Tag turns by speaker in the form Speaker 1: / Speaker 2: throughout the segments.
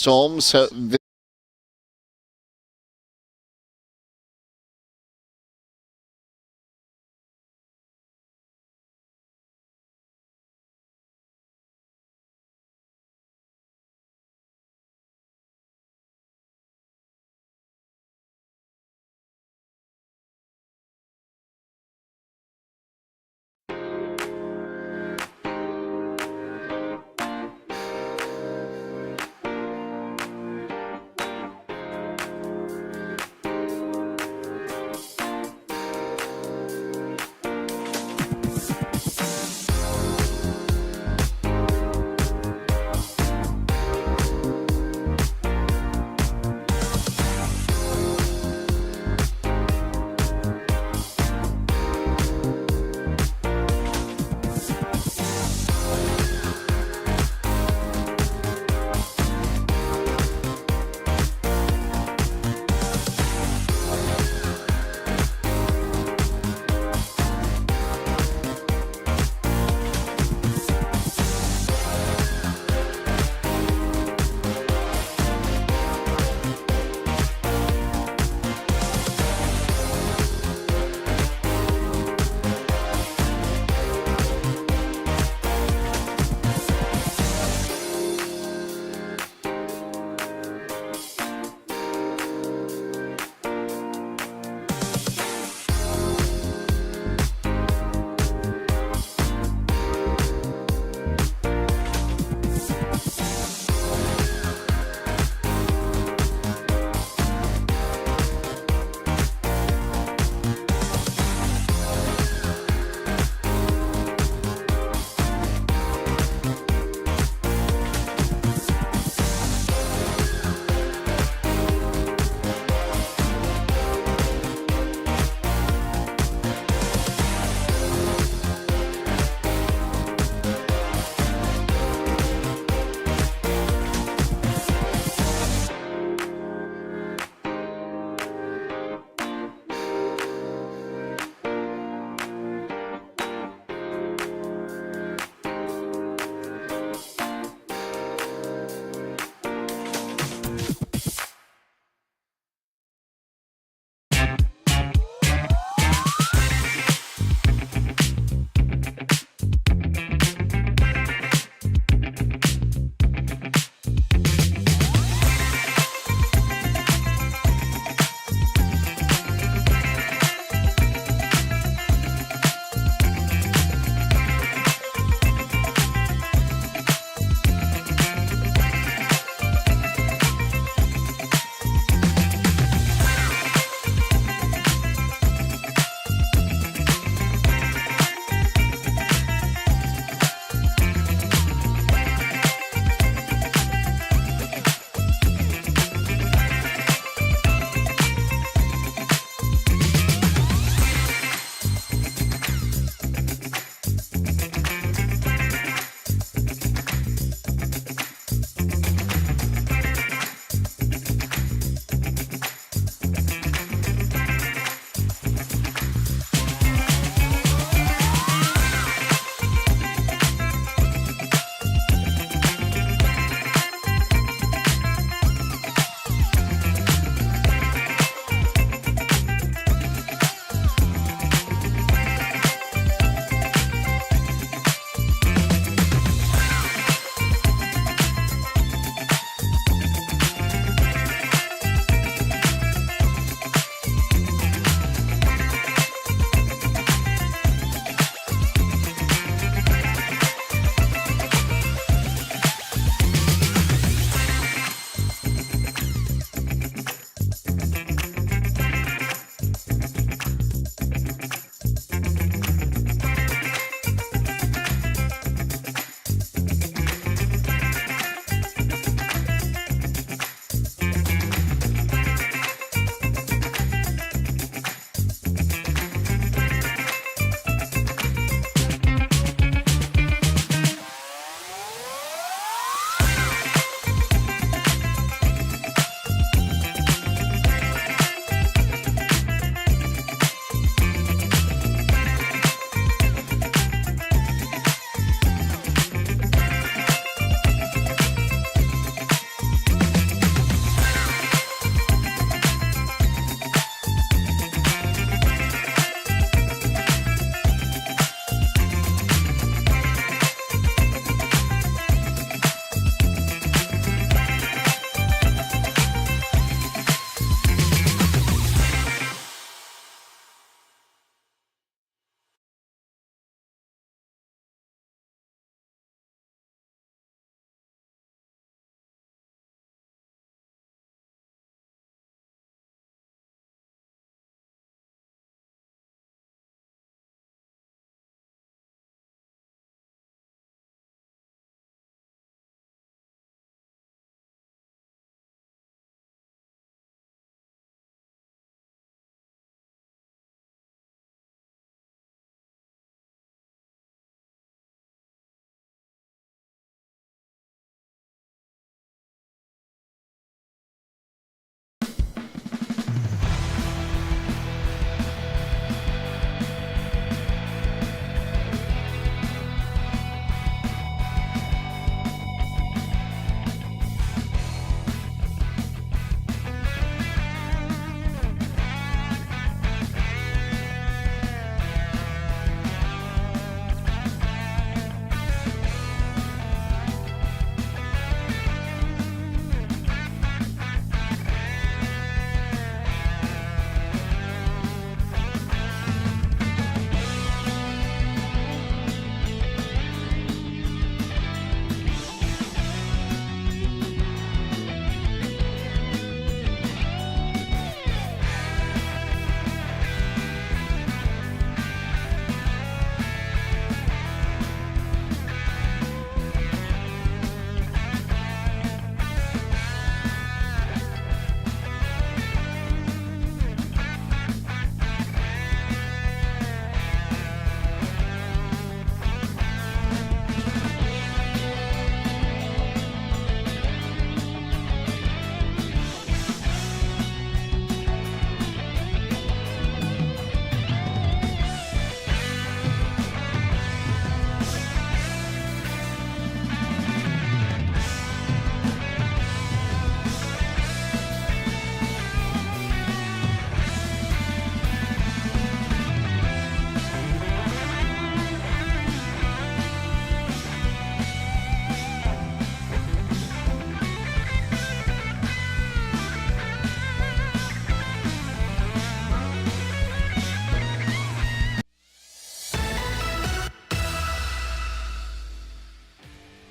Speaker 1: Holmes.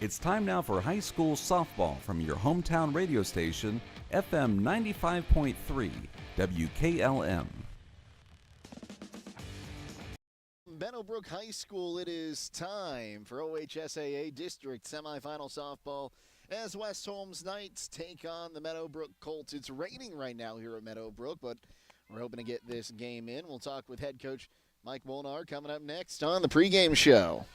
Speaker 1: It's time now for high school softball from your hometown radio station, FM 95.3, WKLM.
Speaker 2: Meadowbrook High School, it is time for OHSAA District Semifinal Softball as West Holmes Knights take on the Meadowbrook Colts. It's raining right now here at Meadowbrook, but we're hoping to get this game in. We'll talk with head coach Mike Molnar coming up next on the pregame show.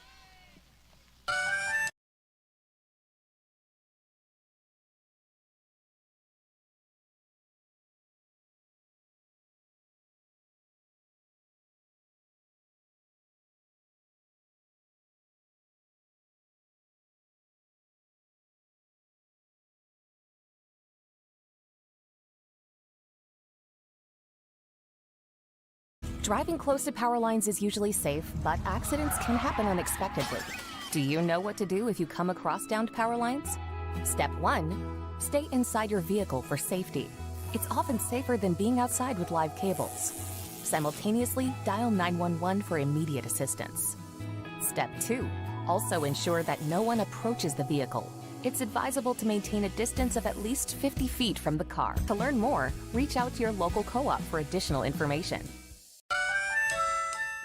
Speaker 3: Driving close to power lines is usually safe, but accidents can happen unexpectedly. Do you know what to do if you come across downed power lines? Step 1, stay inside your vehicle for safety. It's often safer than being outside with live cables. Simultaneously, dial 911 for immediate assistance. Step 2, also ensure that no one approaches the vehicle. It's advisable to maintain a distance of at least 50 feet from the car. To learn more, reach out to your local co-op for additional information.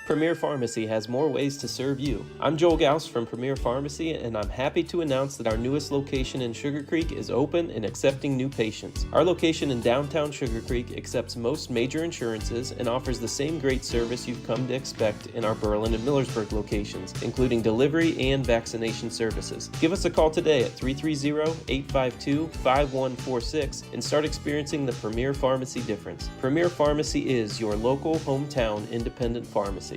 Speaker 4: Premier Pharmacy has more ways to serve you. I'm Joel Gauss from Premier Pharmacy, and I'm happy to announce that our newest location in Sugar Creek is open and accepting new patients. Our location in downtown Sugar Creek accepts most major insurances and offers the same great service you've come to expect in our Berlin and Millersburg locations, including delivery and vaccination services. Give us a call today at 330-852-5146 and start experiencing the Premier Pharmacy difference. Premier Pharmacy is your local hometown independent pharmacy.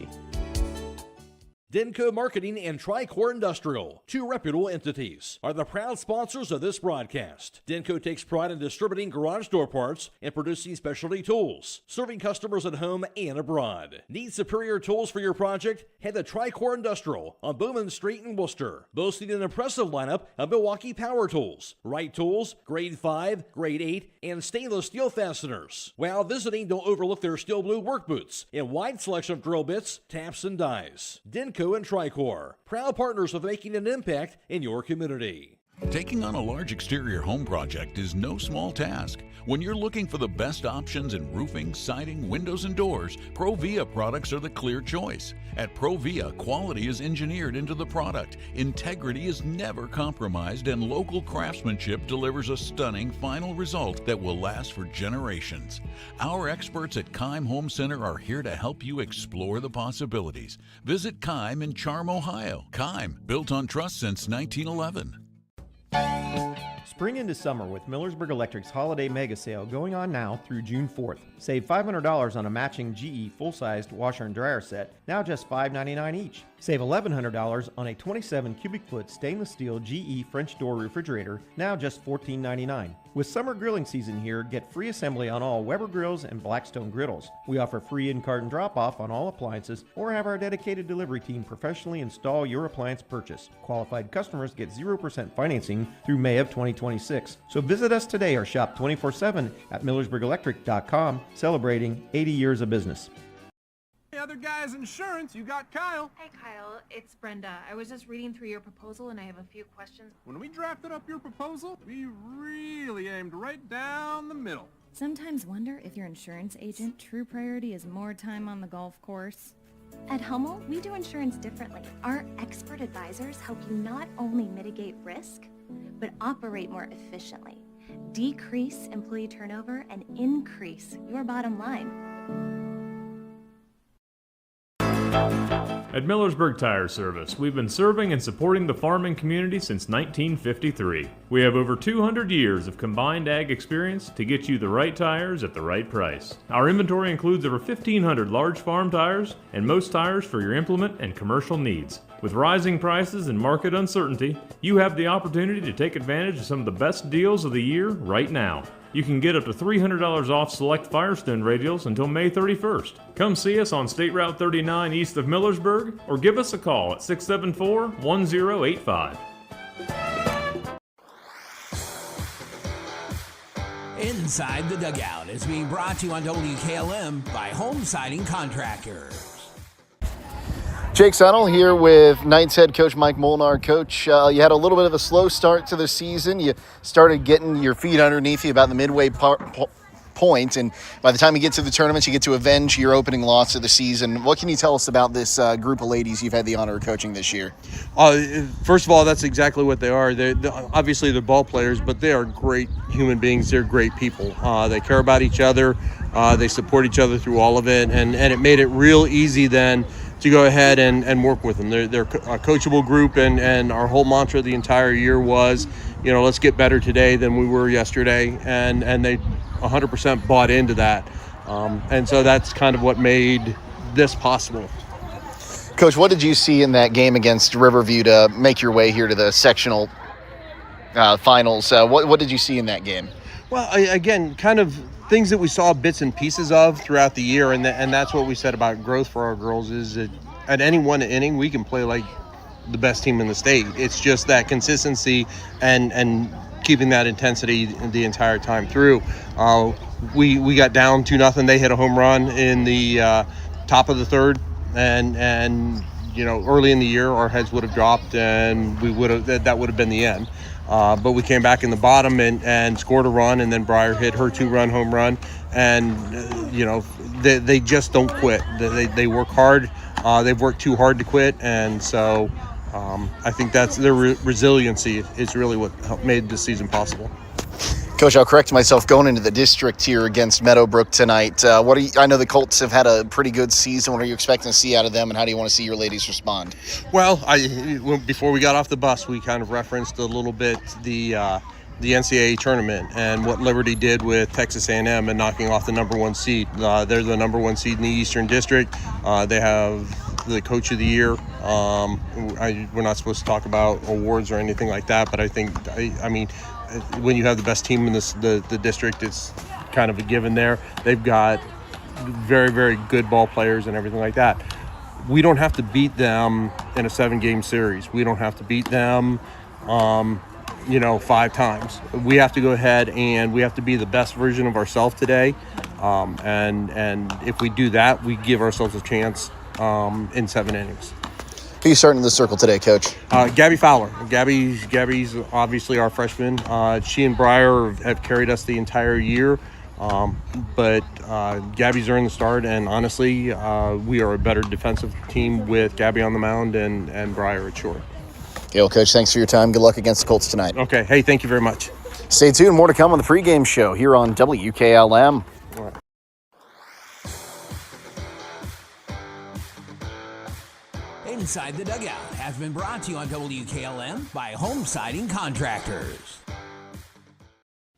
Speaker 5: Denko Marketing and Tricor Industrial, two reputable entities, are the proud sponsors of this broadcast. Denko takes pride in distributing garage door parts and producing specialty tools, serving customers at home and abroad. Need superior tools for your project? Head to Tricor Industrial on Bowman Street in Worcester, boasting an impressive lineup of Milwaukee power tools, Wright tools, grade 5, grade 8, and stainless steel fasteners. While visiting, don't overlook their steel blue work boots and wide selection of drill bits, taps, and dies. Denko and Tricor, proud partners of making an impact in your community.
Speaker 6: Taking on a large exterior home project is no small task. When you're looking for the best options in roofing, siding, windows, and doors, Provia products are the clear choice. At Provia, quality is engineered into the product, integrity is never compromised, and local craftsmanship delivers a stunning final result that will last for generations. Our experts at Keim Home Center are here to help you explore the possibilities. Visit Keim in Charm, Ohio. Keim, built on trust since 1911.
Speaker 7: Spring into summer with Millersburg Electric's Holiday Mega Sale going on now through June 4th. Save $500 on a matching GE full-sized washer and dryer set, now just $5.99 each. Save $1,100 on a 27 cubic foot stainless steel GE French door refrigerator, now just $14.99. With summer grilling season here, get free assembly on all Weber grills and Blackstone griddles. We offer free in-carton drop-off on all appliances or have our dedicated delivery team professionally install your appliance purchase. Qualified customers get 0% financing through May of 2026. So visit us today or shop 24/7 at MillersburgElectric.com, celebrating 80 years of business.
Speaker 8: Hey, other guys' insurance, you got Kyle.
Speaker 9: Hey, Kyle, it's Brenda. I was just reading through your proposal and I have a few questions.
Speaker 8: When we drafted up your proposal, we really aimed right down the middle.
Speaker 10: Sometimes wonder if your insurance agent true priority is more time on the golf course. At Hummel, we do insurance differently. Our expert advisors help you not only mitigate risk, but operate more efficiently, decrease employee turnover, and increase your bottom line.
Speaker 11: At Millersburg Tire Service, we've been serving and supporting the farming community since 1953. We have over 200 years of combined ag experience to get you the right tires at the right price. Our inventory includes over 1,500 large farm tires and most tires for your implement and commercial needs. With rising prices and market uncertainty, you have the opportunity to take advantage of some of the best deals of the year right now. You can get up to $300 off select Firestone radials until May 31st. Come see us on State Route 39 east of Millersburg or give us a call at 674-1085.
Speaker 12: Inside the Dugout is being brought to you on WKLM by Home Siding Contractors.
Speaker 2: Jake Sidle here with Knights head coach Mike Molnar. Coach, you had a little bit of a slow start to the season. You started getting your feet underneath you about the midway point, and by the time you get to the tournaments, you get to avenge your opening loss of the season. What can you tell us about this group of ladies you've had the honor of coaching this year?
Speaker 13: First of all, that's exactly what they are. Obviously, they're ball players, but they are great human beings. They're great people. They care about each other. They support each other through all of it, and it made it real easy then to go ahead and work with them. They're a coachable group, and our whole mantra the entire year was, let's get better today than we were yesterday, and they 100% bought into that. And so that's kind of what made this possible.
Speaker 2: Coach, what did you see in that game against Riverview to make your way here to the sectional finals? What did you see in that game?
Speaker 13: Well, again, kind of things that we saw bits and pieces of throughout the year, and that's what we said about growth for our girls, is that at any one inning we can play like the best team in the state. It's just that consistency and keeping that intensity the entire time through. We got down 2-0. They hit a home run in the top of the third, and early in the year our heads would have dropped, and that would have been the end. But we came back in the bottom and scored a run, and then Briar hit her 2-run home run, and they just don't quit. They work hard. They've worked too hard to quit, and so I think that's their resiliency is really what made this season possible.
Speaker 2: Coach, I'll correct myself. Going into the district here against Meadowbrook tonight, I know the Colts have had a pretty good season. What are you expecting to see out of them, and how do you want to see your ladies respond?
Speaker 13: Well, before we got off the bus, we kind of referenced a little bit the NCAA tournament and what Liberty did with Texas A&M and knocking off the number 1 seed. They're the number 1 seed in the Eastern District. They have the Coach of the Year. We're not supposed to talk about awards or anything like that, but I think, when you have the best team in the district, it's kind of a given there. They've got very, very good ball players and everything like that. We don't have to beat them in a 7-game series. We don't have to beat them 5 times. We have to go ahead and we have to be the best version of ourselves today. And if we do that, we give ourselves a chance in 7 innings.
Speaker 2: Who are you starting in the circle today, Coach?
Speaker 13: Gabby Fowler. Gabby's obviously our freshman. She and Briar have carried us the entire year. But Gabby's earned the start, and honestly, we are a better defensive team with Gabby on the mound and Briar at short.
Speaker 2: Okay, well, Coach, thanks for your time. Good luck against the Colts tonight.
Speaker 13: Okay. Hey, thank you very much.
Speaker 2: Stay tuned. More to come on the pregame show here on WKLM.
Speaker 13: All right.
Speaker 12: Inside the Dugout has been brought to you on WKLM by Home Siding Contractors.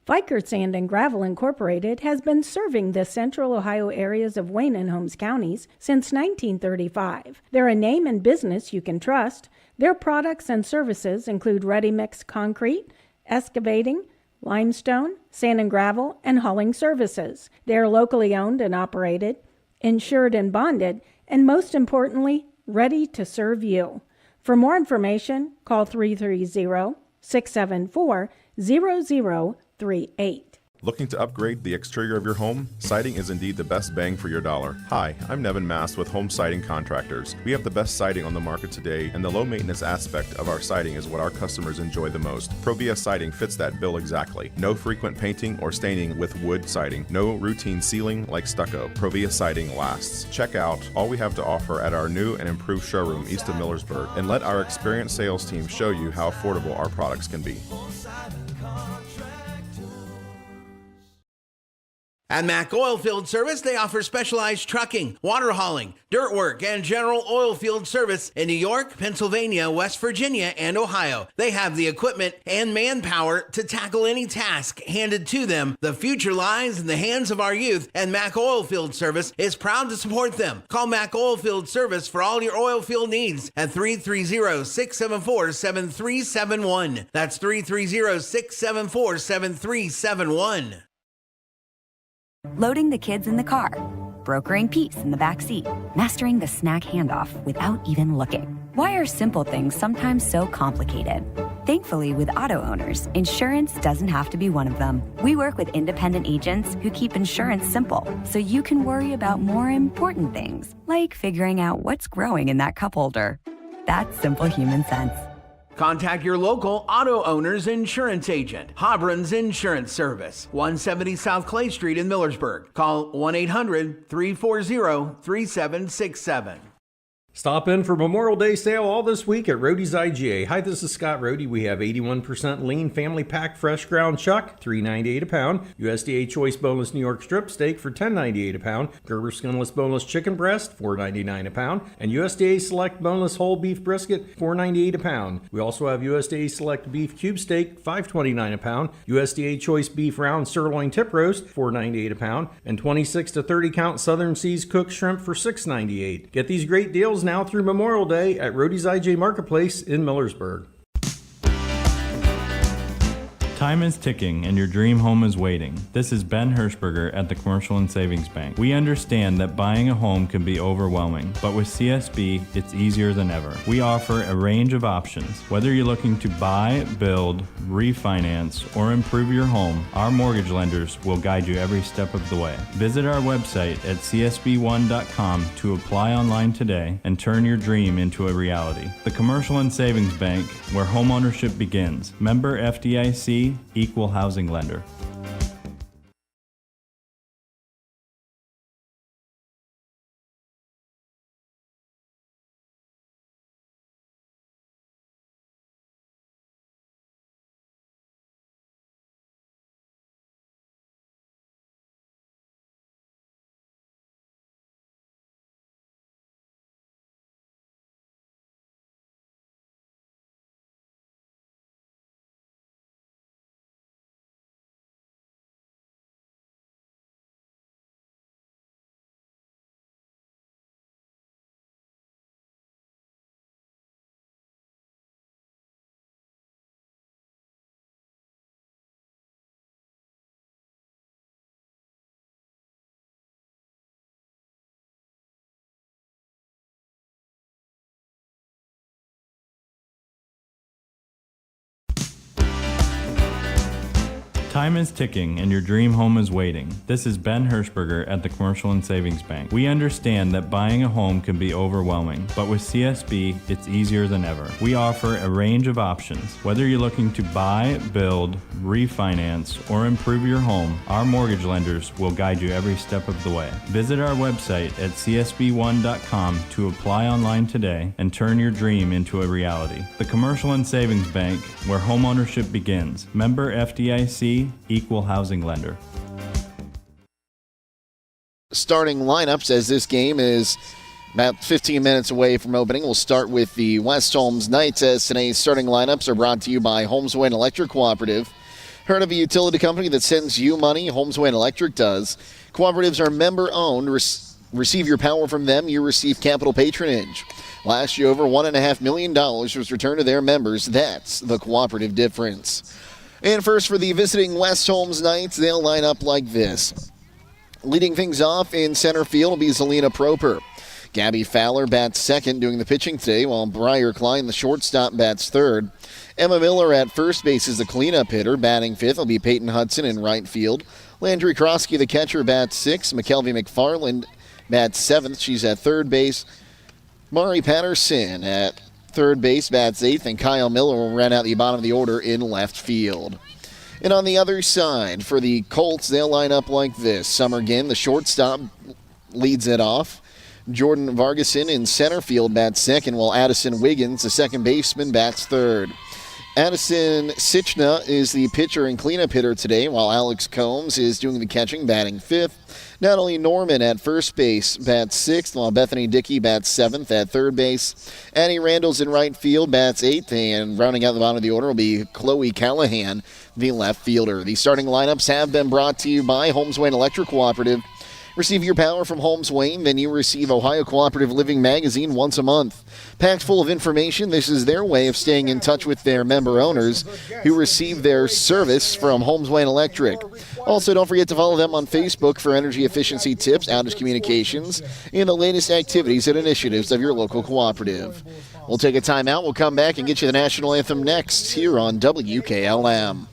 Speaker 14: Viker Sand and Gravel Incorporated has been serving the central Ohio areas of Wayne and Holmes counties since 1935. They're a name and business you can trust. Their products and services include ready-mix concrete, excavating, limestone, sand and gravel, and hauling services. They are locally owned and operated, insured and bonded, and most importantly, ready to serve you. For more information, call 330-674-0038.
Speaker 15: Looking to upgrade the exterior of your home? Siding is indeed the best bang for your dollar. Hi, I'm Nevin Mast with Home Siding Contractors. We have the best siding on the market today, and the low maintenance aspect of our siding is what our customers enjoy the most. Provia siding fits that bill exactly. No frequent painting or staining with wood siding. No routine sealing like stucco. Provia siding lasts. Check out all we have to offer at our new and improved showroom east of Millersburg, and let our experienced sales team show you how affordable our products can be.
Speaker 12: At Mack Oilfield Service, they offer specialized trucking, water hauling, dirt work, and general oil field service in New York, Pennsylvania, West Virginia, and Ohio. They have the equipment and manpower to tackle any task handed to them. The future lies in the hands of our youth, and Mack Oilfield Service is proud to support them. Call Mack Oilfield Service for all your oil field needs at 330-674-7371. That's 330-674-7371.
Speaker 16: Loading the kids in the car, brokering peace in the back seat, mastering the snack handoff without even looking. Why are simple things sometimes so complicated? Thankfully, with auto owners, insurance doesn't have to be one of them. We work with independent agents who keep insurance simple, so you can worry about more important things, like figuring out what's growing in that cup holder. That's simple human sense.
Speaker 12: Contact your local auto owner's insurance agent. Hobron's Insurance Service, 170 South Clay Street in Millersburg. Call 1-800-340-3767.
Speaker 7: Stop in for Memorial Day sale all this week at Roadie's IGA. Hi, this is Scott Roadie. We have 81% lean family pack fresh ground chuck, $3.98 a pound. USDA Choice Boneless New York strip steak for $10.98 a pound. Gerber Skinless Boneless chicken breast, $4.99 a pound. And USDA Select Boneless whole beef brisket, $4.98 a pound. We also have USDA Select Beef Cube Steak, $5.29 a pound. USDA Choice Beef Round Sirloin Tip Roast, $4.98 a pound. And 26 to 30 count Southern Seas cooked shrimp for $6.98. Get these great deals now through Memorial Day at Roadie's IJ Marketplace in Millersburg.
Speaker 11: Time is ticking and your dream home is waiting. This is Ben Hirschberger at the Commercial and Savings Bank. We understand that buying a home can be overwhelming, but with CSB, it's easier than ever. We offer a range of options. Whether you're looking to buy, build, refinance, or improve your home, our mortgage lenders will guide you every step of the way. Visit our website at csb1.com to apply online today and turn your dream into a reality. The Commercial and Savings Bank, where homeownership begins. Member FDIC, Equal Housing Lender. Time is ticking and your dream home is waiting. This is Ben Hirschberger at the Commercial and Savings Bank. We understand that buying a home can be overwhelming, but with CSB, it's easier than ever. We offer a range of options. Whether you're looking to buy, build, refinance, or improve your home, our mortgage lenders will guide you every step of the way. Visit our website at csb1.com to apply online today and turn your dream into a reality. The Commercial and Savings Bank, where homeownership begins. Member FDIC, Equal Housing Lender.
Speaker 2: Starting lineups, as this game is about 15 minutes away from opening. We'll start with the West Holmes Knights, as today's starting lineups are brought to you by Holmes Wayne Electric Cooperative. Heard of a utility company that sends you money? Holmes Wayne Electric does. Cooperatives are member-owned. Receive your power from them. You receive capital patronage. Last year, over $1.5 million was returned to their members. That's the cooperative difference. And first for the visiting West Holmes Knights, they'll line up like this. Leading things off in center field will be Zelina Proper. Gabby Fowler bats second, doing the pitching today, while Briar Klein, the shortstop, bats third. Emma Miller at first base is the cleanup hitter. Batting fifth will be Peyton Hudson in right field. Landry Krosky, the catcher, bats sixth. McKelvey McFarland bats seventh. She's at third base. Mari Patterson at third base bats eighth, and Kyle Miller will round out the bottom of the order in left field. And on the other side, for the Colts, they'll line up like this. Summer Ginn, the shortstop, leads it off. Jordan Vargason in center field bats second, while Addison Wiggins, the second baseman, bats third. Addison Sichna is the pitcher and cleanup hitter today, while Alex Combs is doing the catching, batting fifth. Natalie Norman at first base bats sixth, while Bethany Dickey bats seventh at third base. Annie Randall's in right field, bats eighth, and rounding out the bottom of the order will be Chloe Callahan, the left fielder. The starting lineups have been brought to you by Holmes Wayne Electric Cooperative. Receive your power from Holmes Wayne, then you receive Ohio Cooperative Living magazine once a month. Packed full of information, this is their way of staying in touch with their member owners who receive their service from Holmes Wayne Electric. Also, don't forget to follow them on Facebook for energy efficiency tips, outage communications, and the latest activities and initiatives of your local cooperative. We'll take a timeout. We'll come back and get you the national anthem next here on WKLM.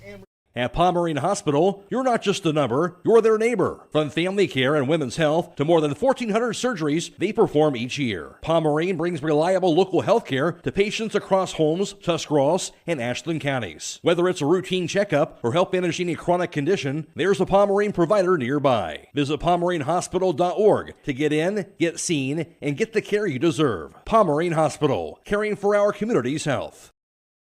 Speaker 5: At Pomerene Hospital, you're not just a number, you're their neighbor. From family care and women's health to more than 1,400 surgeries they perform each year. Pomerene brings reliable local health care to patients across Holmes, Tuscarawas, and Ashland counties. Whether it's a routine checkup or help manage any chronic condition, there's a Pomerene provider nearby. Visit PomereneHospital.org to get in, get seen, and get the care you deserve. Pomerene Hospital, caring for our community's health.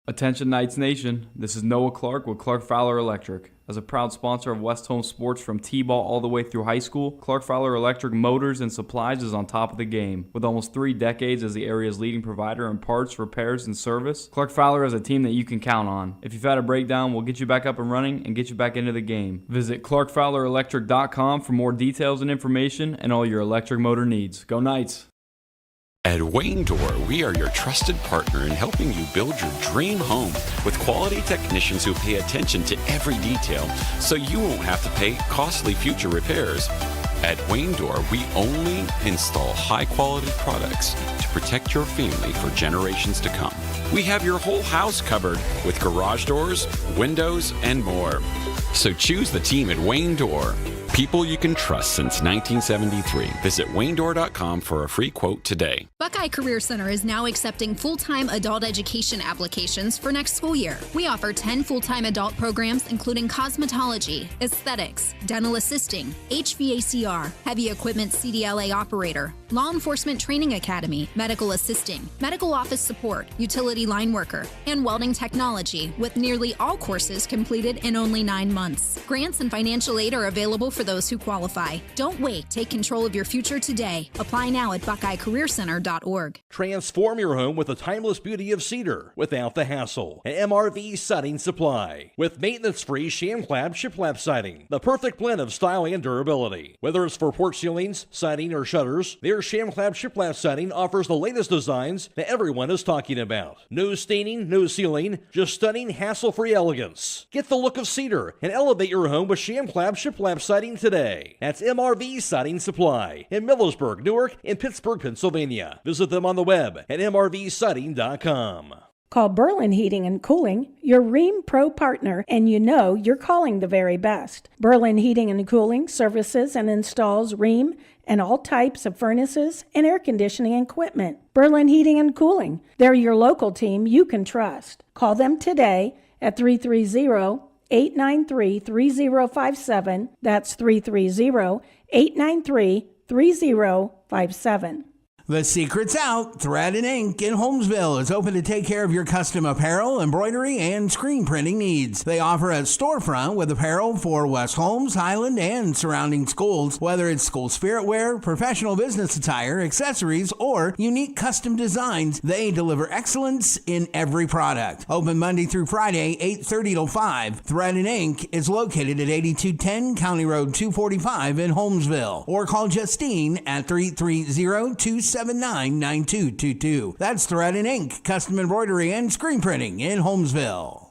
Speaker 17: Attention Knights Nation, this is Noah Clark with Clark Fowler Electric. As a proud sponsor of West Holmes sports from T-ball all the way through high school, Clark Fowler Electric Motors and Supplies is on top of the game. With almost 3 decades as the area's leading provider in parts, repairs, and service, Clark Fowler is a team that you can count on. If you've had a breakdown, we'll get you back up and running and get you back into the game. Visit ClarkFowlerElectric.com for more details and information and all your electric motor needs. Go Knights!
Speaker 18: At Wayne Door, we are your trusted partner in helping you build your dream home with quality technicians who pay attention to every detail so you won't have to pay costly future repairs. At Wayne Door, we only install high-quality products to protect your family for generations to come. We have your whole house covered with garage doors, windows, and more. So choose the team at Wayne Door. People you can trust since 1973. Visit WayneDoor.com for a free quote today.
Speaker 19: Buckeye Career Center is now accepting full-time adult education applications for next school year. We offer 10 full-time adult programs including cosmetology, aesthetics, dental assisting, HVACR, heavy equipment CDLA operator, law enforcement training academy, medical assisting, medical office support, utility line worker, and welding technology, with nearly all courses completed in only 9 months. Grants and financial aid are available for those who qualify. Don't wait. Take control of your future today. Apply now at BuckeyeCareerCenter.org.
Speaker 5: Transform your home with the timeless beauty of cedar without the hassle. An MRV Siding Supply with maintenance-free sham-clad shiplap siding. The perfect blend of style and durability. Whether it's for porch ceilings, siding, or shutters, their sham-clad shiplap siding offers the latest designs that everyone is talking about. No staining, no sealing, just stunning, hassle-free elegance. Get the look of cedar and elevate your home with sham-clad shiplap siding today. That's MRV Siding Supply in Millersburg, Newark, and Pittsburgh, Pennsylvania. Visit them on the web at mrvsiding.com.
Speaker 14: Call Berlin Heating and Cooling, your Rheem Pro partner, and you know you're calling the very best. Berlin Heating and Cooling services and installs Rheem and all types of furnaces and air conditioning equipment. Berlin Heating and Cooling, they're your local team you can trust. Call them today at 330-893-3057. That's 330-893-3057.
Speaker 12: The secret's out. Thread and Ink in Holmesville is open to take care of your custom apparel, embroidery, and screen printing needs. They offer a storefront with apparel for West Holmes, Highland, and surrounding schools. Whether it's school spirit wear, professional business attire, accessories, or unique custom designs, they deliver excellence in every product. Open Monday through Friday, 8:30 till 5. Thread and Ink is located at 8210 County Road 245 in Holmesville. Or call Justine at 330-279-9222. That's Thread and Ink, custom embroidery and screen printing in Holmesville.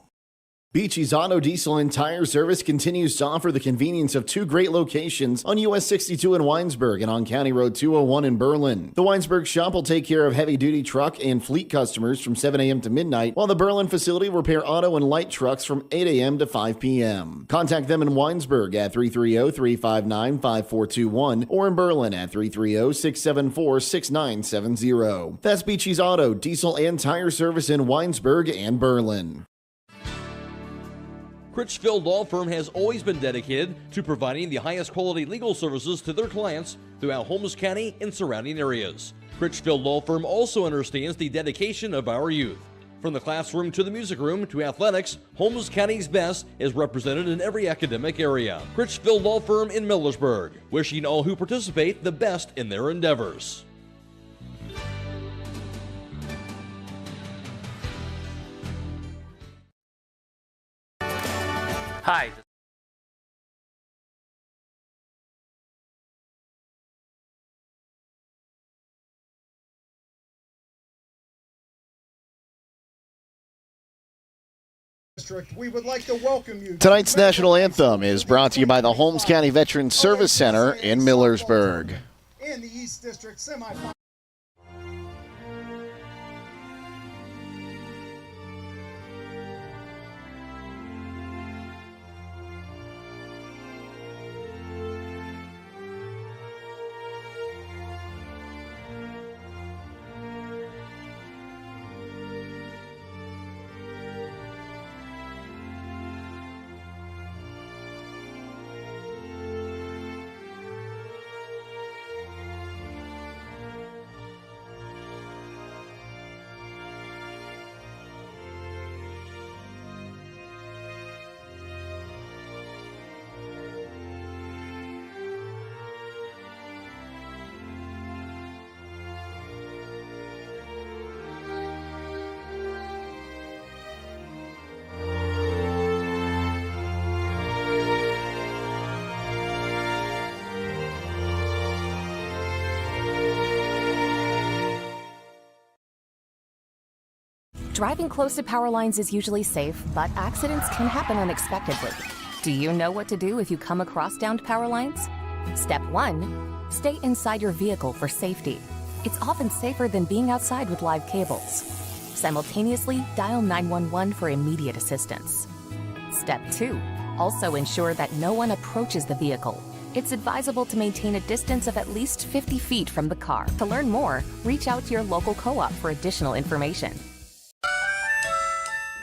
Speaker 2: Beachy's Auto, Diesel, and Tire Service continues to offer the convenience of 2 great locations on US 62 in Winesburg and on County Road 201 in Berlin. The Winesburg shop will take care of heavy-duty truck and fleet customers from 7 a.m. to midnight, while the Berlin facility will repair auto and light trucks from 8 a.m. to 5 p.m. Contact them in Winesburg at 330-359-5421 or in Berlin at 330-674-6970. That's Beachy's Auto, Diesel, and Tire Service in Winesburg and Berlin.
Speaker 5: Critchfield Law Firm has always been dedicated to providing the highest quality legal services to their clients throughout Holmes County and surrounding areas. Critchfield Law Firm also understands the dedication of our youth. From the classroom to the music room to athletics, Holmes County's best is represented in every academic area. Critchfield Law Firm in Millersburg, wishing all who participate the best in their endeavors.
Speaker 20: Hi. District, we would like to welcome you.
Speaker 2: Tonight's national anthem is brought to you by the Holmes County Veterans Service Center in Millersburg.
Speaker 20: In the East District semifinal.
Speaker 3: Driving close to power lines is usually safe, but accidents can happen unexpectedly. Do you know what to do if you come across downed power lines? Step 1. Stay inside your vehicle for safety. It's often safer than being outside with live cables. Simultaneously, dial 911 for immediate assistance. Step 2. Also ensure that no one approaches the vehicle. It's advisable to maintain a distance of at least 50 feet from the car. To learn more, reach out to your local co-op for additional information.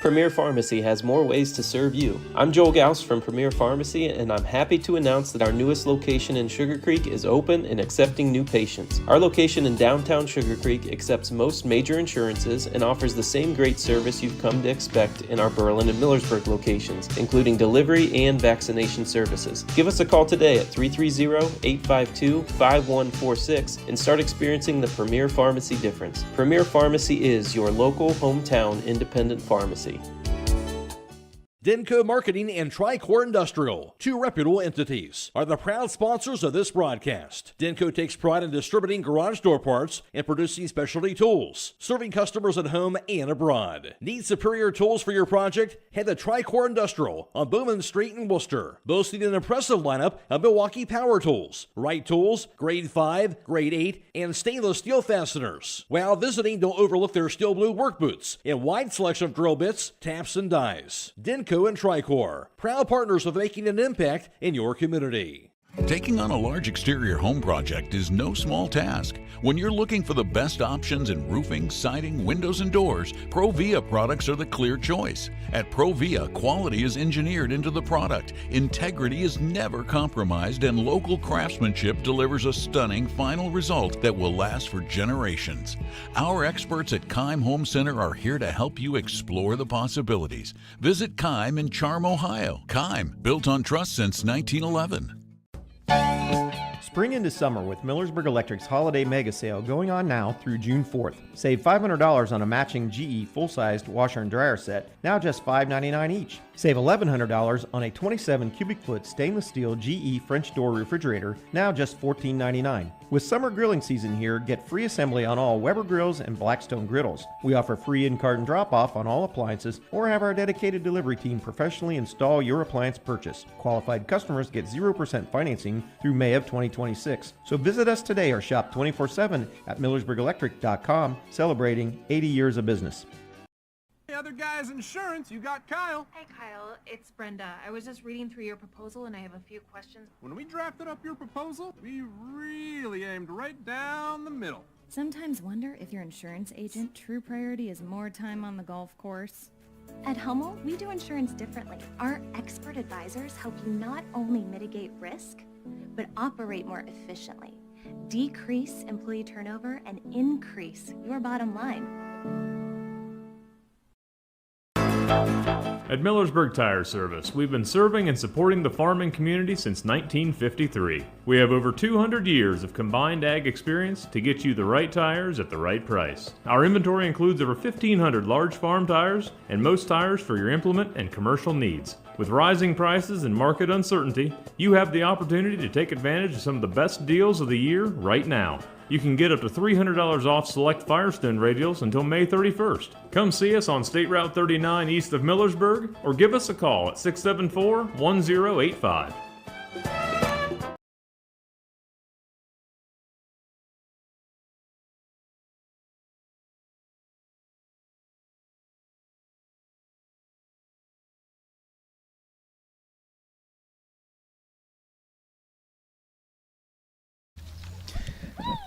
Speaker 4: Premier Pharmacy has more ways to serve you. I'm Joel Gauss from Premier Pharmacy, and I'm happy to announce that our newest location in Sugar Creek is open and accepting new patients. Our location in downtown Sugar Creek accepts most major insurances and offers the same great service you've come to expect in our Berlin and Millersburg locations, including delivery and vaccination services. Give us a call today at 330-852-5146 and start experiencing the Premier Pharmacy difference. Premier Pharmacy is your local hometown independent pharmacy.
Speaker 5: Denco Marketing and Tricor Industrial, two reputable entities, are the proud sponsors of this broadcast. Denco takes pride in distributing garage door parts and producing specialty tools, serving customers at home and abroad. Need superior tools for your project? Head to Tricor Industrial on Bowman Street in Worcester, boasting an impressive lineup of Milwaukee power tools, Wright tools, grade 5, grade 8, and stainless steel fasteners. While visiting, don't overlook their steel blue work boots and wide selection of drill bits, taps, and dies. Denco and Tricor, proud partners of making an impact in your community.
Speaker 6: Taking on a large exterior home project is no small task. When you're looking for the best options in roofing, siding, windows, and doors, Provia products are the clear choice. At Provia, quality is engineered into the product, integrity is never compromised, and local craftsmanship delivers a stunning final result that will last for generations. Our experts at Keim Home Center are here to help you explore the possibilities. Visit Keim in Charm, Ohio. Keim, built on trust since 1911.
Speaker 7: Spring into summer with Millersburg Electric's Holiday Mega Sale going on now through June 4th. Save $500 on a matching GE full-sized washer and dryer set, now just $5.99 each. Save $1,100 on a 27 cubic foot stainless steel GE French door refrigerator, now just $14.99. With summer grilling season here, get free assembly on all Weber grills and Blackstone griddles. We offer free in-carton drop-off on all appliances or have our dedicated delivery team professionally install your appliance purchase. Qualified customers get 0% financing through May of 2026. So visit us today or shop 24/7 at MillersburgElectric.com, celebrating 80 years of business.
Speaker 8: The other guy's insurance, you got Kyle.
Speaker 9: Hey Kyle, it's Brenda. I was just reading through your proposal and I have a few questions.
Speaker 8: When we drafted up your proposal, we really aimed right down the middle.
Speaker 10: Sometimes wonder if your insurance agent true priority is more time on the golf course. At Hummel, we do insurance differently. Our expert advisors help you not only mitigate risk, but operate more efficiently, decrease employee turnover, and increase your bottom line.
Speaker 11: At Millersburg Tire Service, we've been serving and supporting the farming community since 1953. We have over 200 years of combined ag experience to get you the right tires at the right price. Our inventory includes over 1,500 large farm tires and most tires for your implement and commercial needs. With rising prices and market uncertainty, you have the opportunity to take advantage of some of the best deals of the year right now. You can get up to $300 off select Firestone radials until May 31st. Come see us on State Route 39 east of Millersburg or give us a call at 674-1085.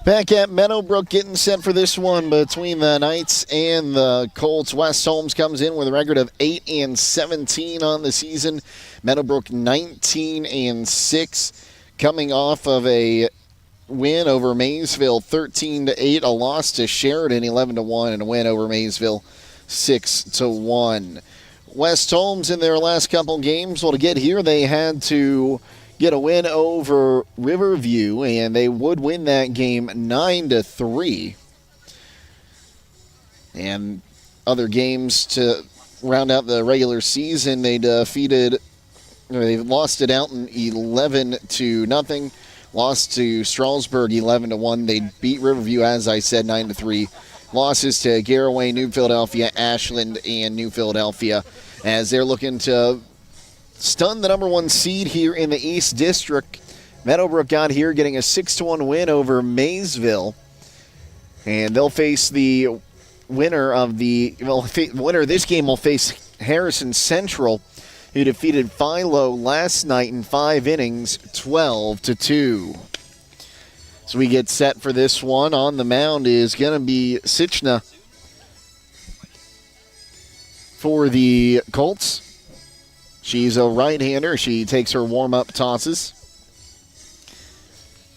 Speaker 2: Back at Meadowbrook, getting set for this one between the Knights and the Colts. West Holmes comes in with a record of 8-17 on the season. Meadowbrook 19-6, coming off of a win over Maysville 13-8, a loss to Sheridan 11-1, and a win over Maysville 6-1. West Holmes in their last couple games, well, to get here they had to get a win over Riverview, and they would win that game 9-3. And other games to round out the regular season, they lost it out in 11-0, lost to Strasburg 11-1. They beat Riverview, as I said, 9-3. Losses to Garraway, New Philadelphia, Ashland, and New Philadelphia, as they're looking to stun the number one seed here in the East District. Meadowbrook got here getting a 6-1 win over Maysville. And they'll face the winner of the winner of this game will face Harrison Central, who defeated Philo last night in 5 innings, 12-2. So we get set for this one. On the mound is going to be Sichna for the Colts. She's a right-hander. She takes her warm-up tosses.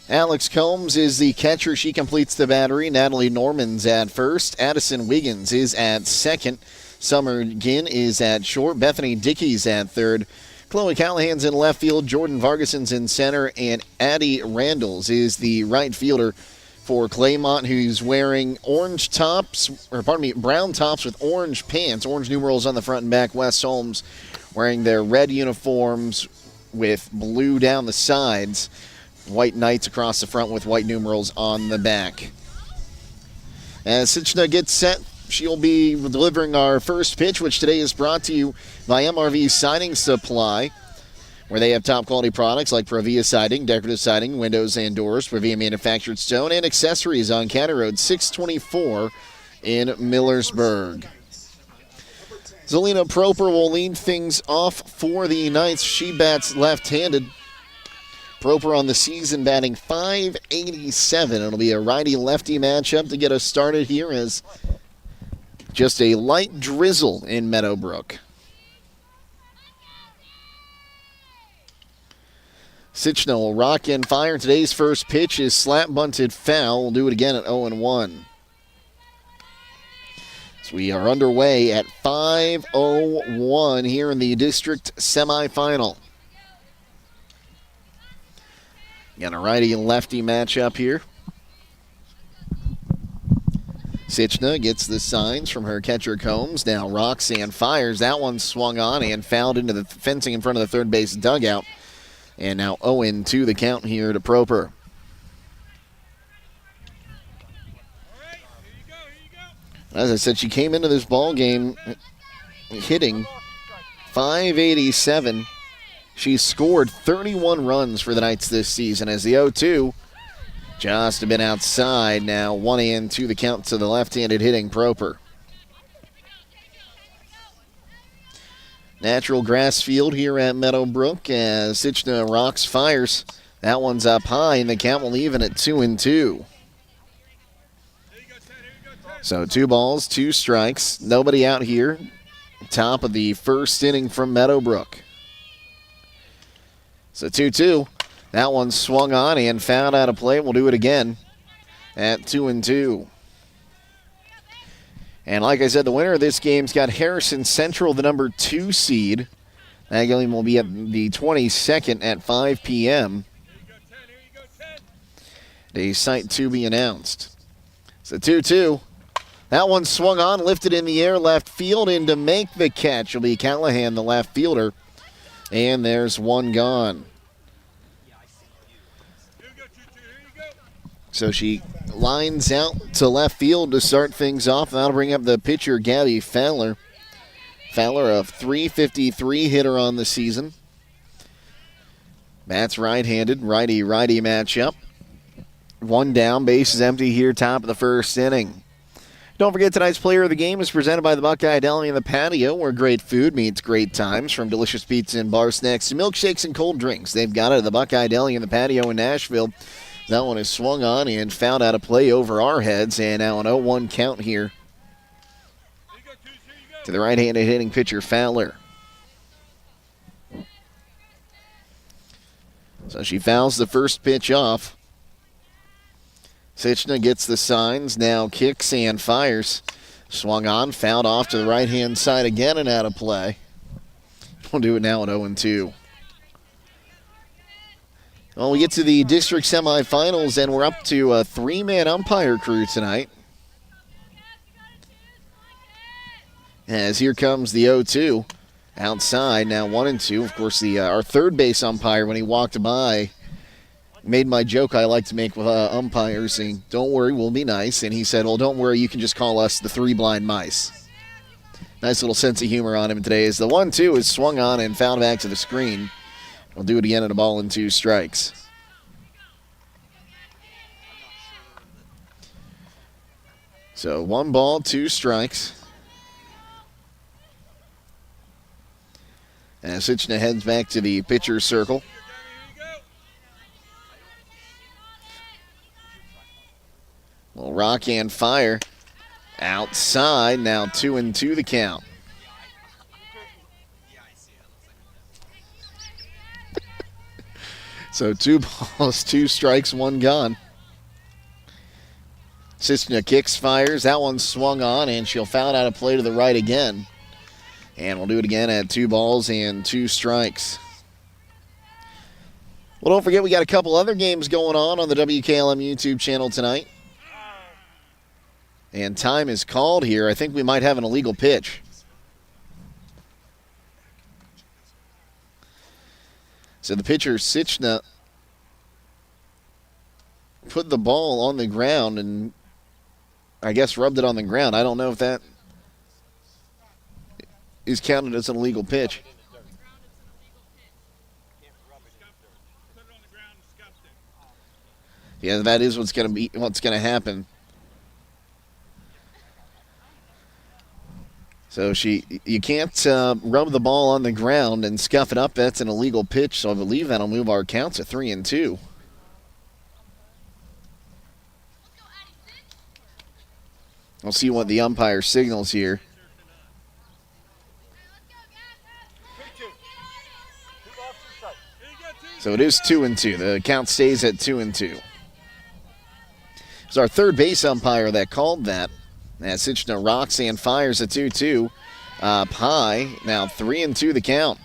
Speaker 2: Alex Combs is the catcher. She completes the battery. Natalie Norman's at first. Addison Wiggins is at second. Summer Ginn is at short. Bethany Dickey's at third. Chloe Callahan's in left field. Jordan Vargason's in center. And Addie Randalls is the right fielder for Claymont, who's wearing brown tops with orange pants. Orange numerals on the front and back. West Holmes wearing their red uniforms with blue down the sides. White Knights across the front with white numerals on the back. As Sichna gets set, she'll be delivering our first pitch, which today is brought to you by MRV Siding Supply, where they have top quality products like Provia Siding, decorative siding, windows and doors, Provia manufactured stone, and accessories on County Road 624 in Millersburg. Zelina Proper will lead things off for the Knights. She bats left-handed. Proper on the season batting .587. It'll be a righty-lefty matchup to get us started here as just a light drizzle in Meadowbrook. Sichna will rock and fire. Today's first pitch is slap-bunted foul. We'll do it again at 0-1. We are underway at 5:01 here in the district semifinal. Got a righty and lefty matchup here. Sichna gets the signs from her catcher Combs. Now rocks and fires. That one swung on and fouled into the fencing in front of the third base dugout. And now 0-2 the count here to Proper. As I said, she came into this ball game hitting .587. She scored 31 runs for the Knights this season as the 0-2 just a bit outside. Now 1-2 the count to the left-handed hitting Proper. Natural grass field here at Meadowbrook as Sichna rocks, fires. That one's up high, and the count will even at 2-2. So 2 balls, 2 strikes. Nobody out here. Top of the first inning from Meadowbrook. So 2-2. That one swung on and fouled out of play. We'll do it again at 2-2. And like I said, the winner of this game's got Harrison Central, the number 2 seed. That game will be at the 22nd at 5 p.m. A site to be announced. So 2-2. That one swung on, lifted in the air, left field, and to make the catch will be Callahan, the left fielder. And there's one gone. So she lines out to left field to start things off. That'll bring up the pitcher, Gabby Fowler. Fowler, a .353 hitter on the season. Bats right-handed, righty-righty matchup. One down, base is empty here, top of the first inning. Don't forget, tonight's player of the game is presented by the Buckeye Deli and the Patio, where great food meets great times. From delicious pizza and bar snacks to milkshakes and cold drinks, they've got it at the Buckeye Deli and the Patio in Nashville. That one is swung on and fouled out of play over our heads, and now an 0-1 count here to the right-handed hitting pitcher, Fowler. So she fouls the first pitch off. Sichna gets the signs, now kicks and fires. Swung on, fouled off to the right-hand side again and out of play. We'll do it now at 0-2. Well, we get to the district semifinals, and we're up to a three-man umpire crew tonight. As here comes the 0-2. Outside, now 1-2. Of course, our third base umpire, when he walked by, made my joke I like to make with umpires, saying, "Don't worry, we'll be nice." And he said, "Well, don't worry, you can just call us the Three Blind Mice." Nice little sense of humor on him today as the 1-2 is swung on and fouled back to the screen. We'll do it again at a ball and 2 strikes. So 1 ball, 2 strikes. As Sichna heads back to the pitcher's circle. Well, rock and fire outside. Now 2-2 the count. So 2 balls, 2 strikes, 1 gone. Sichna kicks, fires. That one swung on, and she'll foul it out of play to the right again. And we'll do it again at 2 balls and 2 strikes. Well, don't forget, we got a couple other games going on the WKLM YouTube channel tonight. And time is called here. I think we might have an illegal pitch. So the pitcher, Sichna, put the ball on the ground and I guess rubbed it on the ground. I don't know if that is counted as an illegal pitch. Yeah, that is what's going to happen. So you can't rub the ball on the ground and scuff it up. That's an illegal pitch, so I believe that'll move our counts to 3-2. We'll see what the umpire signals here. So it is 2-2. The count stays at 2-2. It's our third base umpire that called that. As Sichna rocks and fires a 2-2. High, now 3-2 the count.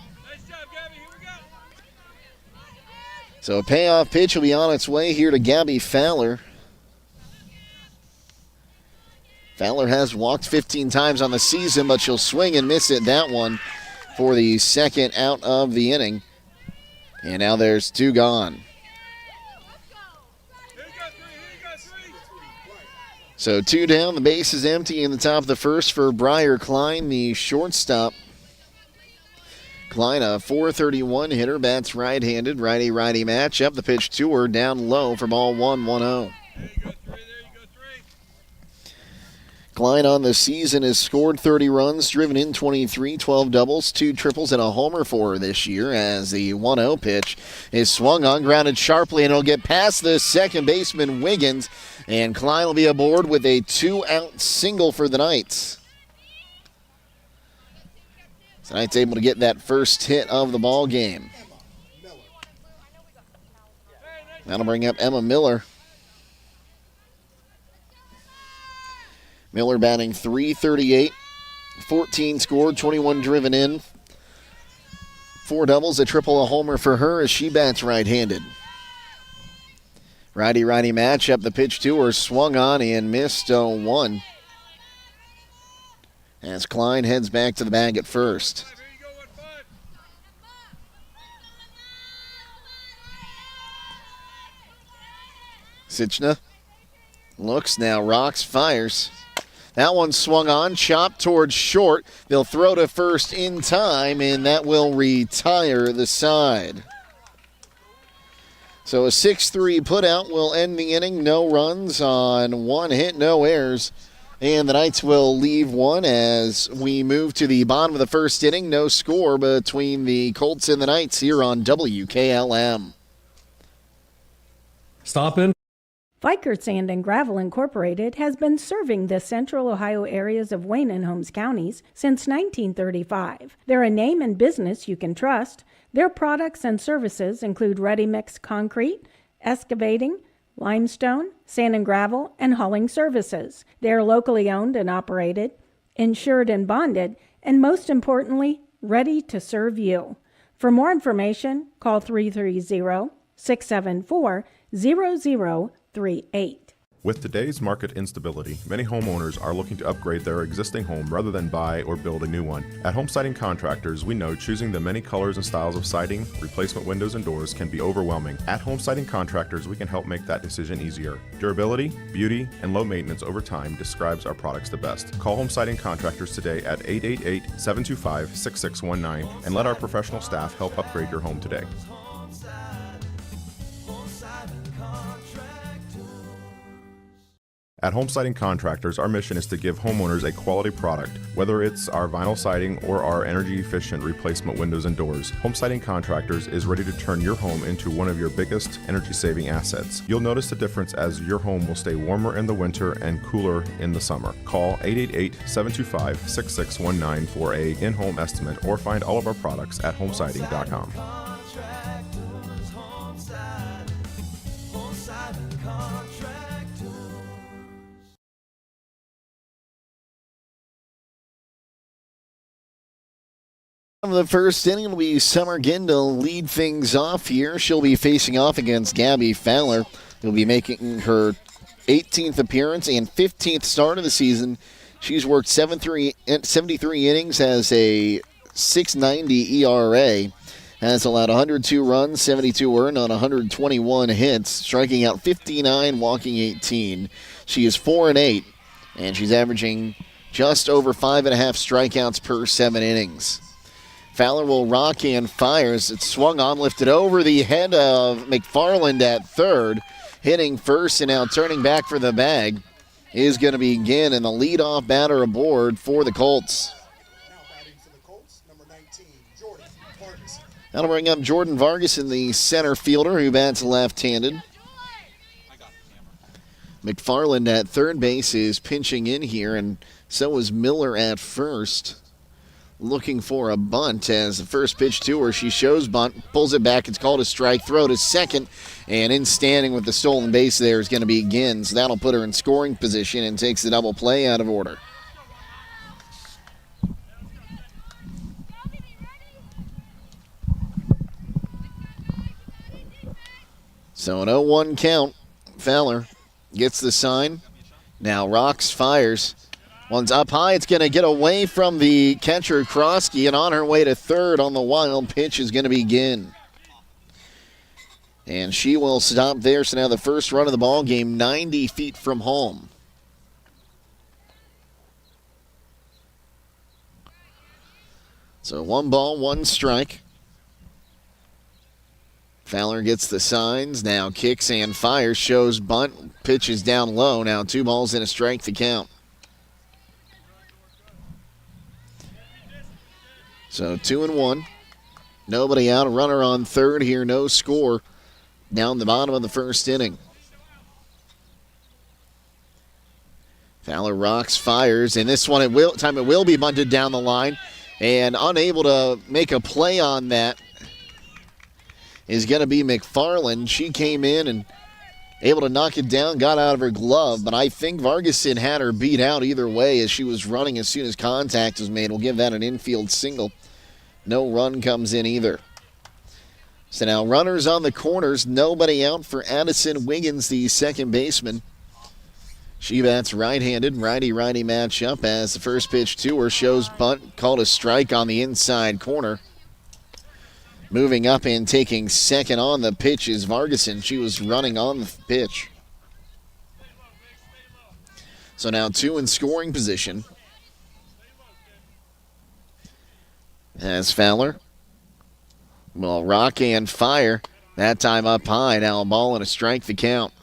Speaker 2: So a payoff pitch will be on its way here to Gabby Fowler. Fowler has walked 15 times on the season, but she'll swing and miss it that one for the second out of the inning. And now there's 2 gone. So 2 down, the base is empty in the top of the first for Briar Klein, the shortstop. Klein, a .431 hitter, bats right-handed, righty-righty matchup. The pitch to her down low for ball 1-1-0. Klein on the season has scored 30 runs, driven in 23, 12 doubles, 2 triples, and a homer for her this year as the 1-0 pitch is swung on, grounded sharply, and it'll get past the second baseman, Wiggins, and Klein will be aboard with a 2-out single for the Knights. So Knights able to get that first hit of the ball game. That'll bring up Emma Miller. Miller batting .338, 14 scored, 21 driven in, 4 doubles, a triple, a homer for her as she bats right-handed. Righty-righty matchup, the pitch to her swung on and missed 0-1. As Klein heads back to the bag at first. Sichna Looks now, rocks, fires. That one swung on, chopped towards short. They'll throw to first in time, and that will retire the side. So a 6-3 putout will end the inning. No runs on one hit, no errors. And the Knights will leave one as we move to the bottom of the first inning. No score between the Colts and the Knights here on WKLM.
Speaker 5: Stop in.
Speaker 14: Vikert Sand and Gravel Incorporated has been serving the central Ohio areas of Wayne and Holmes counties since 1935. They're a name and business you can trust. Their products and services include ready-mix concrete, excavating, limestone, sand and gravel, and hauling services. They are locally owned and operated, insured and bonded, and most importantly, ready to serve you. For more information, call 330-674-0038.
Speaker 15: With today's market instability, many homeowners are looking to upgrade their existing home rather than buy or build a new one. At Home Siding Contractors, we know choosing the many colors and styles of siding, replacement windows, and doors can be overwhelming. At Home Siding Contractors, we can help make that decision easier. Durability, beauty, and low maintenance over time describes our products the best. Call Home Siding Contractors today at 888-725-6619 and let our professional staff help upgrade your home today. At Home Siding Contractors, our mission is to give homeowners a quality product, whether it's our vinyl siding or our energy-efficient replacement windows and doors. Home Siding Contractors is ready to turn your home into one of your biggest energy-saving assets. You'll notice the difference as your home will stay warmer in the winter and cooler in the summer. Call 888-725-6619 for a in-home estimate or find all of our products at homesiding.com.
Speaker 2: The first inning will be Summer Ginn to lead things off here. She'll be facing off against Gabby Fowler, who'll be making her 18th appearance and 15th start of the season. She's worked 73 innings, has a .690 ERA, has allowed 102 runs, 72 earned on 121 hits, striking out 59, walking 18. She is 4-8, and she's averaging just over 5.5 strikeouts per 7 innings. Fowler will rock and fires. It's swung on, lifted over the head of McFarland at third. Hitting first and now turning back for the bag is going to be Ginn, and the leadoff batter aboard for the Colts. That'll bring up Jordan Vargas in the center fielder who bats left-handed. McFarland at third base is pinching in here, and so is Miller at first. Looking for a bunt as the first pitch to her. She shows bunt, pulls it back. It's called a strike. Throw to second, and in standing with the stolen base there is going to be Ginn. So that'll put her in scoring position and takes the double play out of order. So an 0-1 count. Fowler gets the sign. Now rocks, fires. One's up high. It's going to get away from the catcher, Krosky, and on her way to third on the wild pitch is going to be Ginn. And she will stop there. So now the first run of the ball game, 90 feet from home. So 1 ball, 1 strike. Fowler gets the signs. Now kicks and fires. Shows bunt. Pitch is down low. Now 2 balls and a strike to count. So 2-1. Nobody out. A runner on third here. No score. Down the bottom of the first inning. Fowler rocks, fires, and this one it will be bunted down the line. And unable to make a play on that is going to be McFarland. She came in and able to knock it down, got out of her glove, but I think Vargason had her beat out either way as she was running as soon as contact was made. We'll give that an infield single. No run comes in either. So now runners on the corners, nobody out for Addison Wiggins, the second baseman. She bats right-handed, righty-righty matchup as the first pitch to her shows bunt, called a strike on the inside corner. Moving up and taking second on the pitch is Vargason. She was running on the pitch. So now 2 in scoring position. As Fowler will rock and fire. That time up high. Now a ball and a strike the count.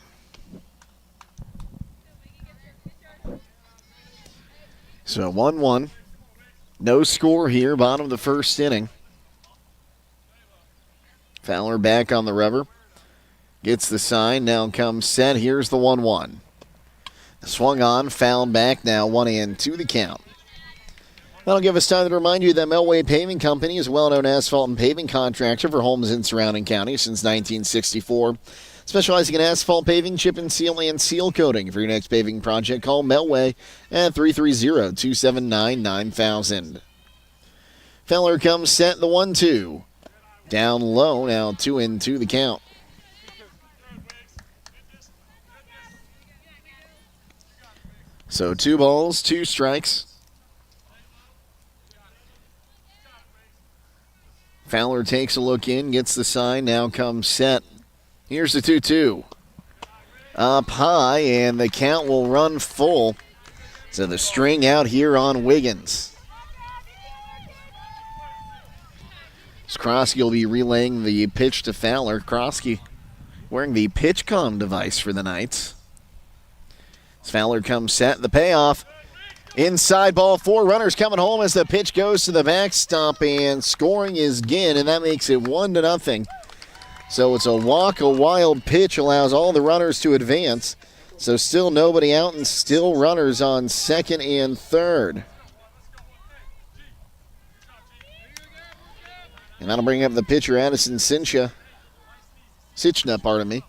Speaker 2: So 1-1. No score here, bottom of the first inning. Fowler back on the rubber. Gets the sign. Now comes set. Here's the 1-1. Swung on, fouled back. Now 1-2 the count. That'll give us time to remind you that Melway Paving Company is a well-known asphalt and paving contractor for homes in surrounding counties since 1964. Specializing in asphalt paving, chip and seal coating. For your next paving project, call Melway at 330-279-9000. Feller comes set, the 1-2. Down low, now 2-2 the count. So 2 balls, 2 strikes. Fowler takes a look in, gets the sign, now comes set. Here's the 2-2. Up high, and the count will run full. So the string out here on Wiggins. Krosky will be relaying the pitch to Fowler. Krosky wearing the PitchCom device for the Knights. As Fowler comes set, the payoff. Inside ball, 4 runners coming home as the pitch goes to the backstop, and scoring is Ginn, and that makes it 1-0. So it's a walk, a wild pitch, allows all the runners to advance. So still nobody out and still runners on second and third. And that'll bring up the pitcher, Addison Sichna, pardon me.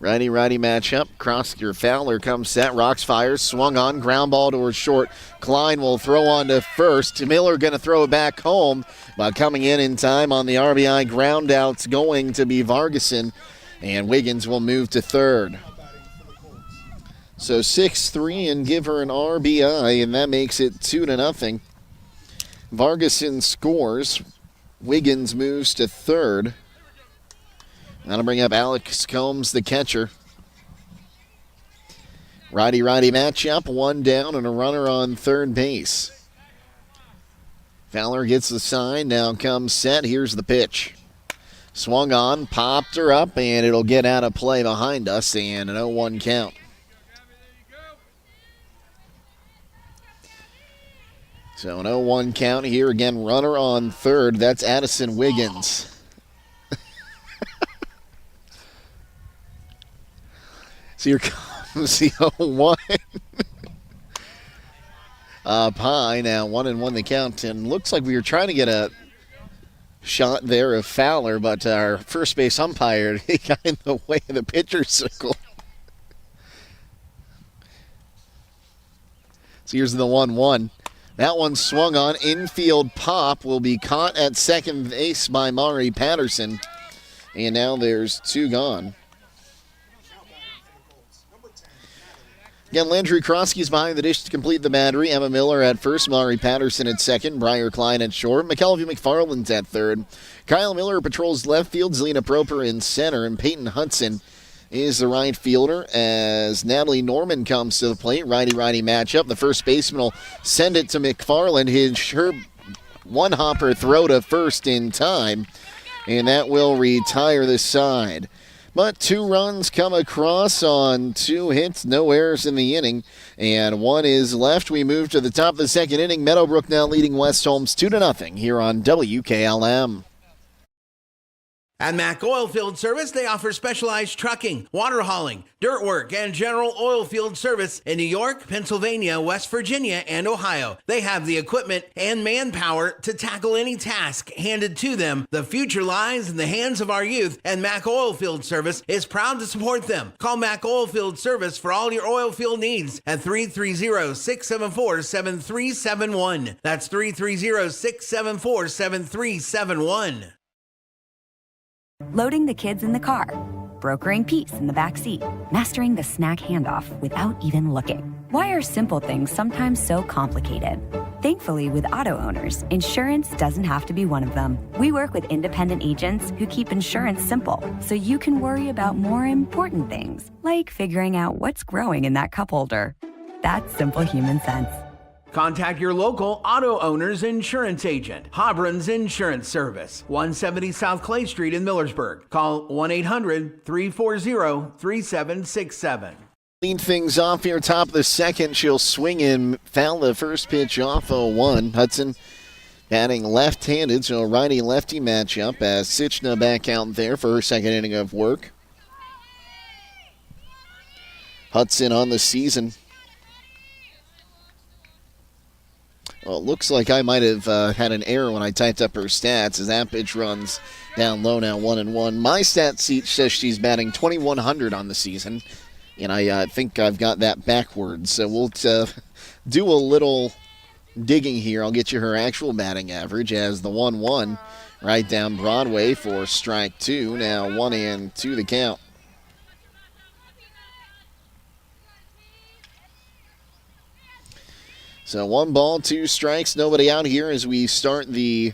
Speaker 2: Righty-righty matchup. Krosky, Fowler comes set, rocks, fires, swung on, ground ball towards short. Klein will throw on to first. Miller going to throw it back home, but coming in time on the RBI ground out's going to be Vargason, and Wiggins will move to third. So 6-3 and give her an RBI, and that makes it 2-0. Vargason scores. Wiggins moves to third. That'll bring up Alex Combs, the catcher. Righty-righty matchup, 1 down and a runner on third base. Fowler gets the sign, now comes set, here's the pitch. Swung on, popped her up, and it'll get out of play behind us, and an 0-1 count. So an 0-1 count here, again, runner on third, that's Addison Wiggins. So here comes the 0-1. Up high now, 1-1 the count. And looks like we were trying to get a shot there of Fowler, but our first base umpire he got in the way of the pitcher's circle. So here's the 1-1. That one swung on. Infield pop will be caught at second base by Mari Patterson. And now there's 2 gone. Again, Landry Krosky's behind the dish to complete the battery. Emma Miller at first, Mari Patterson at second, Briar Klein at short, McKelvey McFarland's at third. Kyle Miller patrols left field, Zelina Proper in center, and Peyton Hudson is the right fielder as Natalie Norman comes to the plate. Righty-righty matchup. The first baseman will send it to McFarland. Her one-hopper throw to first in time, and that will retire the side. But 2 runs come across on 2 hits, no errors in the inning, and 1 is left. We move to the top of the second inning. Meadowbrook now leading West Holmes 2-0 here on WKLM.
Speaker 12: At Mack Oilfield Service, they offer specialized trucking, water hauling, dirt work, and general oil field service in New York, Pennsylvania, West Virginia, and Ohio. They have the equipment and manpower to tackle any task handed to them. The future lies in the hands of our youth, and Mack Oilfield Service is proud to support them. Call Mack Oilfield Service for all your oil field needs at 330-674-7371. That's 330-674-7371.
Speaker 16: Loading the kids in the car, brokering peace in the back seat, mastering the snack handoff without even looking. Why are simple things sometimes so complicated? Thankfully, with auto owners, insurance doesn't have to be one of them. We work with independent agents who keep insurance simple, so you can worry about more important things, like figuring out what's growing in that cup holder. That's simple human sense.
Speaker 12: Contact your local auto owner's insurance agent. Hobron's Insurance Service, 170 South Clay Street in Millersburg. Call 1-800-340-3767.
Speaker 2: Lead things off here, top of the second. She'll swing and foul the first pitch off 0-1. Hudson batting left-handed, so a righty-lefty matchup as Sichna back out there for her second inning of work. Hudson on the season. Well, it looks like I might have had an error when I typed up her stats as that pitch runs down low now, 1-1. My stat sheet says she's batting 2,100 on the season, and I think I've got that backwards. So we'll do a little digging here. I'll get you her actual batting average as the 1-1 right down Broadway for strike two. Now 1-2 the count. So 1 ball, 2 strikes, nobody out here as we start the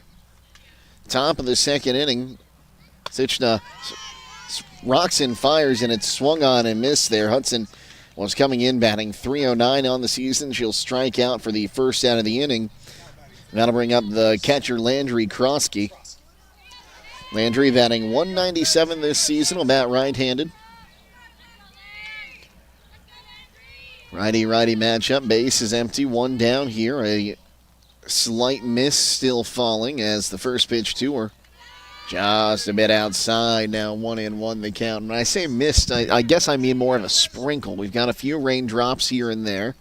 Speaker 2: top of the second inning. Sichna rocks and fires, and it's swung on and missed there. Hudson was coming in batting .309 on the season. She'll strike out for the first out of the inning. That'll bring up the catcher Landry Krosky. Landry batting .197 this season, will bat right-handed. Righty-righty matchup. Base is empty. 1 down here. A slight miss still falling as the first pitch to her. Just a bit outside. Now 1-1 the count. When I say missed, I guess I mean more of a sprinkle. We've got a few raindrops here and there.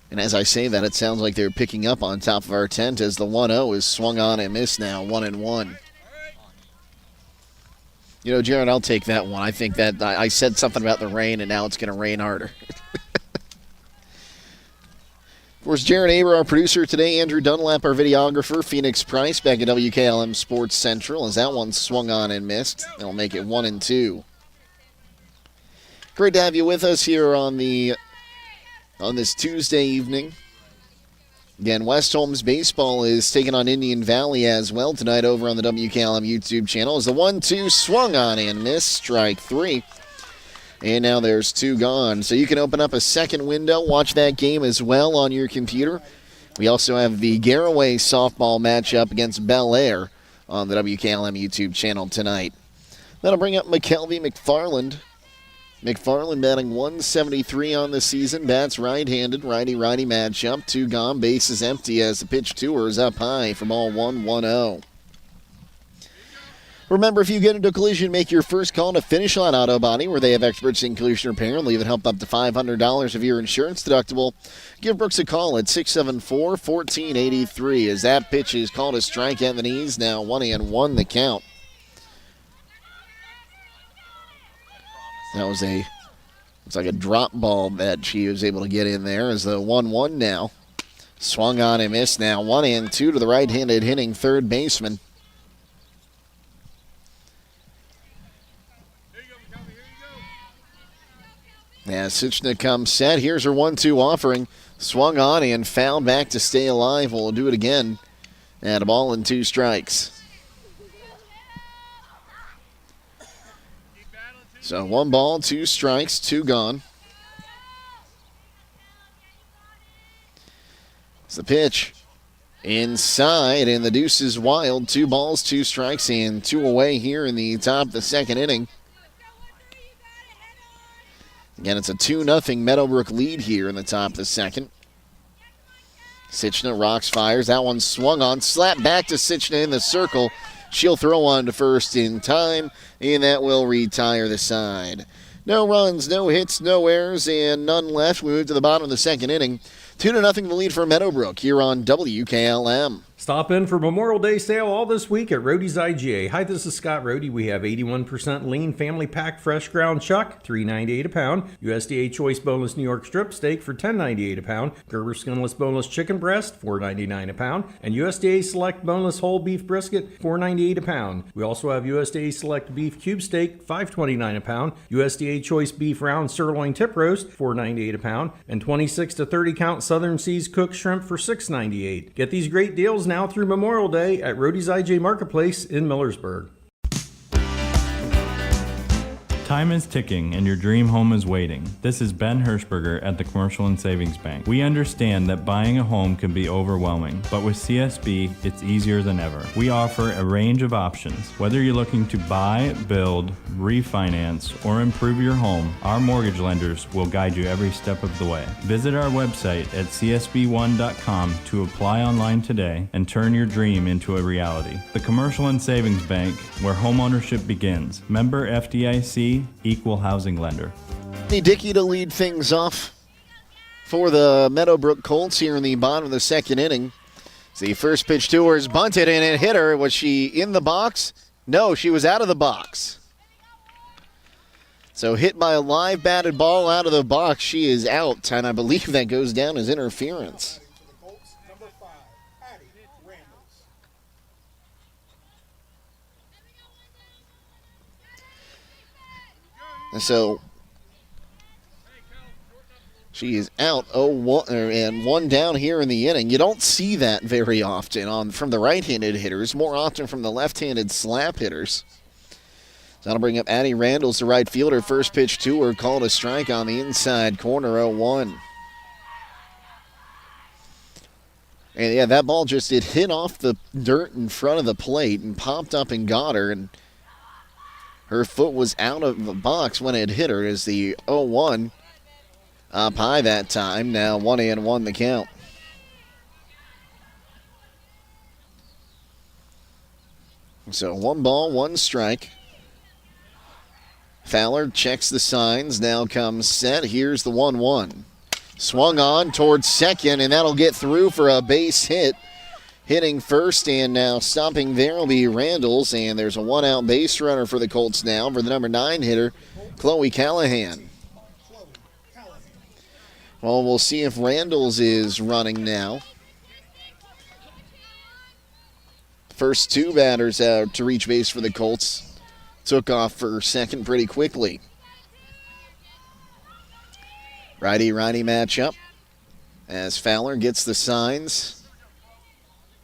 Speaker 2: And as I say that, it sounds like they're picking up on top of our tent as the 1-0 is swung on and missed now. 1-1. You know, Jaron, I'll take that one. I think that I said something about the rain, and now it's going to rain harder. Of course, Jaron Aber, our producer today, Andrew Dunlap, our videographer, Phoenix Price back at WKLM Sports Central, as that one swung on and missed. They'll make it 1-2. Great to have you with us here on this Tuesday evening. Again, West Holmes baseball is taking on Indian Valley as well tonight over on the WKLM YouTube channel. As the 1-2 swung on and missed, strike 3. And now there's 2 gone. So you can open up a second window, watch that game as well on your computer. We also have the Garaway softball matchup against Bel Air on the WKLM YouTube channel tonight. That'll bring up McKelvey McFarland. McFarland batting .173 on the season. Bats right-handed, righty-righty matchup. 2 gone, base is empty as the pitch to her is up high for ball 1, 1-0. Remember, if you get into a collision, make your first call to Finish Line Auto Body, where they have experts in collision repair and leave it help up to $500 of your insurance deductible. Give Brooks a call at 674-1483 as that pitch is called a strike at the knees. Now 1-1 the count. That was it's like a drop ball that she was able to get in there as the 1-1 now. Swung on and missed now. 1-2 to the right-handed hitting third baseman. As Sichna comes set, here's her 1-2 offering. Swung on and fouled back to stay alive. We'll do it again. And a ball and 2 strikes. So 1 ball, 2 strikes, 2 gone. It's the pitch. Inside, and the deuce is wild. 2 balls, 2 strikes, and 2 away here in the top of the second inning. Again, it's a 2-0 Meadowbrook lead here in the top of the second. Sichna rocks, fires. That one swung on. Slap back to Sichna in the circle. She'll throw on to first in time, and that will retire the side. No runs, no hits, no errors, and none left. We move to the bottom of the second inning. 2-0 the lead for Meadowbrook here on WKLM.
Speaker 7: Stop in for Memorial Day sale all this week at Roadie's IGA. Hi, this is Scott Roadie. We have 81% lean family pack fresh ground chuck, $3.98 a pound. USDA choice boneless New York strip steak for $10.98 a pound. Gerber skinless boneless chicken breast, $4.99 a pound. And USDA select boneless whole beef brisket, $4.98 a pound. We also have USDA select beef cube steak, $5.29 a pound. USDA choice beef round sirloin tip roast, $4.98 a pound. And 26 to 30 count Southern Seas cooked shrimp for $6.98. Get these great deals now through Memorial Day at Roadie's IJ Marketplace in Millersburg.
Speaker 11: Time is ticking and your dream home is waiting. This is Ben Hirschberger at the Commercial and Savings Bank. We understand that buying a home can be overwhelming, but with CSB, it's easier than ever. We offer a range of options. Whether you're looking to buy, build, refinance, or improve your home, our mortgage lenders will guide you every step of the way. Visit our website at csb1.com to apply online today and turn your dream into a reality. The Commercial and Savings Bank, where homeownership begins. Member FDIC, equal housing lender.
Speaker 2: Dickey to lead things off for the Meadowbrook Colts here in the bottom of the second inning. The first pitch to her is bunted and it hit her. Was she in the box? No, she was out of the box. So hit by a live batted ball out of the box. She is out, and I believe that goes down as interference. And so she is out 0-1 and 1 down here in the inning. You don't see that very often from the right-handed hitters, more often from the left-handed slap hitters. So that'll bring up Addie Randles, the right fielder. First pitch to her, called a strike on the inside corner, 0-1. And yeah, that ball it hit off the dirt in front of the plate and popped up and got her, and her foot was out of the box when it hit her as the 0-1 up high that time. Now 1-1 the count. So 1 ball, 1 strike. Fowler checks the signs. Now comes set. Here's the 1-1. Swung on towards second, and that'll get through for a base hit. Hitting first, and now stopping there will be Randles, and there's a 1-out base runner for the Colts now for the number 9 hitter, Chloe Callahan. Well, we'll see if Randles is running now. First 2 batters out to reach base for the Colts took off for second pretty quickly. Righty-righty matchup as Fowler gets the signs.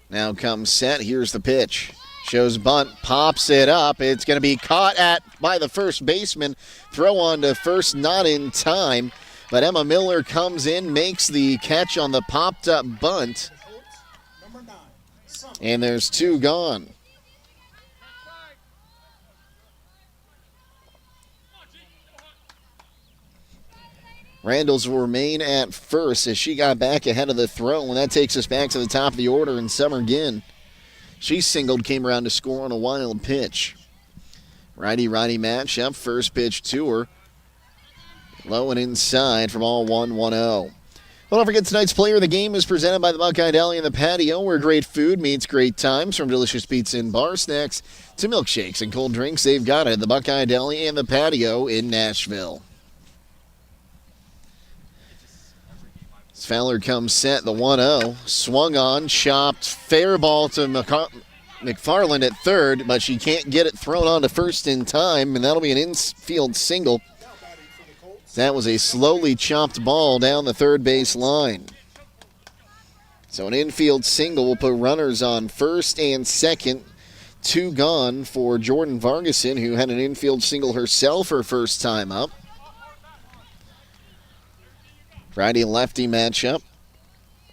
Speaker 2: Now comes set. Here's the pitch. Shows bunt. Pops it up. It's going to be caught by the first baseman. Throw on to first, not in time. But Emma Miller comes in, makes the catch on the popped up bunt. And there's 2 gone. Randles will remain at first as she got back ahead of the throw, and that takes us back to the top of the order in Summer Ginn. She singled, came around to score on a wild pitch. Righty-righty matchup, first pitch to her. Low and inside from all 1-1-0. Well, don't forget tonight's player of the game is presented by the Buckeye Deli and the Patio, where great food meets great times. From delicious pizza and bar snacks to milkshakes and cold drinks, they've got it at the Buckeye Deli and the Patio in Nashville. Fowler comes set, the 1-0. Swung on, chopped, fair ball to McFarland at third, but she can't get it thrown on to first in time, and that'll be an infield single. That was a slowly chopped ball down the third base line. So an infield single will put runners on first and second. 2 gone for Jordan Vargason, who had an infield single herself her first time up. Righty-lefty matchup.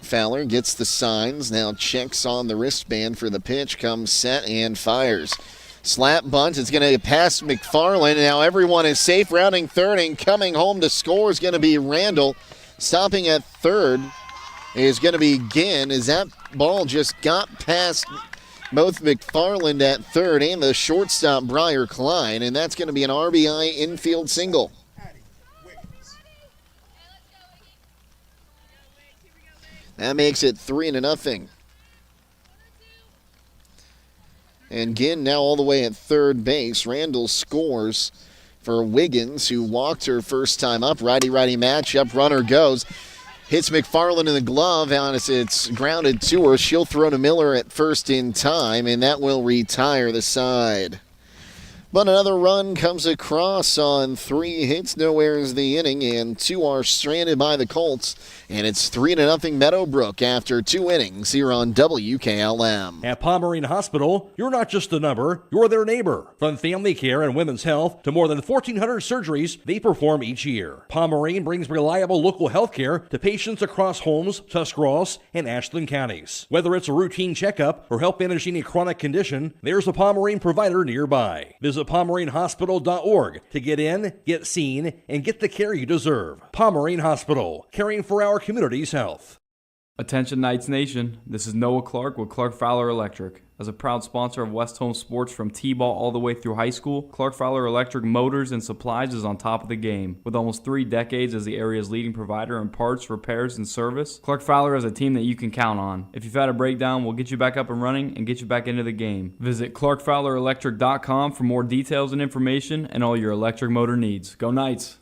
Speaker 2: Fowler gets the signs, now checks on the wristband for the pitch, comes set and fires. Slap bunt, it's going to pass McFarland. Now everyone is safe, rounding third, and coming home to score is going to be Randall. Stopping at third is going to be Ginn, as that ball just got past both McFarland at third and the shortstop Briar Klein, and that's going to be an RBI infield single. That makes it 3-0. And Ginn now all the way at third base. Randall scores for Wiggins, who walked her first time up. Righty-righty matchup. Runner goes. Hits McFarland in the glove as it's grounded to her. She'll throw to Miller at first in time, and that will retire the side. But another run comes across on 3 hits, no errors the inning, and 2 are stranded by the Colts. And it's 3-0 Meadowbrook after 2 innings here on WKLM.
Speaker 5: At Pomerene Hospital, you're not just a number, you're their neighbor. From family care and women's health to more than 1,400 surgeries they perform each year. Pomerene brings reliable local health care to patients across Holmes, Tuscarawas, and Ashland counties. Whether it's a routine checkup or help managing a chronic condition, there's a Pomerene provider nearby. Visit PomereneHospital.org to get in, get seen, and get the care you deserve. Pomerene Hospital, caring for our community's health.
Speaker 17: Attention Knights Nation, this is Noah Clark with Clark Fowler Electric. As a proud sponsor of West Holmes sports from T-ball all the way through high school, Clark Fowler Electric Motors and Supplies is on top of the game. With almost 3 decades as the area's leading provider in parts, repairs, and service, Clark Fowler is a team that you can count on. If you've had a breakdown, we'll get you back up and running and get you back into the game. Visit ClarkFowlerElectric.com for more details and information and all your electric motor needs. Go Knights!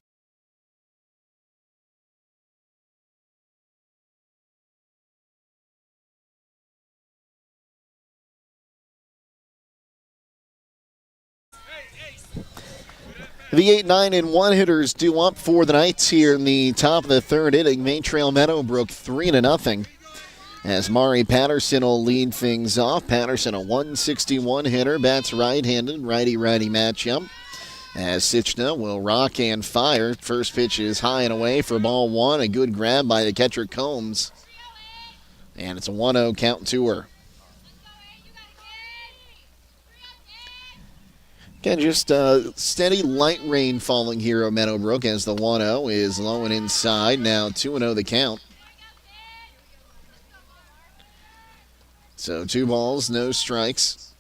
Speaker 2: The 8-9-1 hitters due up for the Knights here in the top of the 3rd inning. They trail Meadowbrook 3-0. As Mari Patterson will lead things off. Patterson, a 161 hitter, bats right-handed, righty-righty matchup. As Sichna will rock and fire. First pitch is high and away for ball 1. A good grab by the catcher Combs. And it's a 1-0 count to her. Again, just steady light rain falling here at Meadowbrook as the 1-0 is low and inside. Now 2-0 the count. So 2 balls, no strikes.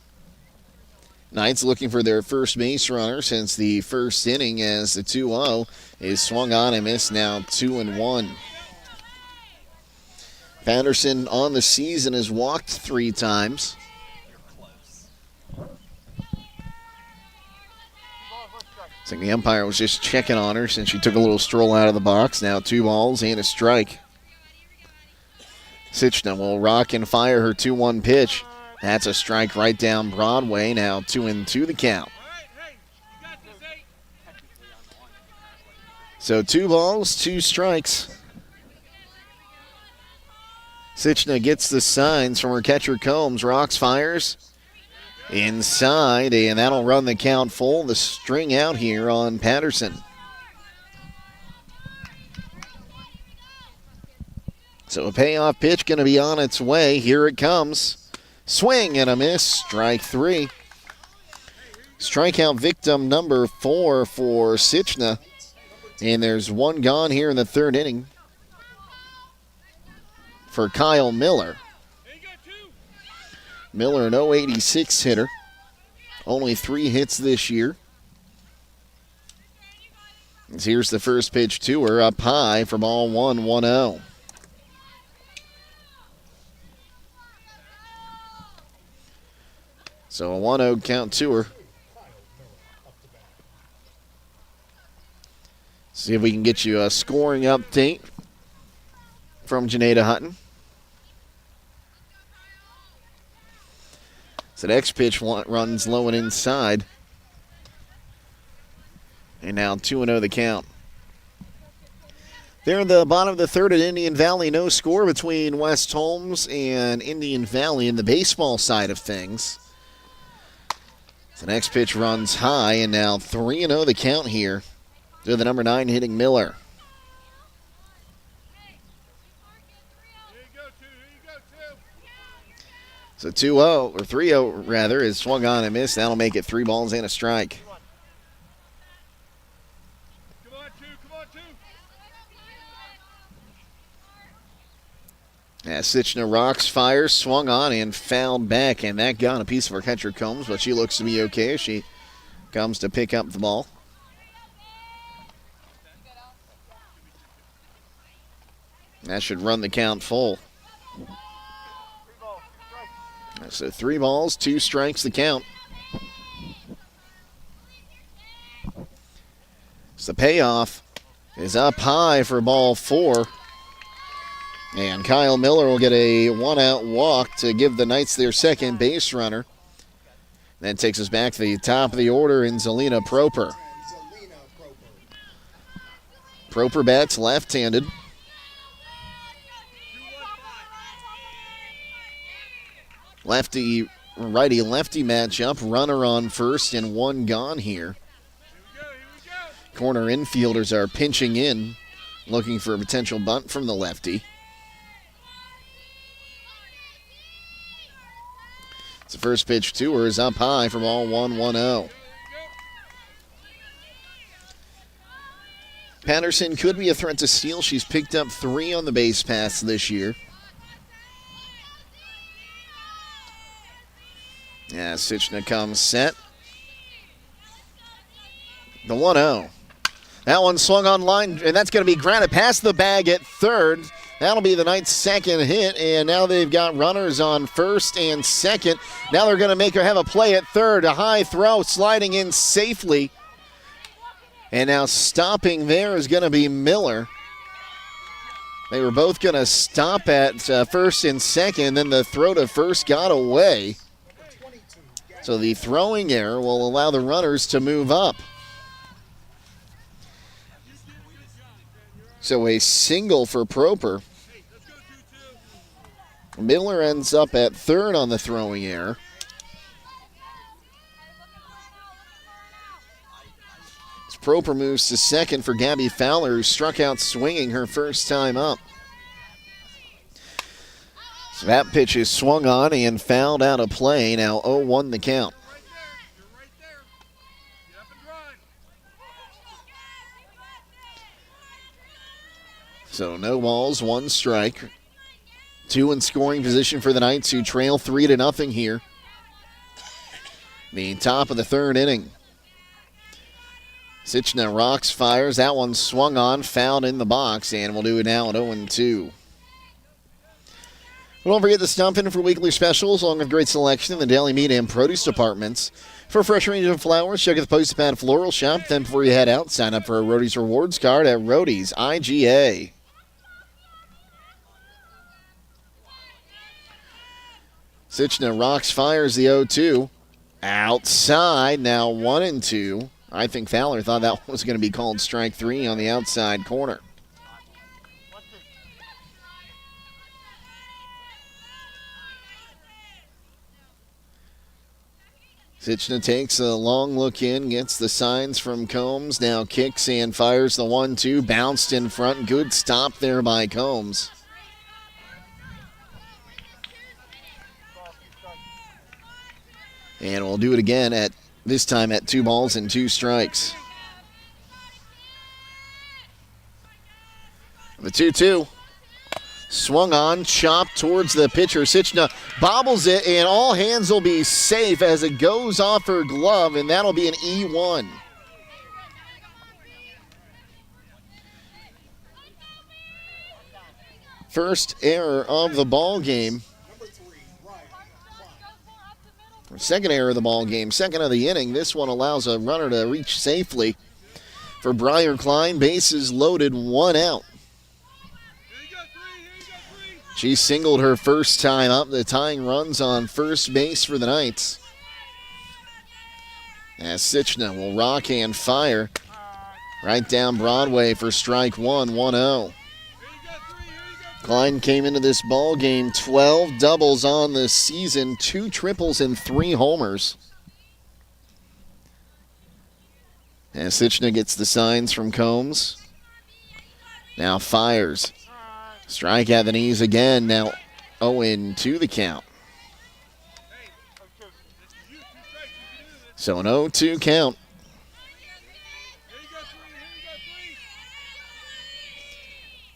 Speaker 2: Knights looking for their first base runner since the first inning as the 2-0 is swung on and missed, now 2-1. Patterson on the season has walked 3 times. I think the umpire was just checking on her since she took a little stroll out of the box. Now 2 balls and a strike. Sichna will rock and fire her 2-1 pitch. That's a strike right down Broadway. Now 2-2 the count. So 2 balls, 2 strikes. Sichna gets the signs from her catcher Combs. Rocks, fires. Inside, and that'll run the count full. The string out here on Patterson. So a payoff pitch going to be on its way. Here it comes. Swing and a miss. Strike 3. Strikeout victim number 4 for Sichna. And there's 1 gone here in the 3rd inning for Kyle Miller. Miller, an 086 hitter. Only 3 hits this year. As here's the first pitch to her, up high for ball 1, 1-0. So a 1-0 count to her. See if we can get you a scoring update from Janeda Hutton. So the next pitch runs low and inside. And now 2-0 the count. There in the bottom of the 3rd at Indian Valley, no score between West Holmes and Indian Valley in the baseball side of things. The next pitch runs high, and now 3-0 the count here to the number 9 hitting Miller. So 2-0, or 3-0 rather, is swung on and missed. That'll make it 3 balls and a strike. As Sichna rocks, fires, swung on and fouled back, and that got a piece of her catcher Combs, but she looks to be okay as she comes to pick up the ball. That should run the count full. So 3 balls, 2 strikes the count. So the payoff is up high for ball 4. And Kyle Miller will get a 1-out walk to give the Knights their second base runner. That takes us back to the top of the order in Zelina Proper. Proper bats left-handed. Righty-lefty matchup. Runner on first and 1 gone here. Corner infielders are pinching in, looking for a potential bunt from the lefty. It's the first pitch to her is up high for ball 1-1-0. Patterson could be a threat to steal. She's picked up 3 on the base paths this year. Yeah, Sichna comes set. The 1-0. That one swung on line, and that's going to be grounded past the bag at third. That'll be the Knights' second hit, and now they've got runners on first and second. Now they're going to have a play at third. A high throw sliding in safely. And now stopping there is going to be Miller. They were both going to stop at first and second, then the throw to first got away. So the throwing error will allow the runners to move up. So a single for Proper. Miller ends up at third on the throwing error. As Proper moves to second for Gabby Fowler, who struck out swinging her first time up. So that pitch is swung on and fouled out of play. Now 0-1 the count. So no balls, 1 strike. 2 in scoring position for the Knights, who trail 3-0 here. The top of the third inning. Sichna rocks, fires. That one swung on, fouled in the box, and we'll do it now at 0-2. Don't forget to stop in for weekly specials along with great selection in the deli meat and produce departments. For a fresh range of flowers, check out the Postgame Floral Shop. Then before you head out, sign up for a Roadie's Rewards card at Roadie's IGA. Sichna rocks, fires the 0-2. Outside, now 1-2. I think Fowler thought that was going to be called strike 3 on the outside corner. Sichna takes a long look in, gets the signs from Combs, now kicks and fires the 1-2, bounced in front, good stop there by Combs. And we'll do it again at this time at 2 balls and 2 strikes. The 2-2. Swung on, chopped towards the pitcher. Sichna bobbles it, and all hands will be safe as it goes off her glove, and that'll be an E1. First error of the ball game. Second error of the ball game, second of the inning. This one allows a runner to reach safely for Briar Klein. Bases loaded, 1 out. She singled her first time up. The tying runs on first base for the Knights. As Sichna will rock and fire right down Broadway for strike 1, 1-0. Klein came into this ball game 12 doubles on the season, 2 triples and 3 homers. As Sichna gets the signs from Combs. Now fires. Strike at the knees again. Now 0-2 the count. So an 0-2 count.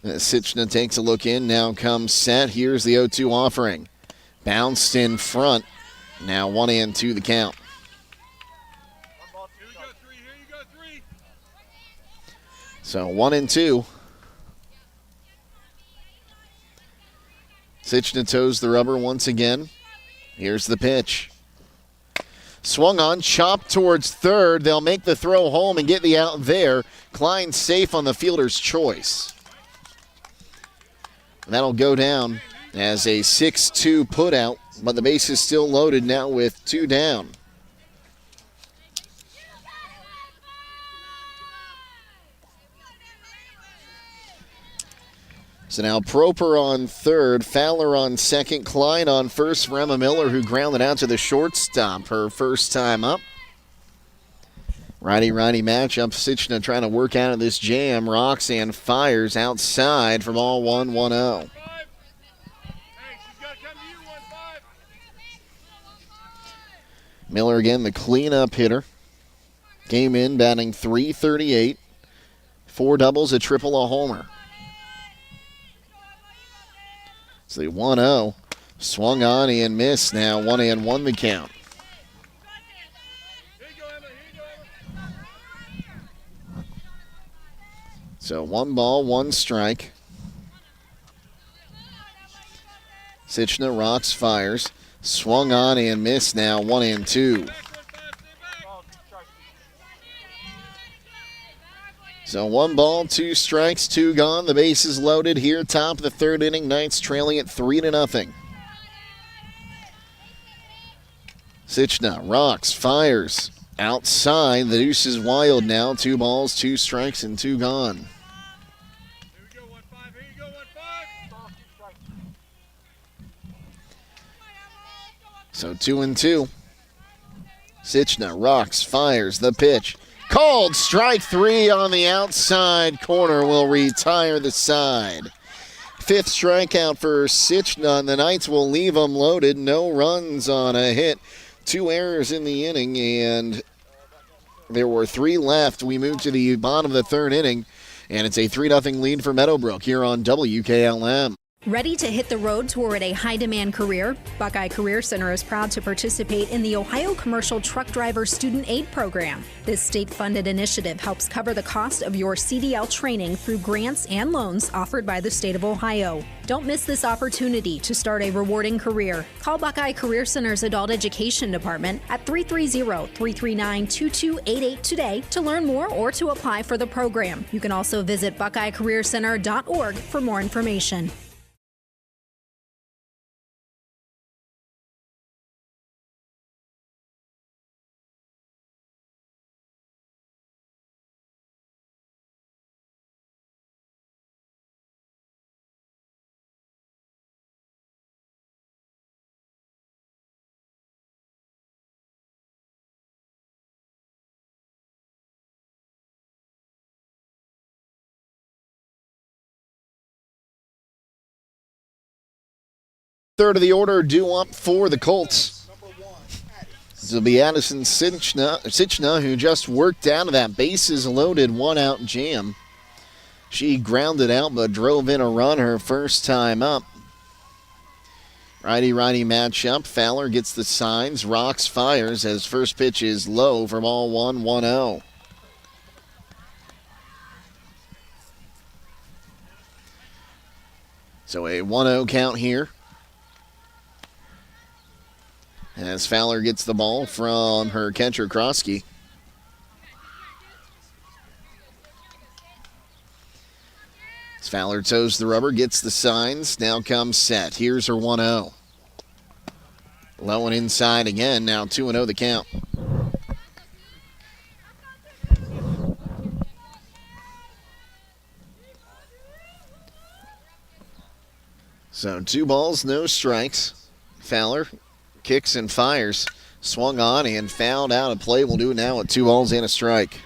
Speaker 2: Sichna takes a look in. Now comes set. Here's the 0-2 offering. Bounced in front. Now 1-2 the count. So 1-2. Sichna toes the rubber once again. Here's the pitch. Swung on, chopped towards third. They'll make the throw home and get the out there. Klein safe on the fielder's choice. That'll go down as a 6-2 putout, but the base is still loaded now with 2 down. So now Proper on third, Fowler on second, Klein on first for Emma Miller, who grounded out to the shortstop her first time up. Righty-righty matchup. Sichna trying to work out of this jam. Roxanne fires outside for ball 1-1-0. Miller again, the cleanup hitter. Came in batting .338. 4 doubles, a triple, a homer. So the 1-0. Swung on and missed now. 1-1 the count. So 1 ball, 1 strike. Sichna rocks, fires. Swung on and missed now. 1-2. So 1 ball, 2 strikes, 2 gone. The base is loaded here. Top of the 3rd inning. Knights trailing it 3-0. Sichna rocks, fires. Outside. The deuce is wild now. 2 balls, 2 strikes, and 2 gone. So 2-2. Sichna rocks, fires. The pitch. Called strike 3 on the outside corner will retire the side. 5th strikeout for Sichna, and the Knights will leave them loaded. No runs on a hit. 2 errors in the inning, and there were 3 left. We move to the bottom of the 3rd inning, and it's a 3-0 lead for Meadowbrook here on WKLM.
Speaker 19: Ready to hit the road toward a high-demand career? Buckeye Career Center is proud to participate in the Ohio Commercial Truck Driver Student Aid Program. This state-funded initiative helps cover the cost of your CDL training through grants and loans offered by the state of Ohio. Don't miss this opportunity to start a rewarding career. Call Buckeye Career Center's Adult Education Department at 330-339-2288 today to learn more or to apply for the program. You can also visit buckeyecareercenter.org for more information.
Speaker 2: Third of the order due up for the Colts. This will be Addison Sichna, who just worked out of that bases loaded 1-out jam. She grounded out but drove in a run her first time up. Righty-righty matchup. Fowler gets the signs. Rocks, fires as first pitch is low for ball 1-1-0. So a 1-0 count here. As Fowler gets the ball from her catcher, Krosky. As Fowler toes the rubber, gets the signs. Now comes set. Here's her 1-0. Low and inside again. Now 2-0 the count. So 2 balls, no strikes. Fowler kicks and fires. Swung on and fouled out of play. We'll do it now with 2 balls and a strike.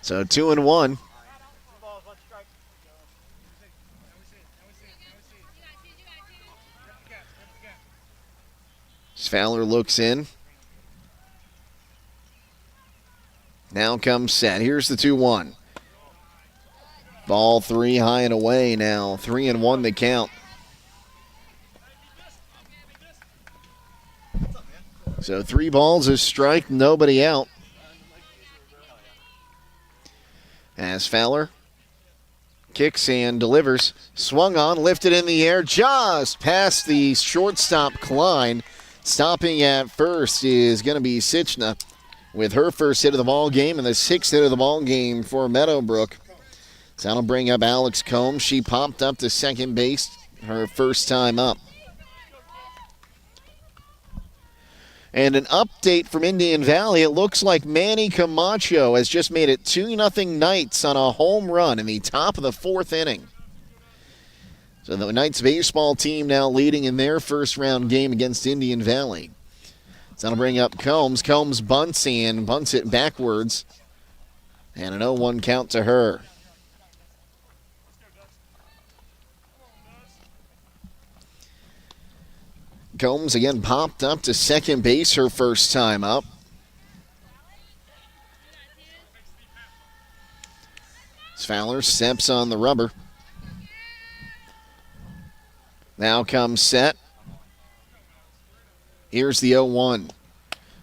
Speaker 2: So 2-1. Fowler looks in. Now comes set. Here's the 2-1. Ball 3 high and away now. 3-1 the count. So 3 balls, a strike, nobody out. As Fowler Kicks and delivers. Swung on, lifted in the air, just past the shortstop Klein. Stopping at first is going to be Sichna with her first hit of the ball game and the 6th hit of the ball game for Meadowbrook. So that'll bring up Alex Combs. She popped up to second base her first time up. And an update from Indian Valley. It looks like Manny Camacho has just made it 2-0 Knights on a home run in the top of the 4th inning. So the Knights baseball team now leading in their first round game against Indian Valley. So that'll bring up Combs. Combs bunts and bunts it backwards. And an 0-1 count to her. Combs again popped up to second base her first time up. Fowler steps on the rubber. Now comes set. Here's the 0-1.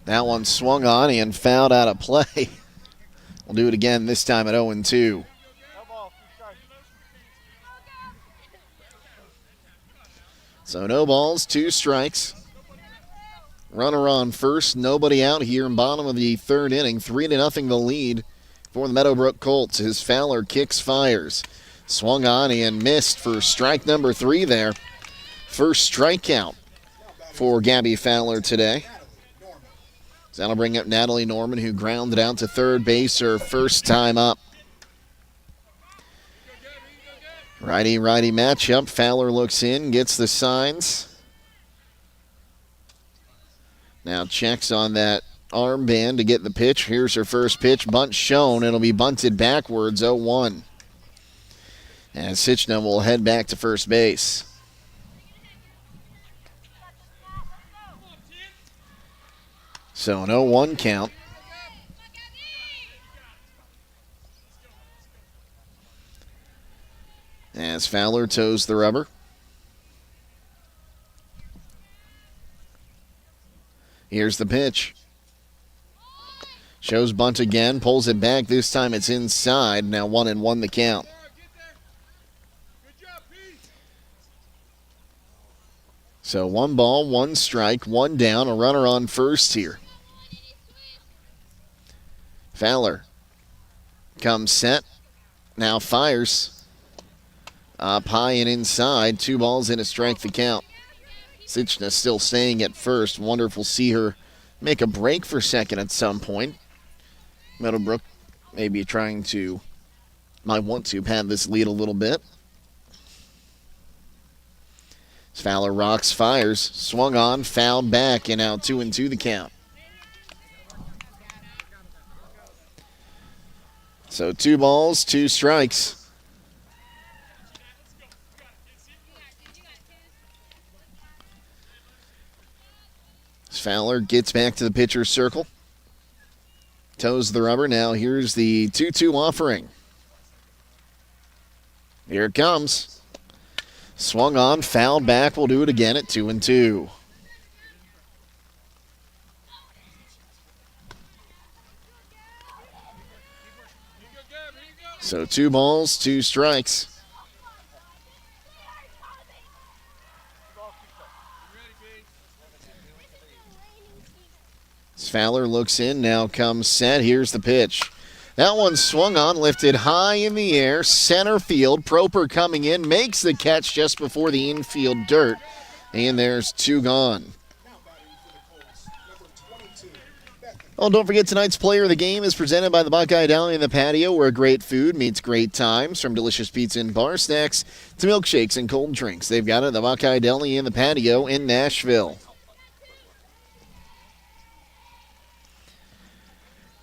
Speaker 2: That one swung on and fouled out of play. We'll do it again, this time at 0-2. So no balls, 2 strikes. Runner on first, nobody out here in bottom of the 3rd inning. 3-0 the lead for the Meadowbrook Colts as Fowler kicks, fires. Swung on and missed for strike number 3 there. First strikeout for Gabby Fowler today. So that'll bring up Natalie Norman, who grounded out to third base her first time up. Righty-righty matchup. Fowler looks in, gets the signs. Now checks on that armband to get the pitch. Here's her first pitch. Bunt shown. It'll be bunted backwards, 0-1. And Sichna will head back to first base. So an 0-1 count. As Fowler toes the rubber. Here's the pitch. Shows bunt again, pulls it back. This time it's inside. Now 1-1 the count. So 1 ball, 1 strike, 1 down. A runner on first here. Fowler comes set. Now fires. Up high and inside. 2 balls and a strike the count. Sichna still staying at first. Wonder if we'll see her make a break for second at some point. Meadowbrook maybe might want to pad this lead a little bit. Fowler rocks, fires, swung on, fouled back, and now 2-2 the count. So 2 balls, 2 strikes. Fowler gets back to the pitcher's circle. Toes the rubber. Now here's the 2-2 offering. Here it comes. Swung on, fouled back. We'll do it again at 2-2. So 2 balls, 2 strikes. Fowler looks in, now comes set. Here's the pitch. That one swung on, lifted high in the air, center field. Proper coming in, makes the catch just before the infield dirt. And there's 2 gone. Oh, don't forget tonight's player of the game is presented by the Buckeye Deli in the Patio, where great food meets great times. From delicious pizza and bar snacks to milkshakes and cold drinks. They've got it at the Buckeye Deli in the Patio in Nashville.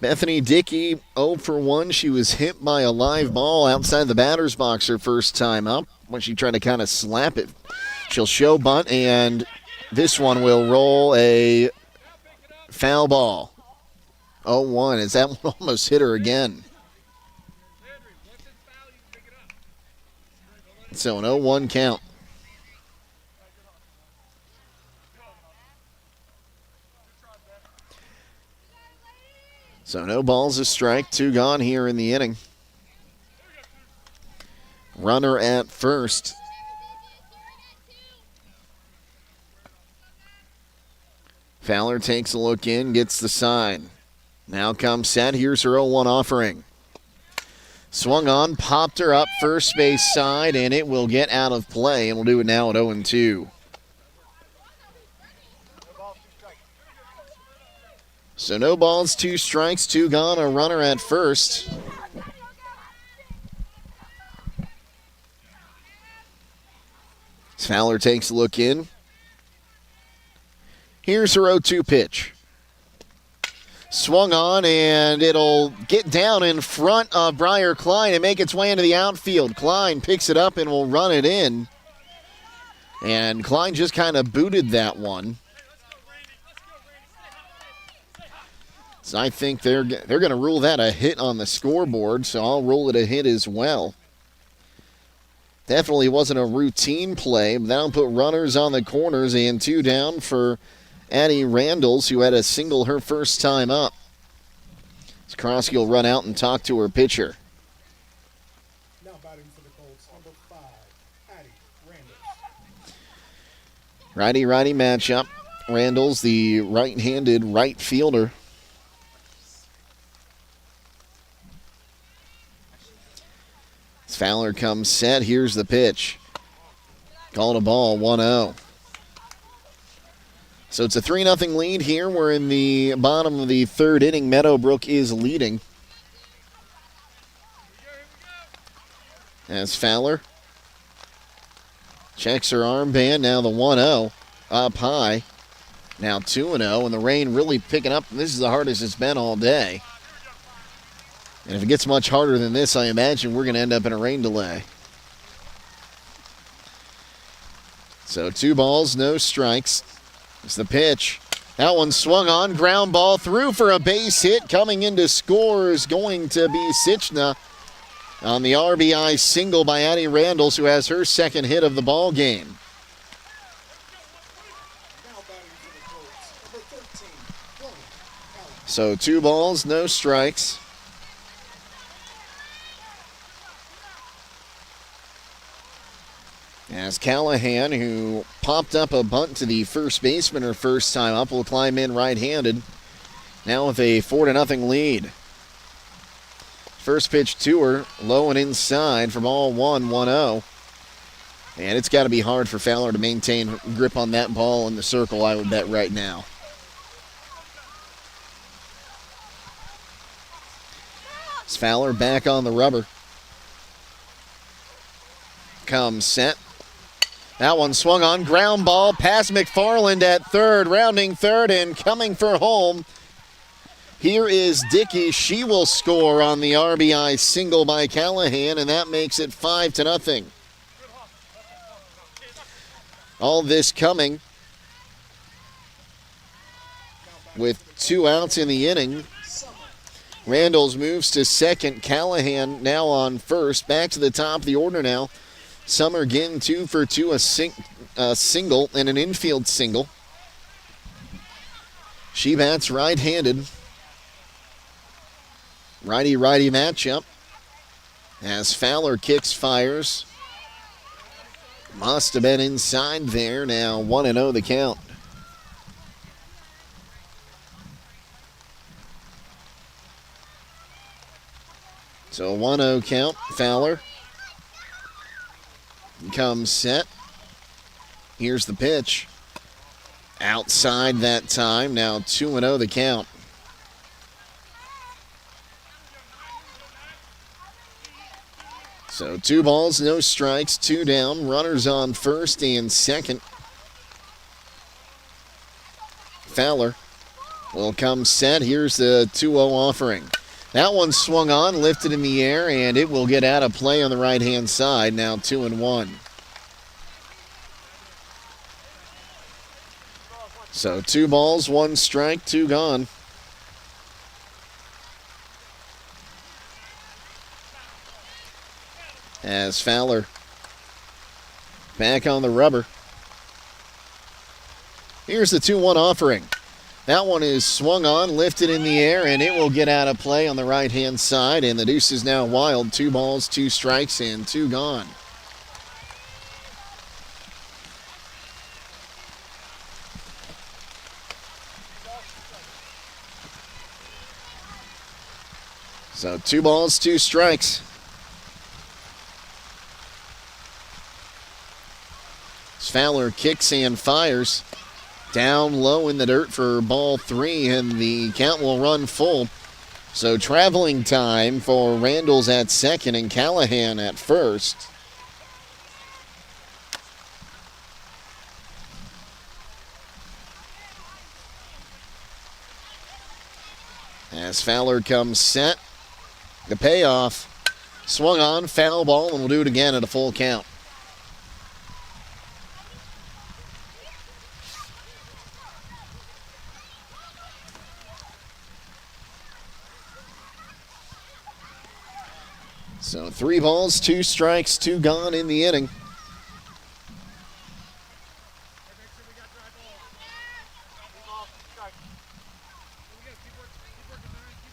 Speaker 2: Bethany Dickey, 0 for 1. She was hit by a live ball outside the batter's box her first time up. When she tried to kind of slap it, she'll show bunt, and this one will roll a foul ball. 0-1, as that one almost hit her again. So an 0-1 count. So no balls, a strike, 2 gone here in the inning. Runner at first. Fowler takes a look in, gets the sign. Now comes set. Here's her 0-1 offering. Swung on, popped her up first base side, and it will get out of play, and we'll do it now at 0-2. So no balls, 2 strikes, 2 gone, a runner at first. Fowler takes a look in. Here's her 0-2 pitch. Swung on, and it'll get down in front of Briar Klein and make its way into the outfield. Klein picks it up and will run it in. And Klein just kind of booted that one. So I think they're going to rule that a hit on the scoreboard, so I'll roll it a hit as well. Definitely wasn't a routine play, but that'll put runners on the corners and 2 down for Addie Randalls, who had a single her first time up. So Krosky will run out and talk to her pitcher.
Speaker 20: Now batting for the Colts, number 5, Addie Randalls.
Speaker 2: Righty-righty matchup. Randalls, the right-handed right fielder. As Fowler comes set, here's the pitch. Called a ball, 1-0. So it's a 3-0 lead here. We're in the bottom of the 3rd inning. Meadowbrook is leading. As Fowler checks her armband. Now the 1-0 up high. Now 2-0, and the rain really picking up. This is the hardest it's been all day. And if it gets much harder than this, I imagine we're going to end up in a rain delay. So 2 balls, no strikes. It's the pitch. That one swung on, ground ball through for a base hit. Coming into score is going to be Sichna on the RBI single by Addie Randalls, who has her 2nd hit of the ball game. So 2 balls, no strikes. As Callahan, who popped up a bunt to the first baseman her first time up, will climb in right-handed. Now with a 4-0 lead. First pitch to her, low and inside for ball 1-0. And it's got to be hard for Fowler to maintain grip on that ball in the circle, I would bet right now. As Fowler back on the rubber. Comes set. That one swung on, ground ball past McFarland at 3rd, rounding 3rd and coming for home. Here is Dickey. She will score on the RBI single by Callahan, and that makes it 5-0. All this coming with 2 outs in the inning. Randalls moves to 2nd. Callahan now on 1st. Back to the top of the order now. Summer again 2 for 2, a single and an infield single. She bats right-handed. Righty-righty matchup. As Fowler kicks, fires. Must have been inside there. Now 1-0 the count. So 1-0 count. Fowler comes set. Here's the pitch. Outside that time. Now 2-0 the count. So 2 balls, no strikes, 2 down. Runners on 1st and 2nd. Fowler will come set. Here's the 2-0 offering. That one swung on, lifted in the air, and it will get out of play on the right-hand side. Now 2-1. So 2 balls, 1 strike, 2 gone. As Fowler back on the rubber. Here's the 2-1 offering. That one is swung on, lifted in the air, and it will get out of play on the right-hand side, and the deuce is now wild. 2 balls, 2 strikes, and 2 gone. So 2 balls, 2 strikes. Fowler kicks and fires. Down low in the dirt for ball 3, and the count will run full. So traveling time for Randall's at second and Callahan at first. As Fowler comes set, the payoff, swung on, foul ball, and we'll do it again at a full count. So 3 balls, 2 strikes, 2 gone in the inning.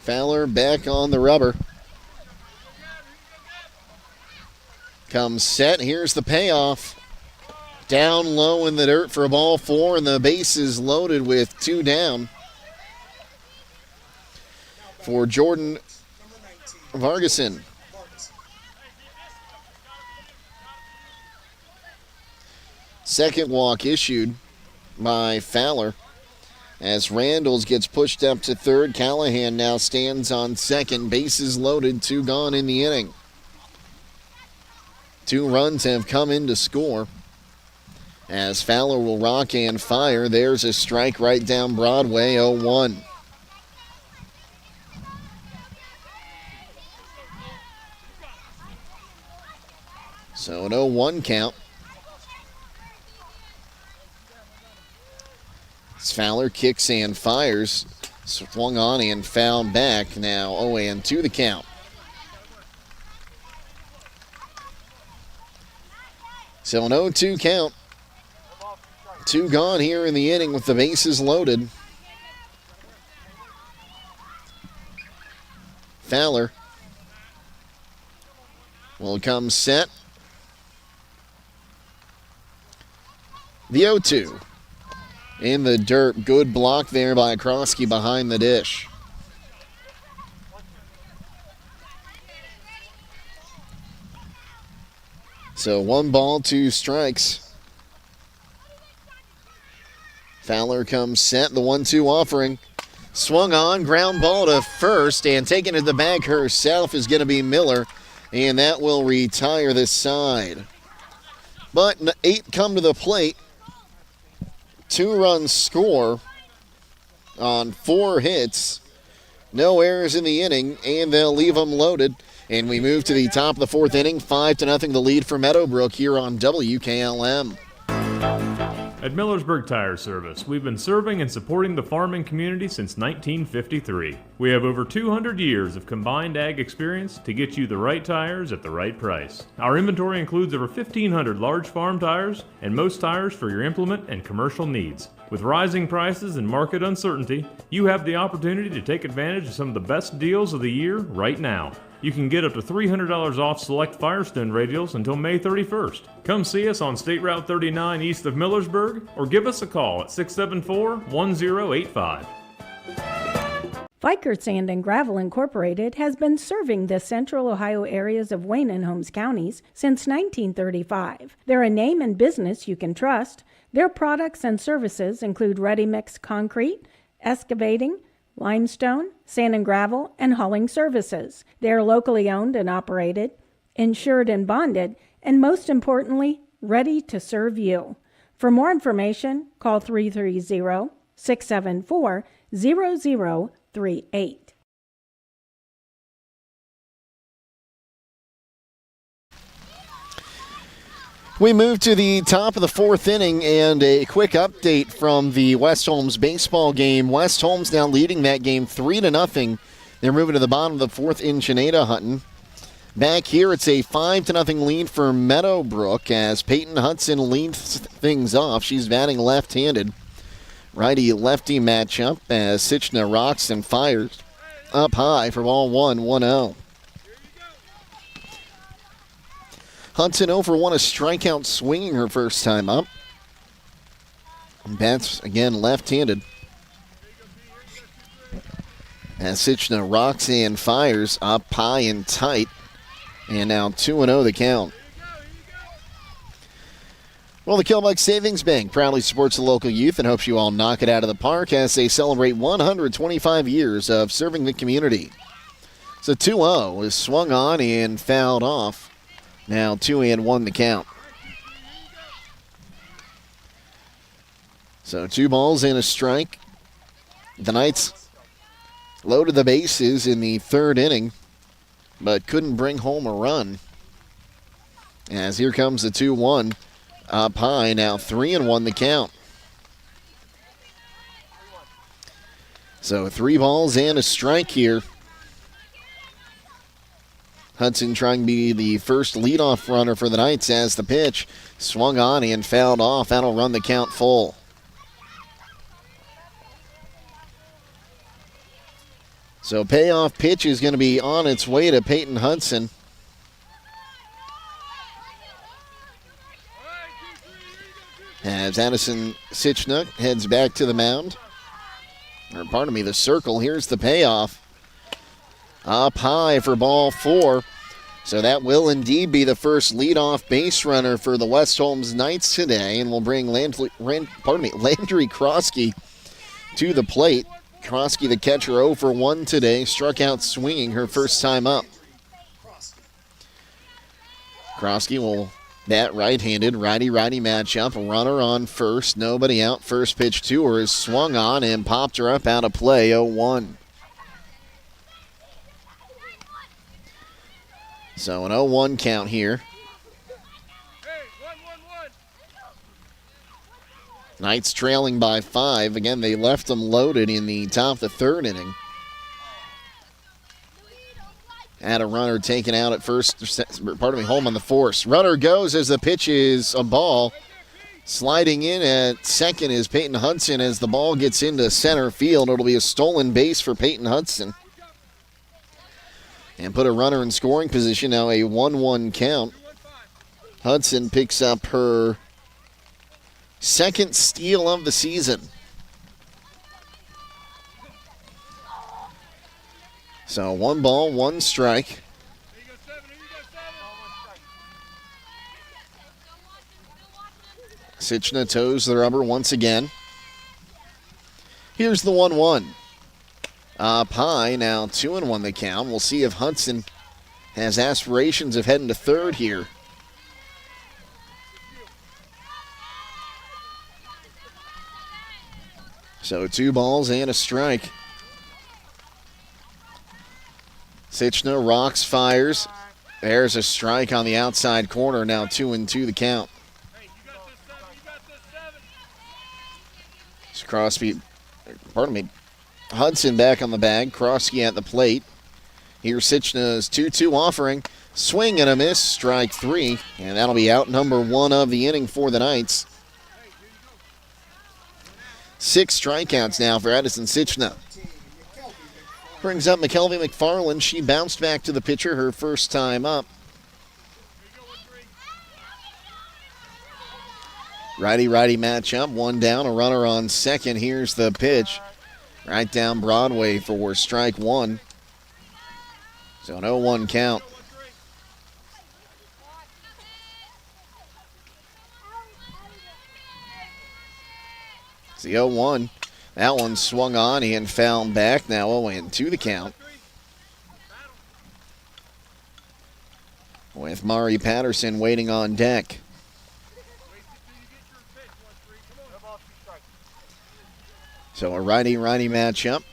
Speaker 2: Fowler back on the rubber. Comes set. Here's the payoff. Down low in the dirt for ball 4, and the base is loaded with 2 down for Jordan Vargason. Second walk issued by Fowler as Randalls gets pushed up to third. Callahan now stands on second. Bases loaded, 2 gone in the inning. 2 runs have come in to score as Fowler will rock and fire. There's a strike right down Broadway, 0-1. So an 0-1 count. Fowler kicks and fires. Swung on and fouled back. Now 0-2 the count. So an 0-2 count. 2 gone here in the inning with the bases loaded. Fowler will come set. The 0-2. In the dirt, good block there by Krosky behind the dish. So 1 ball, 2 strikes. Fowler comes set, the 1-2 offering. Swung on, ground ball to first, and taking to the bag herself is going to be Miller, and that will retire this side. But 8 come to the plate. 2 runs score on 4 hits. No errors in the inning, and they'll leave them loaded. And we move to the top of the 4th inning. 5-0 the lead for Meadowbrook here on WKLM.
Speaker 11: At Millersburg Tire Service, we've been serving and supporting the farming community since 1953. We have over 200 years of combined ag experience to get you the right tires at the right price. Our inventory includes over 1,500 large farm tires and most tires for your implement and commercial needs. With rising prices and market uncertainty, you have the opportunity to take advantage of some of the best deals of the year right now. You can get up to $300 off select Firestone radials until May 31st. Come see us on State Route 39 east of Millersburg or give us a call at 674-1085.
Speaker 14: Fikert Sand and Gravel Incorporated has been serving the central Ohio areas of Wayne and Holmes counties since 1935. They're a name and business you can trust. Their products and services include ready-mix concrete, excavating, limestone, sand and gravel, and hauling services. They are locally owned and operated, insured and bonded, and most importantly, ready to serve you. For more information, call 330-674-0038.
Speaker 2: We move to the top of the 4th inning and a quick update from the West Holmes baseball game. West Holmes now leading that game 3-0. They're moving to the bottom of the 4th in Cheneda-Hutton. Back here, it's a 5-0 lead for Meadowbrook as Peyton Hudson leads things off. She's batting left-handed. righty-lefty matchup as Sichna rocks and fires up high for ball 1-0. Hudson 0 for 1, a strikeout swinging her first time up. Bats again left-handed. As Sichna rocks and fires up high and tight. And now 2-0 the count. Well, the Kilbuck Savings Bank proudly supports the local youth and hopes you all knock it out of the park as they celebrate 125 years of serving the community. So 2-0 is swung on and fouled off. Now 2-1 the count. So 2 balls and a strike. The Knights loaded the bases in the third inning, but couldn't bring home a run. As here comes the 2-1 up high, now 3-1 the count. So 3 balls and a strike here. Hudson trying to be the first leadoff runner for the Knights as the pitch swung on and fouled off. That'll run the count full. So payoff pitch is going to be on its way to Peyton Hudson. As Addison Sichnook heads back to the mound. Or pardon me, the circle. Here's the payoff. Up high for ball 4. So that will indeed be the first leadoff base runner for the West Holmes Knights today, and will bring Landry Krosky to the plate. Krosky, the catcher, 0 for 1 today, struck out swinging her first time up. Krosky will bat right-handed, righty-righty matchup. A runner on first, nobody out. First pitch to her is swung on and popped her up out of play, 0-1. So an 0-1 count here. Knights trailing by 5. Again, they left them loaded in the top of the third inning. Had a runner taken out at first, home on the force. Runner goes as the pitch is a ball. Sliding in at second is Peyton Hudson as the ball gets into center field. It'll be a stolen base for Peyton Hudson. And put a runner in scoring position, now a 1-1 count. Hudson picks up her second steal of the season. So 1 ball, 1 strike. Sichna toes the rubber once again. Here's the 1-1. Up high, now 2-1 the count. We'll see if Hudson has aspirations of heading to third here. So 2 balls and a strike. Sichna rocks, fires. There's a strike on the outside corner. Now 2-2 the count. Hudson back on the bag. Krosky at the plate. Here's Sichna's 2-2 offering. Swing and a miss. Strike 3. And that'll be out number 1 of the inning for the Knights. 6 strikeouts now for Addison Sichna. Brings up McKelvey McFarland. She bounced back to the pitcher her first time up. Righty-righty matchup. 1 down, a runner on second. Here's the pitch. Right down Broadway for strike 1. So an 0-1 count. It's the 0-1. That one swung on and fouled back. Now 0-2 the count. With Mari Patterson waiting on deck. So a righty-righty matchup.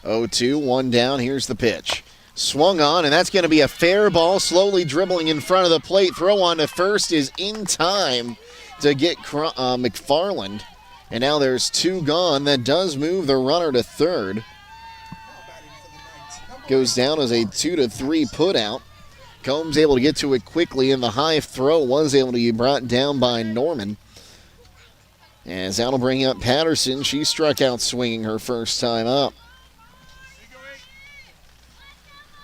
Speaker 2: 0-2, 1 down. Here's the pitch. Swung on, and that's going to be a fair ball, slowly dribbling in front of the plate. Throw on to first is in time to get McFarland. And now there's 2 gone. That does move the runner to third. Goes down as a 2-3 put out. Combs able to get to it quickly, and the high throw was able to be brought down by Norman. As that'll bring up Patterson. She struck out swinging her first time up.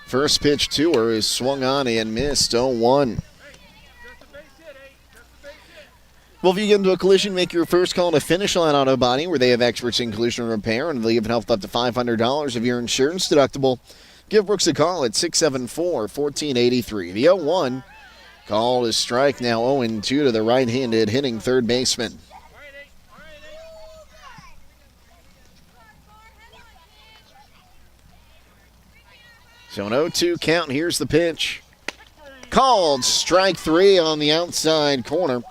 Speaker 2: First pitch to her is swung on and missed, 0-1. Well, if you get into a collision, make your first call to Finish Line Auto Body, where they have experts in collision repair, and they even help up to $500 of your insurance deductible. Give Brooks a call at 674-1483. The 0-1 call is strike, now 0-2 to the right-handed hitting third baseman. So an 0-2 count. Here's the pitch. Called strike 3 on the outside corner,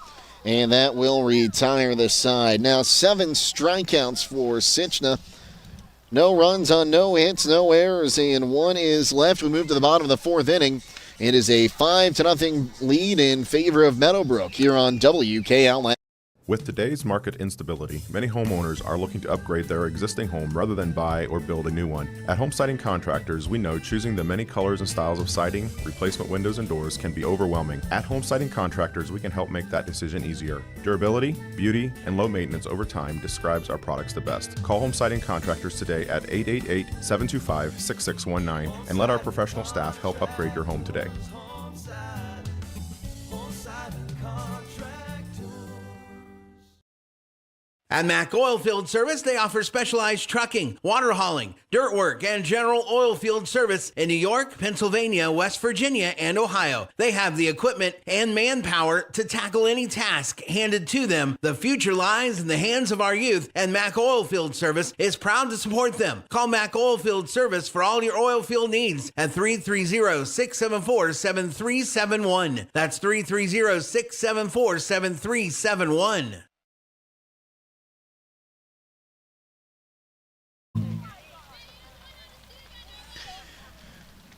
Speaker 2: and that will retire the side. Now 7 strikeouts for Sichna. No runs on no hits, no errors, and 1 is left. We move to the bottom of the 4th inning. It is a 5-0 lead in favor of Meadowbrook here on WKLM.
Speaker 15: With today's market instability, many homeowners are looking to upgrade their existing home rather than buy or build a new one. At Home Siding Contractors, we know choosing the many colors and styles of siding, replacement windows, and doors can be overwhelming. At Home Siding Contractors, we can help make that decision easier. Durability, beauty, and low maintenance over time describes our products the best. Call Home Siding Contractors today at 888-725-6619 and let our professional staff help upgrade your home today.
Speaker 12: At Mack Oilfield Service, they offer specialized trucking, water hauling, dirt work, and general oil field service in New York, Pennsylvania, West Virginia, and Ohio. They have the equipment and manpower to tackle any task handed to them. The future lies in the hands of our youth, and Mack Oilfield Service is proud to support them. Call Mack Oilfield Service for all your oil field needs at 330-674-7371. That's 330-674-7371.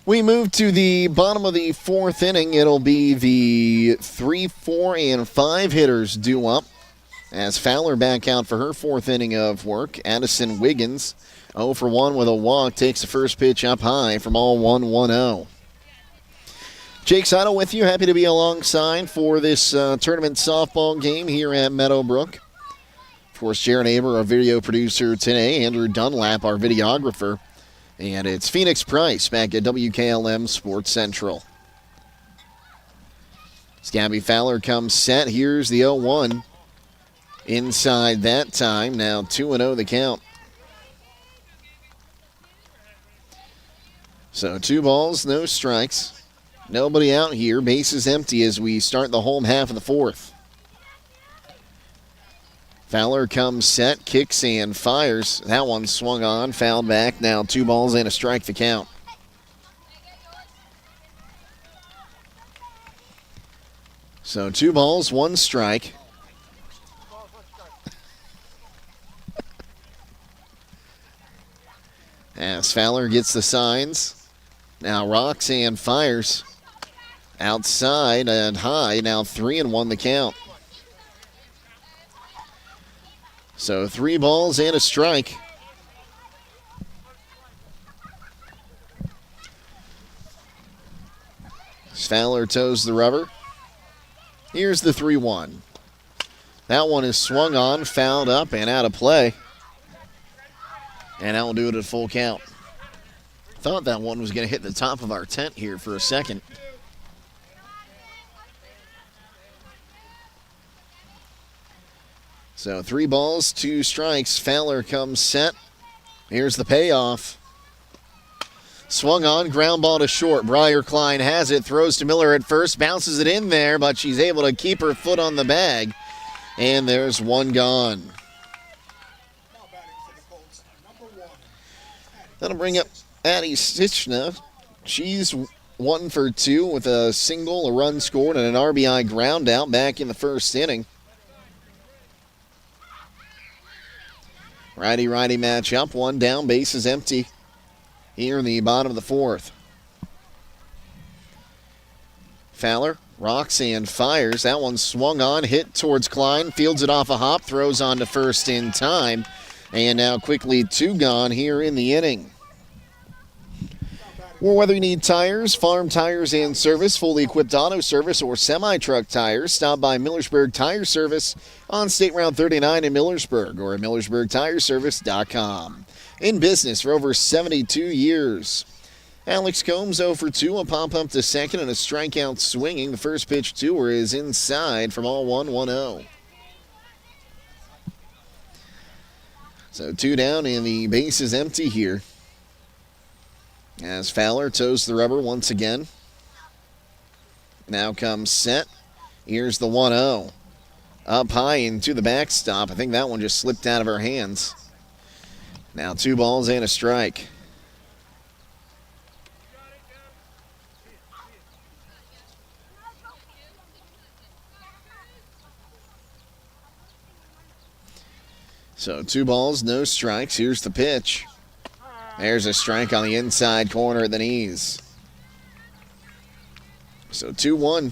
Speaker 2: We move to the bottom of the 4th inning. It'll be the 3, 4, and 5 hitters due up as Fowler back out for her 4th inning of work. Addison Wiggins 0 for 1 with a walk, takes the first pitch up high from all 1-1-0. Jake Sidle with you. Happy to be alongside for this tournament softball game here at Meadowbrook. Of course, Jaron Aber, our video producer today. Andrew Dunlap, our videographer. And it's Phoenix Price back at WKLM Sports Central. Scabby Fowler comes set. Here's the 0-1. Inside that time. Now 2-0 the count. So 2 balls, no strikes. Nobody out here. Bases empty as we start the home half of the 4th. Fowler comes set, kicks and fires. That one swung on, fouled back. Now 2 balls and a strike the count. So 2 balls, 1 strike. As Fowler gets the signs. Now rocks and fires. Outside and high. Now 3-1 the count. So 3 balls and a strike. Fowler toes the rubber. Here's the 3-1. That one is swung on, fouled up, and out of play. And that will do it at full count. Thought that one was going to hit the top of our tent here for a second. So 3 balls, 2 strikes. Fowler comes set. Here's the payoff. Swung on, ground ball to short. Briar Klein has it, throws to Miller at first, bounces it in there, but she's able to keep her foot on the bag. And there's 1 gone. That'll bring up Addie Sichna. She's 1 for 2 with a single, a run scored, and an RBI ground out back in the 1st inning. Righty-righty matchup. 1 down, base is empty here in the bottom of the 4th. Fowler rocks and fires. That one swung on, hit towards Klein, fields it off a hop, throws on to first in time. And now quickly 2 gone here in the inning. For whether you need tires, farm tires and service, fully equipped auto service, or semi-truck tires, stop by Millersburg Tire Service on State Route 39 in Millersburg or at MillersburgTireservice.com. In business for over 72 years. Alex Combs 0 for 2, a pop-up to second and a strikeout swinging. The first pitch to her is inside from all 1-1-0. So 2 down and the base is empty here. As Fowler toes the rubber once again. Now comes set. Here's the 1-0. Up high into the backstop. I think that one just slipped out of her hands. Now 2 balls and a strike. So 2 balls, no strikes. Here's the pitch. There's a strike on the inside corner at the knees. So 2-1.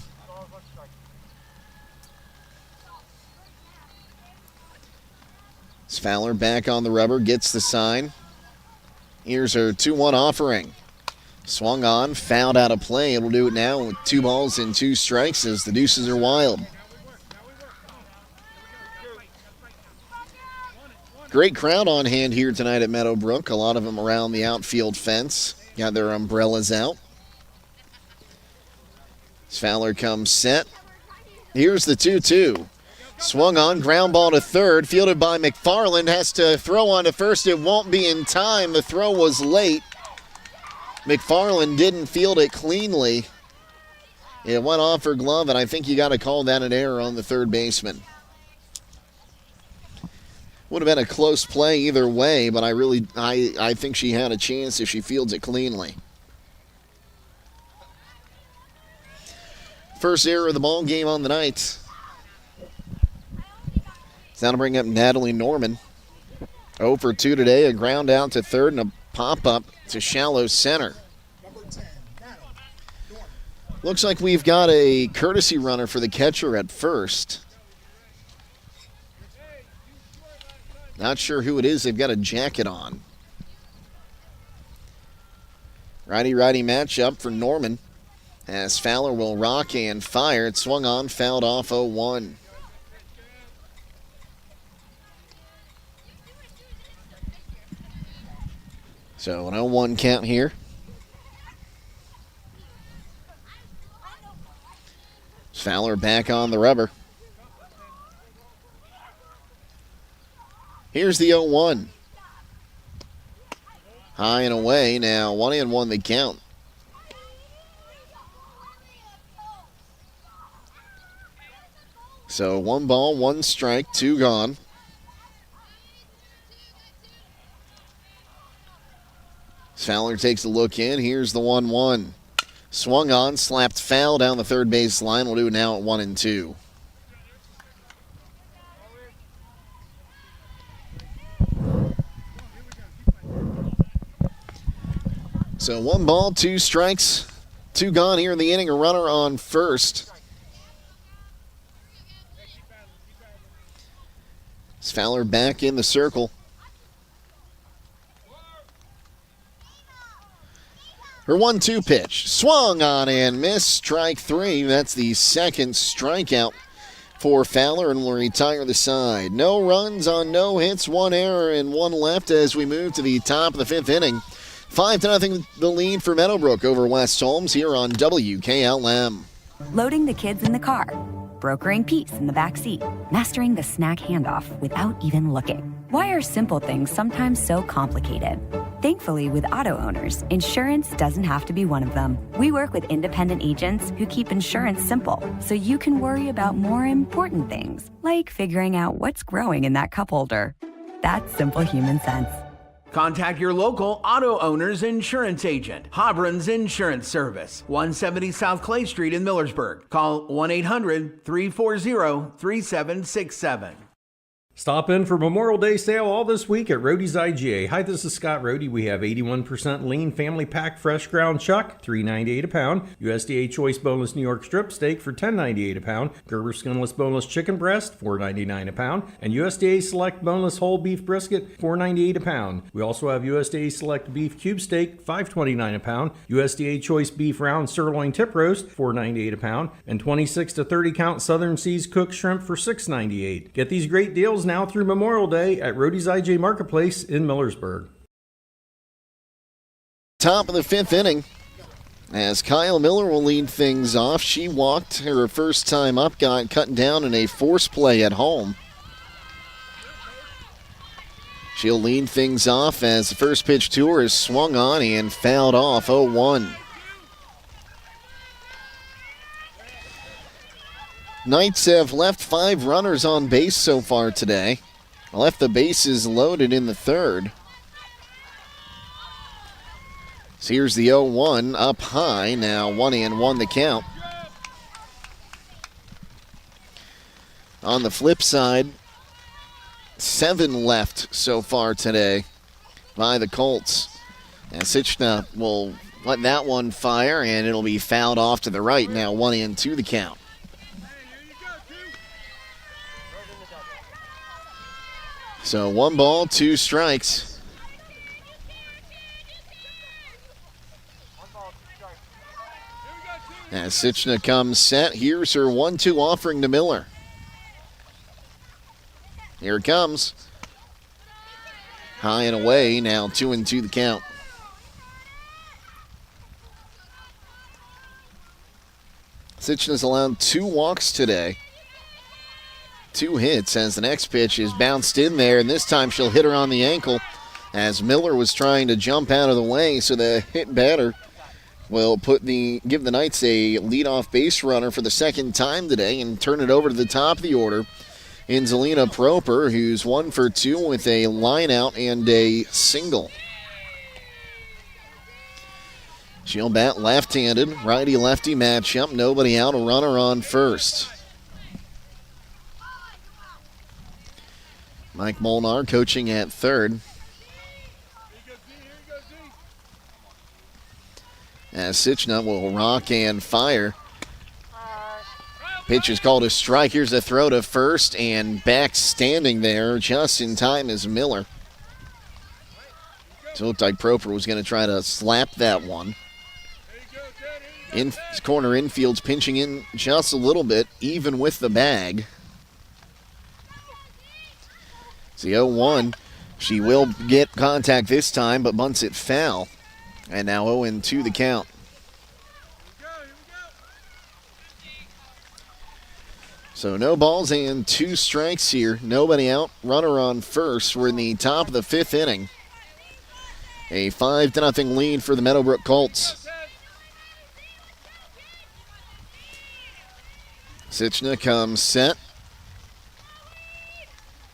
Speaker 2: Fowler back on the rubber, gets the sign. Here's her 2-1 offering. Swung on, fouled out of play. It'll do it now with 2 balls and 2 strikes as the deuces are wild. Great crowd on hand here tonight at Meadowbrook. A lot of them around the outfield fence. Got their umbrellas out. Fowler comes set. Here's the 2-2. Swung on, ground ball to third. Fielded by McFarland. Has to throw on to first. It won't be in time. The throw was late. McFarland didn't field it cleanly. It went off her glove, and I think you got to call that an error on the third baseman. Would have been a close play either way, but I think she had a chance if she fields it cleanly. First error of the ball game on the night. It's now to bring up Natalie Norman. 0 for 2 today, a ground out to third and a pop-up to shallow center. Looks like we've got a courtesy runner for the catcher at first. Not sure who it is. They've got a jacket on. Righty-righty matchup for Norman as Fowler will rock and fire. It swung on, fouled off 0-1. So an 0-1 count here. Fowler back on the rubber. Here's the 0-1. High and away now. 1-1 the count. So 1 ball, 1 strike, 2 gone. Fowler takes a look in. Here's the 1-1. Swung on, slapped foul down the third base line. We'll do it now at 1-2. So 1 ball, 2 strikes, 2 gone here in the inning. A runner on first. Fowler back in the circle. Her 1-2 pitch. Swung on and missed. Strike 3. That's the second strikeout for Fowler and will retire the side. No runs on no hits, 1 error and 1 left as we move to the top of the 5th inning. 5-0 the lead for Meadowbrook over West Holmes here on WKLM.
Speaker 16: Loading the kids in the car, brokering peace in the back seat, mastering the snack handoff without even looking. Why are simple things sometimes so complicated? Thankfully, with auto owners, insurance doesn't have to be one of them. We work with independent agents who keep insurance simple, so you can worry about more important things, like figuring out what's growing in that cup holder. That's simple human sense.
Speaker 12: Contact your local auto owner's insurance agent. Hobron's Insurance Service, 170 South Clay Street in Millersburg. Call 1-800-340-3767.
Speaker 7: Stop in for Memorial Day sale all this week at Roadie's IGA. Hi, this is Scott Roadie. We have 81% lean family pack fresh ground chuck, $3.98 a pound. USDA choice boneless New York strip steak for $10.98 a pound. Gerber skinless boneless chicken breast, $4.99 a pound. And USDA select boneless whole beef brisket, $4.98 a pound. We also have USDA select beef cube steak, $5.29 a pound. USDA choice beef round sirloin tip roast, $4.98 a pound. And 26 to 30 count Southern Seas cooked shrimp for $6.98. Get these great deals now through Memorial Day at Roadie's IJ Marketplace in Millersburg.
Speaker 2: Top of the 5th inning, as Kyle Miller will lead things off. She walked her first time up, got cut down in a force play at home. She'll lead things off as the first pitch to her is swung on and fouled off, 0-1. Knights have left 5 runners on base so far today. Left the bases loaded in the 3rd. So here's the 0-1 up high. Now 1-1 the count. On the flip side, 7 left so far today by the Colts. And Sichna will let that one fire, and it'll be fouled off to the right. Now 1-2 the count. So 1 ball, 2 strikes. As Sichna comes set, here's her 1-2 offering to Miller. Here it comes. High and away, now 2-2 the count. Sichna's allowed 2 walks today. 2 hits as the next pitch is bounced in there, and this time she'll hit her on the ankle as Miller was trying to jump out of the way, so the hit batter will give the Knights a leadoff base runner for the 2nd time today and turn it over to the top of the order in Zelina Proper, who's 1 for 2 with a line out and a single. She'll bat left-handed, righty-lefty matchup, nobody out, a runner on first. Mike Molnar coaching at 3rd. As Sichna will rock and fire. Pitch is called a strike. Here's a throw to first, and back standing there just in time is Miller. So it looked like Proper was going to try to slap that one. Corner infield's pinching in just a little bit, even with the bag. It's the 0-1. She will get contact this time, but bunts it foul. And now 0-2 the count. So no balls and 2 strikes here. Nobody out. Runner on first. We're in the top of the 5th inning. A 5-0 lead for the Meadowbrook Colts. Sichna comes set.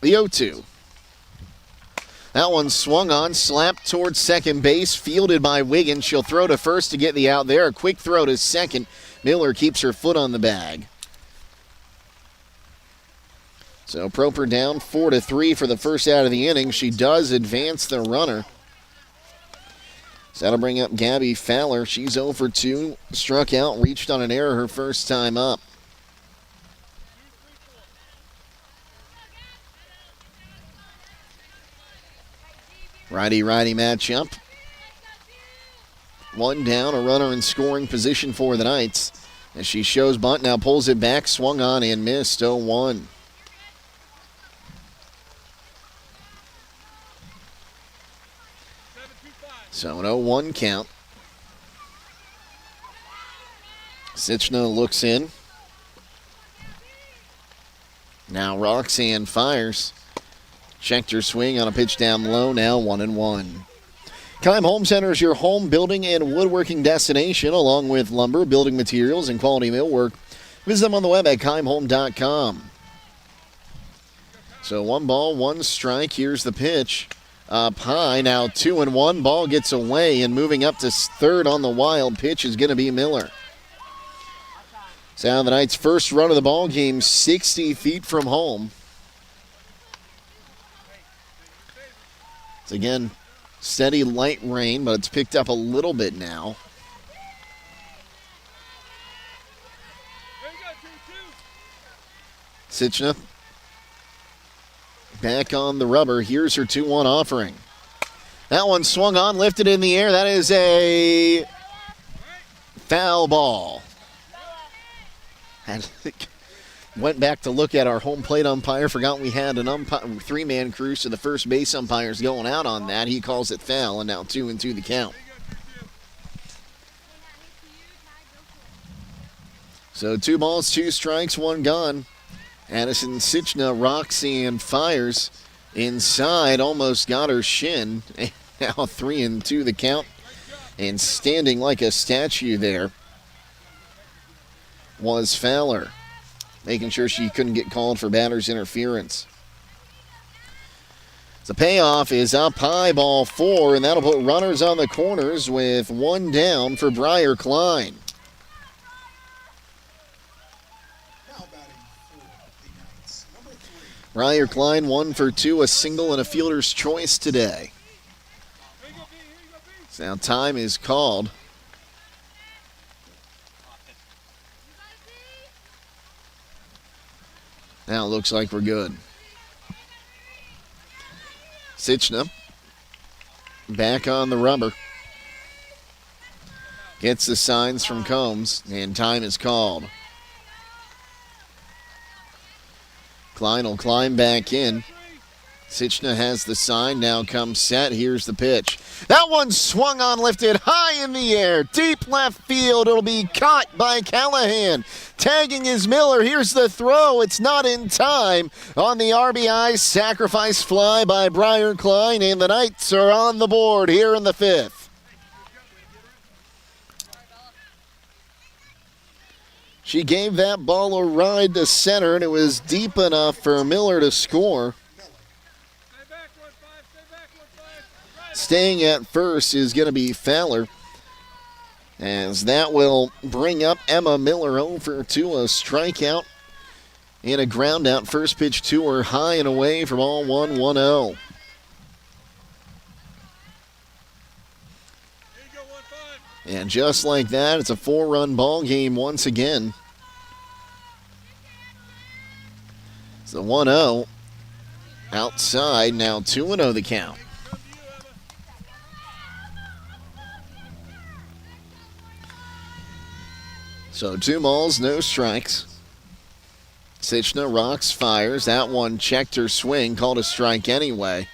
Speaker 2: The 0-2. That one swung on, slapped towards second base, fielded by Wiggins. She'll throw to first to get the out there. A quick throw to second. Miller keeps her foot on the bag. So Proper down 4-3 for the first out of the inning. She does advance the runner. So that'll bring up Gabby Fowler. She's 0 for 2, struck out, reached on an error her first time up. Righty-righty matchup. 1 down, a runner in scoring position for the Knights. As she shows bunt, now pulls it back, swung on and missed, 0-1. So an 0-1 count. Sichna looks in. Now Roxanne fires. Checked her swing on a pitch down low, now 1-1. Keim Home Center is your home building and woodworking destination, along with lumber, building materials, and quality millwork. Visit them on the web at keimhome.com. So 1 ball, 1 strike. Here's the pitch. Up high, now 2-1. Ball gets away, and moving up to 3rd on the wild pitch is going to be Miller. So now the Knights' first run of the ball game, 60 feet from home. It's again steady light rain, but it's picked up a little bit now. Sitchna back on the rubber. Here's her 2-1 offering. That one swung on, lifted in the air. That is a foul ball. And went back to look at our home plate umpire. Forgot we had an three-man crew, so the first base umpire's going out on that. He calls it foul, and now 2-2 the count. So 2 balls, 2 strikes, 1 gone. Addison Sitchna rocks and fires inside, almost got her shin. Now 3-2 the count. And standing like a statue there was Fowler, making sure she couldn't get called for batter's interference. The payoff is up high, ball 4, and that'll put runners on the corners with 1 down for Briar Klein. Briar Klein 1 for 2, a single and a fielder's choice today. So now time is called. Now it looks like we're good. Sitchna back on the rubber. Gets the signs from Combs, and time is called. Klein will climb back in. Sitchna has the sign, now comes set. Here's the pitch. That one swung on, lifted high in the air. Deep left field. It'll be caught by Callahan. Tagging is Miller. Here's the throw. It's not in time. On the RBI sacrifice fly by Briar Klein, and the Knights are on the board here in the 5th. She gave that ball a ride to center, and it was deep enough for Miller to score. Staying at first is going to be Fowler, as that will bring up Emma Miller over to a strikeout and a ground out. First pitch to her, high and away for ball 1, 1-0. And just like that, it's a 4-run ball game once again. It's the 1-0 outside, now 2-0 the count. So 2 balls, no strikes. Sitchna rocks, fires. That one checked her swing, called a strike anyway.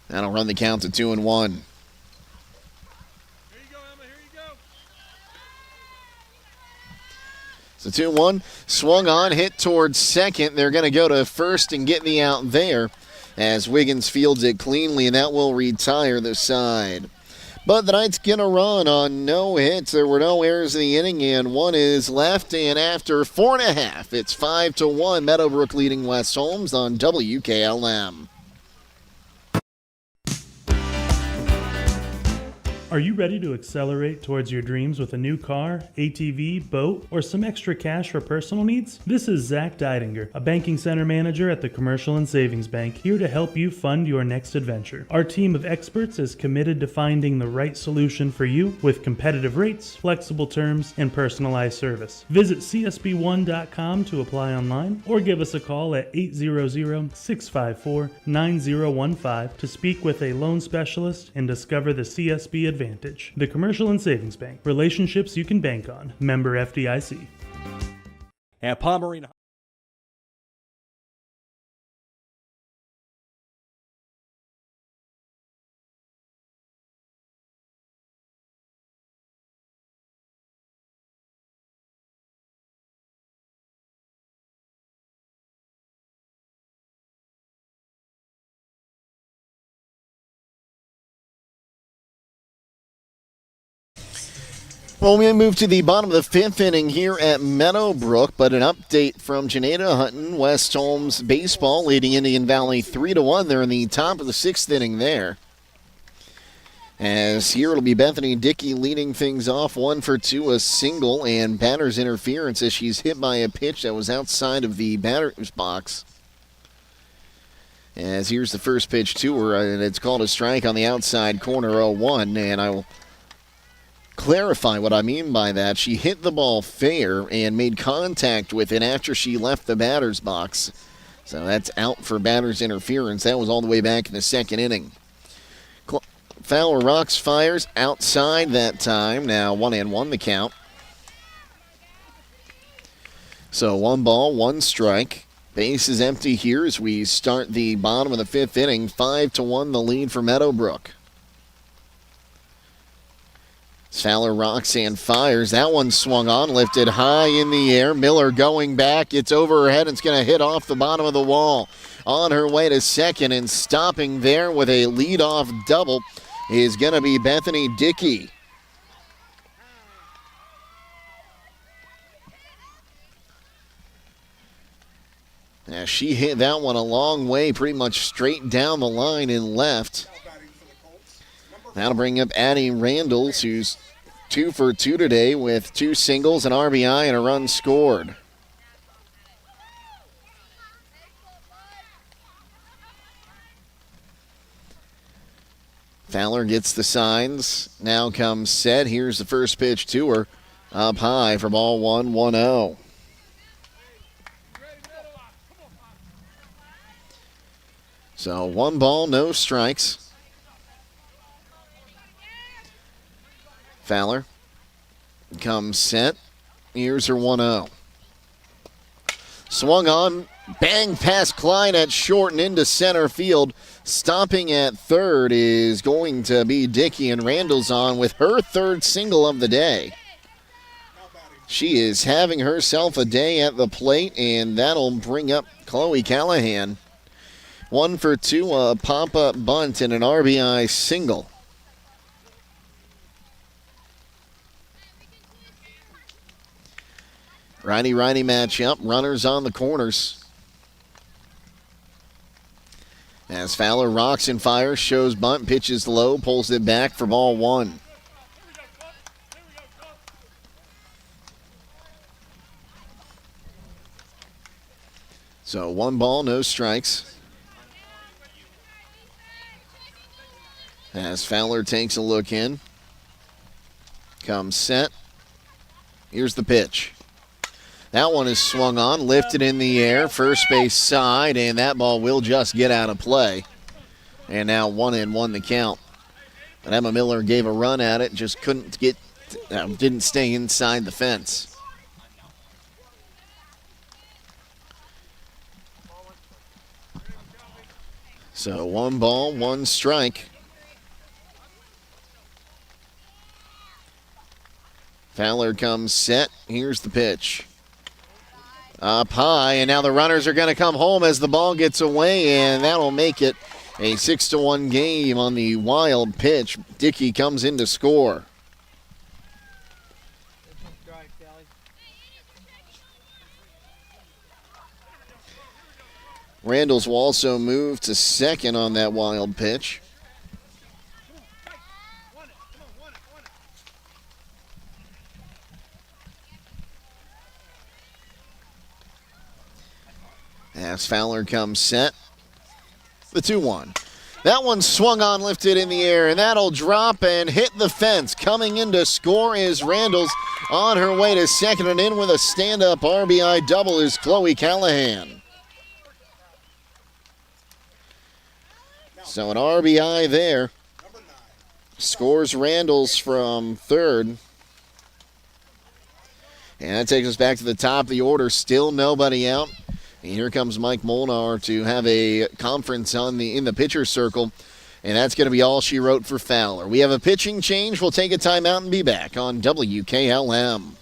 Speaker 2: That'll run the count to 2-1. So 2-1, swung on, hit towards second. They're going to go to first and get the out there as Wiggins fields it cleanly, and that will retire the side. But the Knights get a run on no hits. There were no errors in the inning, and 1 is left. And after 4.5, it's 5-1. Meadowbrook leading West Holmes on WKLM.
Speaker 21: Are you ready to accelerate towards your dreams with a new car, ATV, boat, or some extra cash for personal needs? This is Zach Deidinger, a banking center manager at the Commercial and Savings Bank, here to help you fund your next adventure. Our team of experts is committed to finding the right solution for you with competitive rates, flexible terms, and personalized service. Visit csb1.com to apply online or give us a call at 800-654-9015 to speak with a loan specialist and discover the CSB advantage. The Commercial and Savings Bank. Relationships you can bank on. Member FDIC.
Speaker 5: At Pomerine.
Speaker 2: Well, we move to the bottom of the 5th inning here at Meadowbrook, but an update from Janeda Hutton, West Holmes baseball leading Indian Valley 3-1. They're in the top of the 6th inning there. As here it'll be Bethany Dickey leading things off, 1 for 2, a single, and batter's interference as she's hit by a pitch that was outside of the batter's box. As here's the first pitch to her, and it's called a strike on the outside corner, 0-1, and I will clarify what I mean by that. She hit the ball fair and made contact with it after she left the batter's box. So that's out for batter's interference. That was all the way back in the second inning. Fowler rocks, fires outside that time. Now 1-1 the count. So 1 ball, 1 strike. Base is empty here as we start the bottom of the 5th inning. 5-1 the lead for Meadowbrook. Fowler rocks and fires. That one swung on, lifted high in the air. Miller going back. It's over her head and it's going to hit off the bottom of the wall. On her way to second and stopping there with a leadoff double is going to be Bethany Dickey. Now she hit that one a long way, pretty much straight down the line and left. That'll bring up Addie Randalls, who's 2 for 2 today with 2 singles, an RBI, and a run scored. Fowler gets the signs. Now comes set. Here's the first pitch to her. Up high for ball 1, 1-0. So 1 ball, no strikes. Fowler comes set. Here's her 1-0. Swung on, bang past Klein at short and into center field. Stopping at third is going to be Dickey, and Randall's on with her 3rd single of the day. She is having herself a day at the plate, and that'll bring up Chloe Callahan. 1 for 2, a pop-up bunt and an RBI single. Righty-righty matchup, runners on the corners. As Fowler rocks and fires, shows bunt, pitches low, pulls it back for ball 1. So 1 ball, no strikes. As Fowler takes a look in. Comes set. Here's the pitch. That one is swung on, lifted in the air, first base side, and that ball will just get out of play. And now 1-1 the count. But Emma Miller gave a run at it, just couldn't get, didn't stay inside the fence. So 1 ball, 1 strike. Fowler comes set. Here's the pitch. Up high, and now the runners are going to come home as the ball gets away, and that'll make it a 6-1 game on the wild pitch. Dickey comes in to score. Randalls will also move to second on that wild pitch. As Fowler comes set, the 2-1. That one swung on, lifted in the air, and that'll drop and hit the fence. Coming in to score is Randalls. On her way to second and in with a stand-up RBI double is Chloe Callahan. So an RBI there. Scores Randalls from third. And that takes us back to the top of the order. Still nobody out. And here comes Mike Molnar to have a conference in the pitcher circle. And that's going to be all she wrote for Fowler. We have a pitching change. We'll take a timeout and be back on WKLM.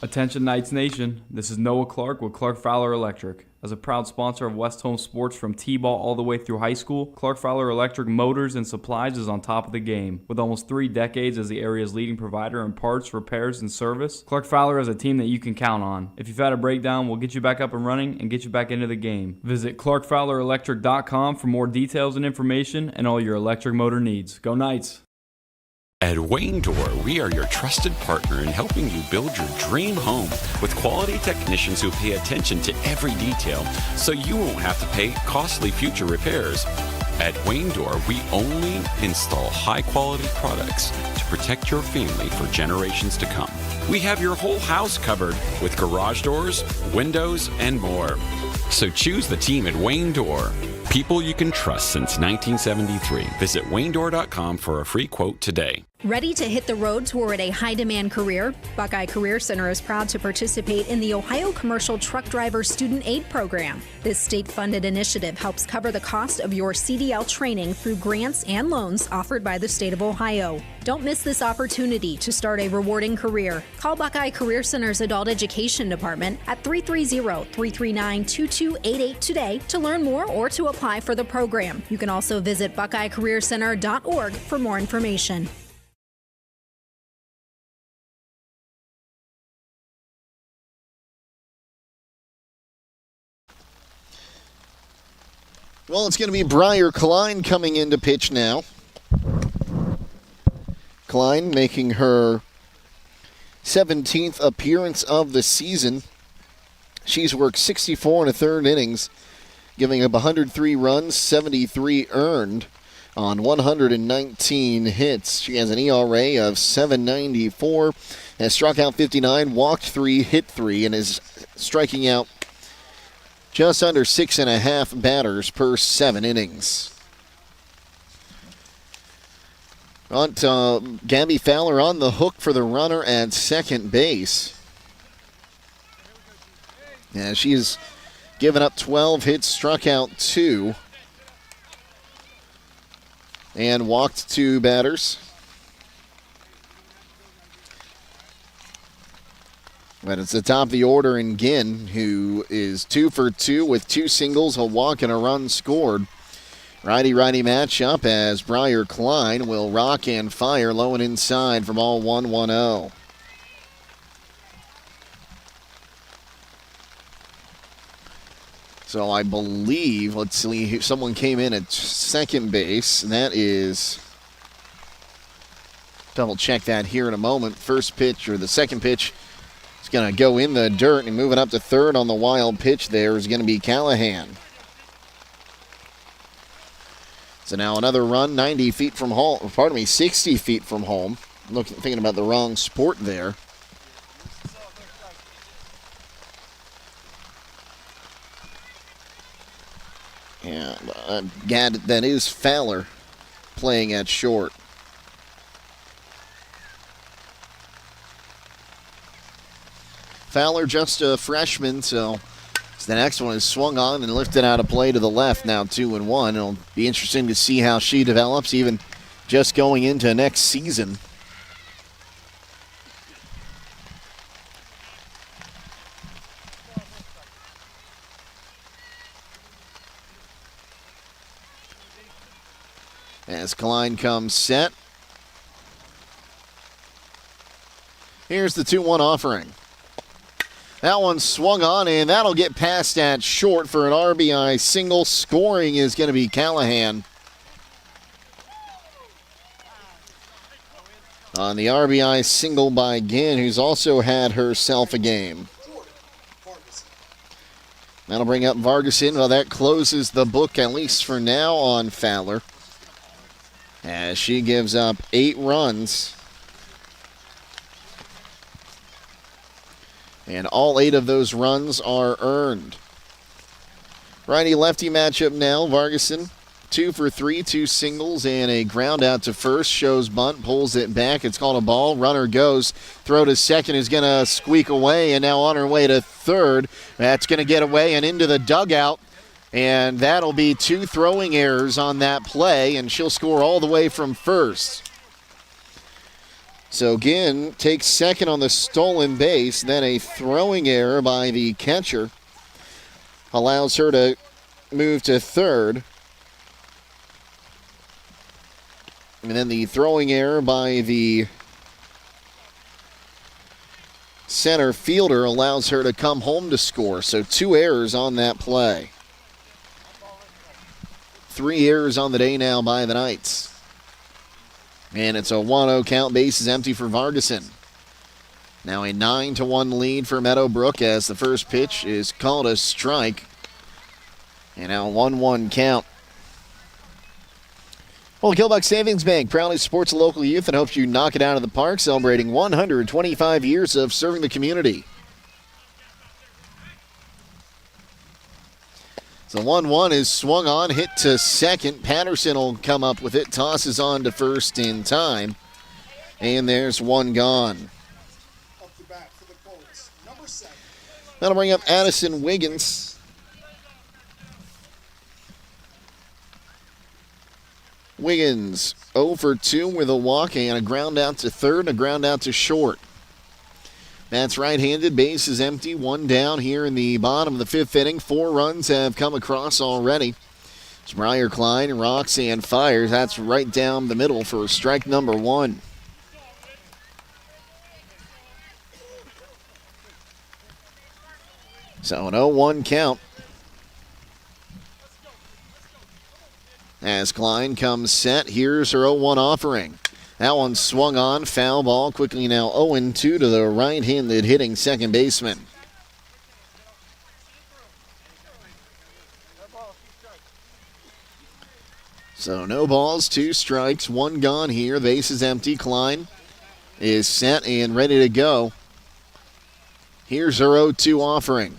Speaker 17: Attention Knights Nation, this is Noah Clark with Clark Fowler Electric. As a proud sponsor of West Holmes sports from T-ball all the way through high school, Clark Fowler Electric Motors and Supplies is on top of the game. With almost 3 decades as the area's leading provider in parts, repairs, and service, Clark Fowler is a team that you can count on. If you've had a breakdown, we'll get you back up and running and get you back into the game. Visit ClarkFowlerElectric.com for more details and information and all your electric motor needs. Go Knights!
Speaker 18: At Wayne Door, we are your trusted partner in helping you build your dream home with quality technicians who pay attention to every detail so you won't have to pay costly future repairs. At Wayne Door, we only install high-quality products to protect your family for generations to come. We have your whole house covered with garage doors, windows, and more. So choose the team at Wayne Door. People you can trust since 1973. Visit waynedoor.com for a free quote today.
Speaker 19: Ready to hit the road toward a high-demand career? Buckeye Career Center is proud to participate in the Ohio Commercial Truck Driver Student Aid Program. This state-funded initiative helps cover the cost of your CDL training through grants and loans offered by the state of Ohio. Don't miss this opportunity to start a rewarding career. Call Buckeye Career Center's Adult Education Department at 330-339-2288 today to learn more or to apply for the program. You can also visit buckeyecareercenter.org for more information.
Speaker 2: Well, it's going to be Briar Klein coming in to pitch now. Klein making her 17th appearance of the season. She's worked 64 1/3 innings, giving up 103 runs, 73 earned on 119 hits. She has an ERA of 7.94, has struck out 59, walked 3, hit 3, and is striking out just under 6.5 batters per 7 innings. Gabby Fowler on the hook for the runner at second base. Yeah, she's given up 12 hits, struck out 2, and walked 2 batters. But it's the top of the order in Ginn, who is 2 for 2 with 2 singles, a walk, and a run scored. Righty-righty matchup as Briar Klein will rock and fire low and inside for ball 1-1-0. So I believe, let's see, someone came in at second base, and that is, double check that here in a moment. First pitch, or the second pitch, is going to go in the dirt, and moving up to third on the wild pitch there is going to be Callahan. So now another run, 90 feet from home, 60 feet from home. Thinking about the wrong sport there. Yeah, that is Fowler playing at short. Fowler just a freshman, so the next one is swung on and lifted out of play to the left, now 2-1. It'll be interesting to see how she develops, even just going into next season. As Klein comes set. Here's the 2-1 offering. That one swung on, and that'll get past at short for an RBI single. Scoring is going to be Callahan. On the RBI single by Ginn, who's also had herself a game. That'll bring up Vargason. Well, that closes the book, at least for now, on Fowler, as she gives up 8 runs. And all 8 of those runs are earned. Righty-lefty matchup now. Vargason, 2 for 3, 2 singles, and a ground out to first. Shows bunt, pulls it back. It's called a ball. Runner goes. Throw to second is going to squeak away, and now on her way to third. That's going to get away and into the dugout. And that'll be 2 throwing errors on that play, and she'll score all the way from first. So Ginn takes second on the stolen base, then a throwing error by the catcher allows her to move to third. And then the throwing error by the center fielder allows her to come home to score. So 2 errors on that play. 3 errors on the day now by the Knights. And it's a 1-0 count. Base is empty for Vargason. Now a 9-1 lead for Meadowbrook as the first pitch is called a strike. And now 1-1 count. Well, Kilbuck Savings Bank proudly supports the local youth and hopes you knock it out of the park, celebrating 125 years of serving the community. So 1-1 is swung on, hit to second. Patterson will come up with it, tosses on to first in time. And there's one gone. That'll bring up Addison Wiggins. Wiggins 0 for 2 with a walk and a ground out to third and a ground out to short. That's right-handed. Base is empty. One down here in the bottom of the fifth inning. 4 runs have come across already. Briar Klein rocks and fires. That's right down the middle for strike number 1. So an 0-1 count. As Klein comes set, here's her 0-1 offering. That one swung on, foul ball, quickly now 0-2 to the right-handed hitting second baseman. So no balls, 2 strikes, 1 gone here. The base is empty. Klein is set and ready to go. Here's her 0-2 offering.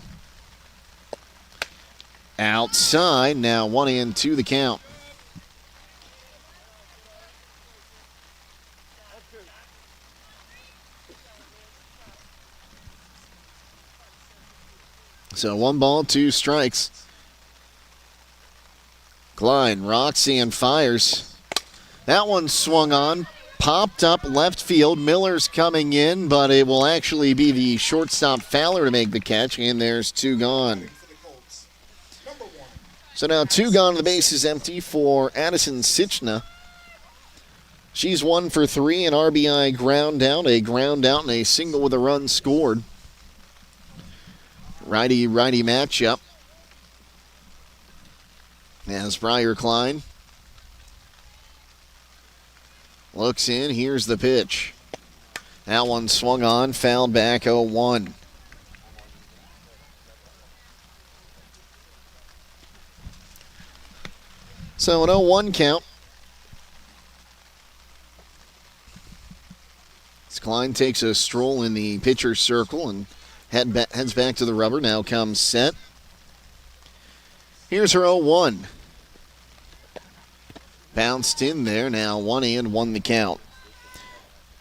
Speaker 2: Outside, now 1-2 the count. So 1 ball, 2 strikes. Klein rocks and fires. That one swung on, popped up left field. Miller's coming in, but it will actually be the shortstop Fowler to make the catch, and there's 2 gone. So now 2 gone, the base is empty for Addison Sichna. She's 1 for 3, an RBI ground out, and a single with a run scored. Righty-righty matchup. As Briar Klein looks in, here's the pitch. That one swung on, fouled back 0-1. So an 0-1 count. As Klein takes a stroll in the pitcher's circle and heads back to the rubber. Now comes set. Here's her 0-1. Bounced in there. Now 1-1 the count.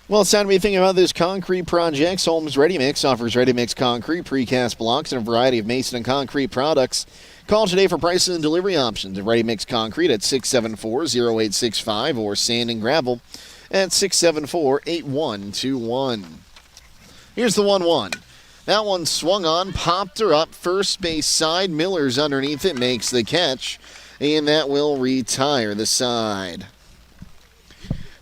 Speaker 2: Well, it's time to be thinking about this concrete project. Holmes Ready Mix offers ready mix concrete, precast blocks, and a variety of mason and concrete products. Call today for prices and delivery options. Ready Mix Concrete at 674-0865 or Sand and Gravel at 674-8121. Here's the 1-1. That one swung on, popped her up, first base side. Miller's underneath it, makes the catch, and that will retire the side.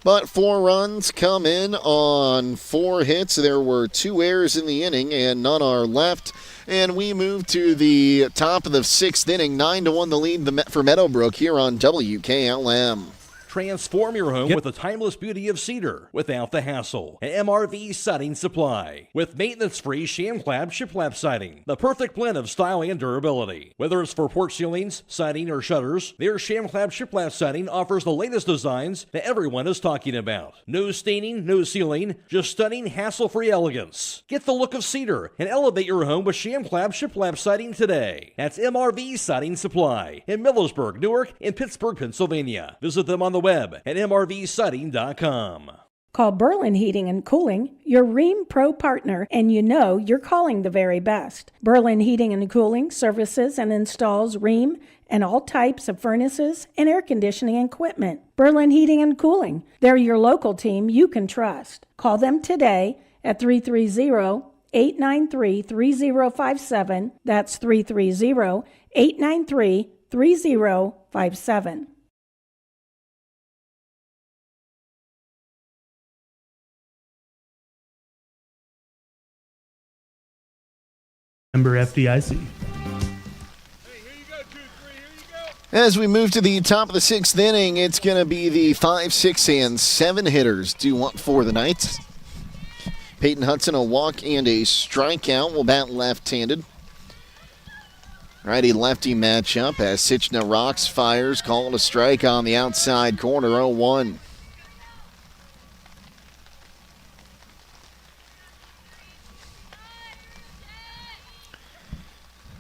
Speaker 2: But 4 runs come in on 4 hits. There were 2 errors in the inning, and none are left. And we move to the top of the 6th inning. 9-1 the lead for Meadowbrook here on WKLM.
Speaker 5: Transform your home with the timeless beauty of cedar without the hassle. An MRV Siding Supply with maintenance-free sham-clad shiplap siding. The perfect blend of style and durability. Whether it's for porch ceilings, siding, or shutters, their sham-clad shiplap siding offers the latest designs that everyone is talking about. No staining, no sealing, just stunning, hassle-free elegance. Get the look of cedar and elevate your home with sham-clad shiplap siding today. That's MRV Siding Supply in Millersburg, Newark, and Pittsburgh, Pennsylvania. Visit them on the web at mrvsiding.com.
Speaker 14: Call Berlin Heating and Cooling, your Rheem Pro partner, and you know you're calling the very best. Berlin Heating and Cooling services and installs Rheem and all types of furnaces and air conditioning equipment. Berlin Heating and Cooling, they're your local team you can trust. Call them today at 330-893-3057. That's 330-893-3057.
Speaker 21: Member FDIC.
Speaker 2: As we move to the top of the 6th inning, it's going to be the 5, 6, and 7 hitters due up for the Knights. Peyton Hudson, a walk and a strikeout, will bat left-handed. Righty-lefty matchup as Sichna rocks, fires, called a strike on the outside corner, 0-1.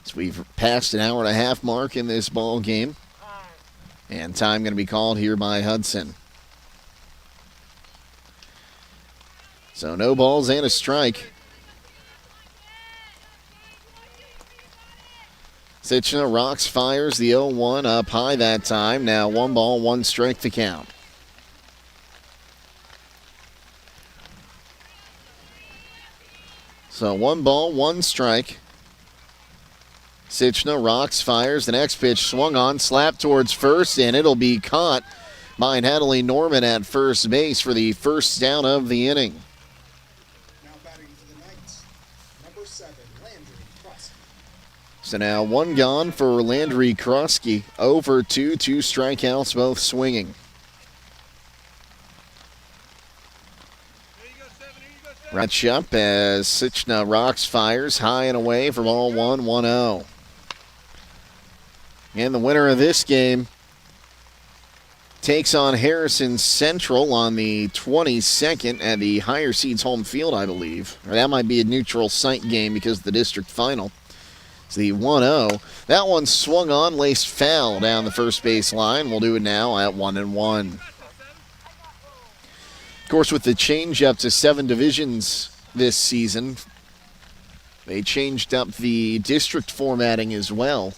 Speaker 2: So we've passed an hour and a half mark in this ball game. And time going to be called here by Hudson. So no balls and a strike. Sichna rocks, fires the 0-1 up high that time. Now 1 ball, 1 strike the count. So 1 ball, 1 strike. Sichna rocks, fires. The next pitch swung on, slapped towards first, and it'll be caught by Natalie Norman at first base for the first down of the inning.
Speaker 20: Now batting for the Knights, number 7, Landry Krosky.
Speaker 2: So now 1 gone for Landry Krosky. Over 2 strikeouts, both swinging. Match up as Sichna rocks, fires high and away for ball 1, 1-0. And the winner of this game takes on Harrison Central on the 22nd at the higher seeds home field, I believe. Or that might be a neutral site game because of the district final. It's the 1-0. That one swung on, laced foul down the first base line. We'll do it now at 1-1. Of course, with the change up to 7 divisions this season, they changed up the district formatting as well.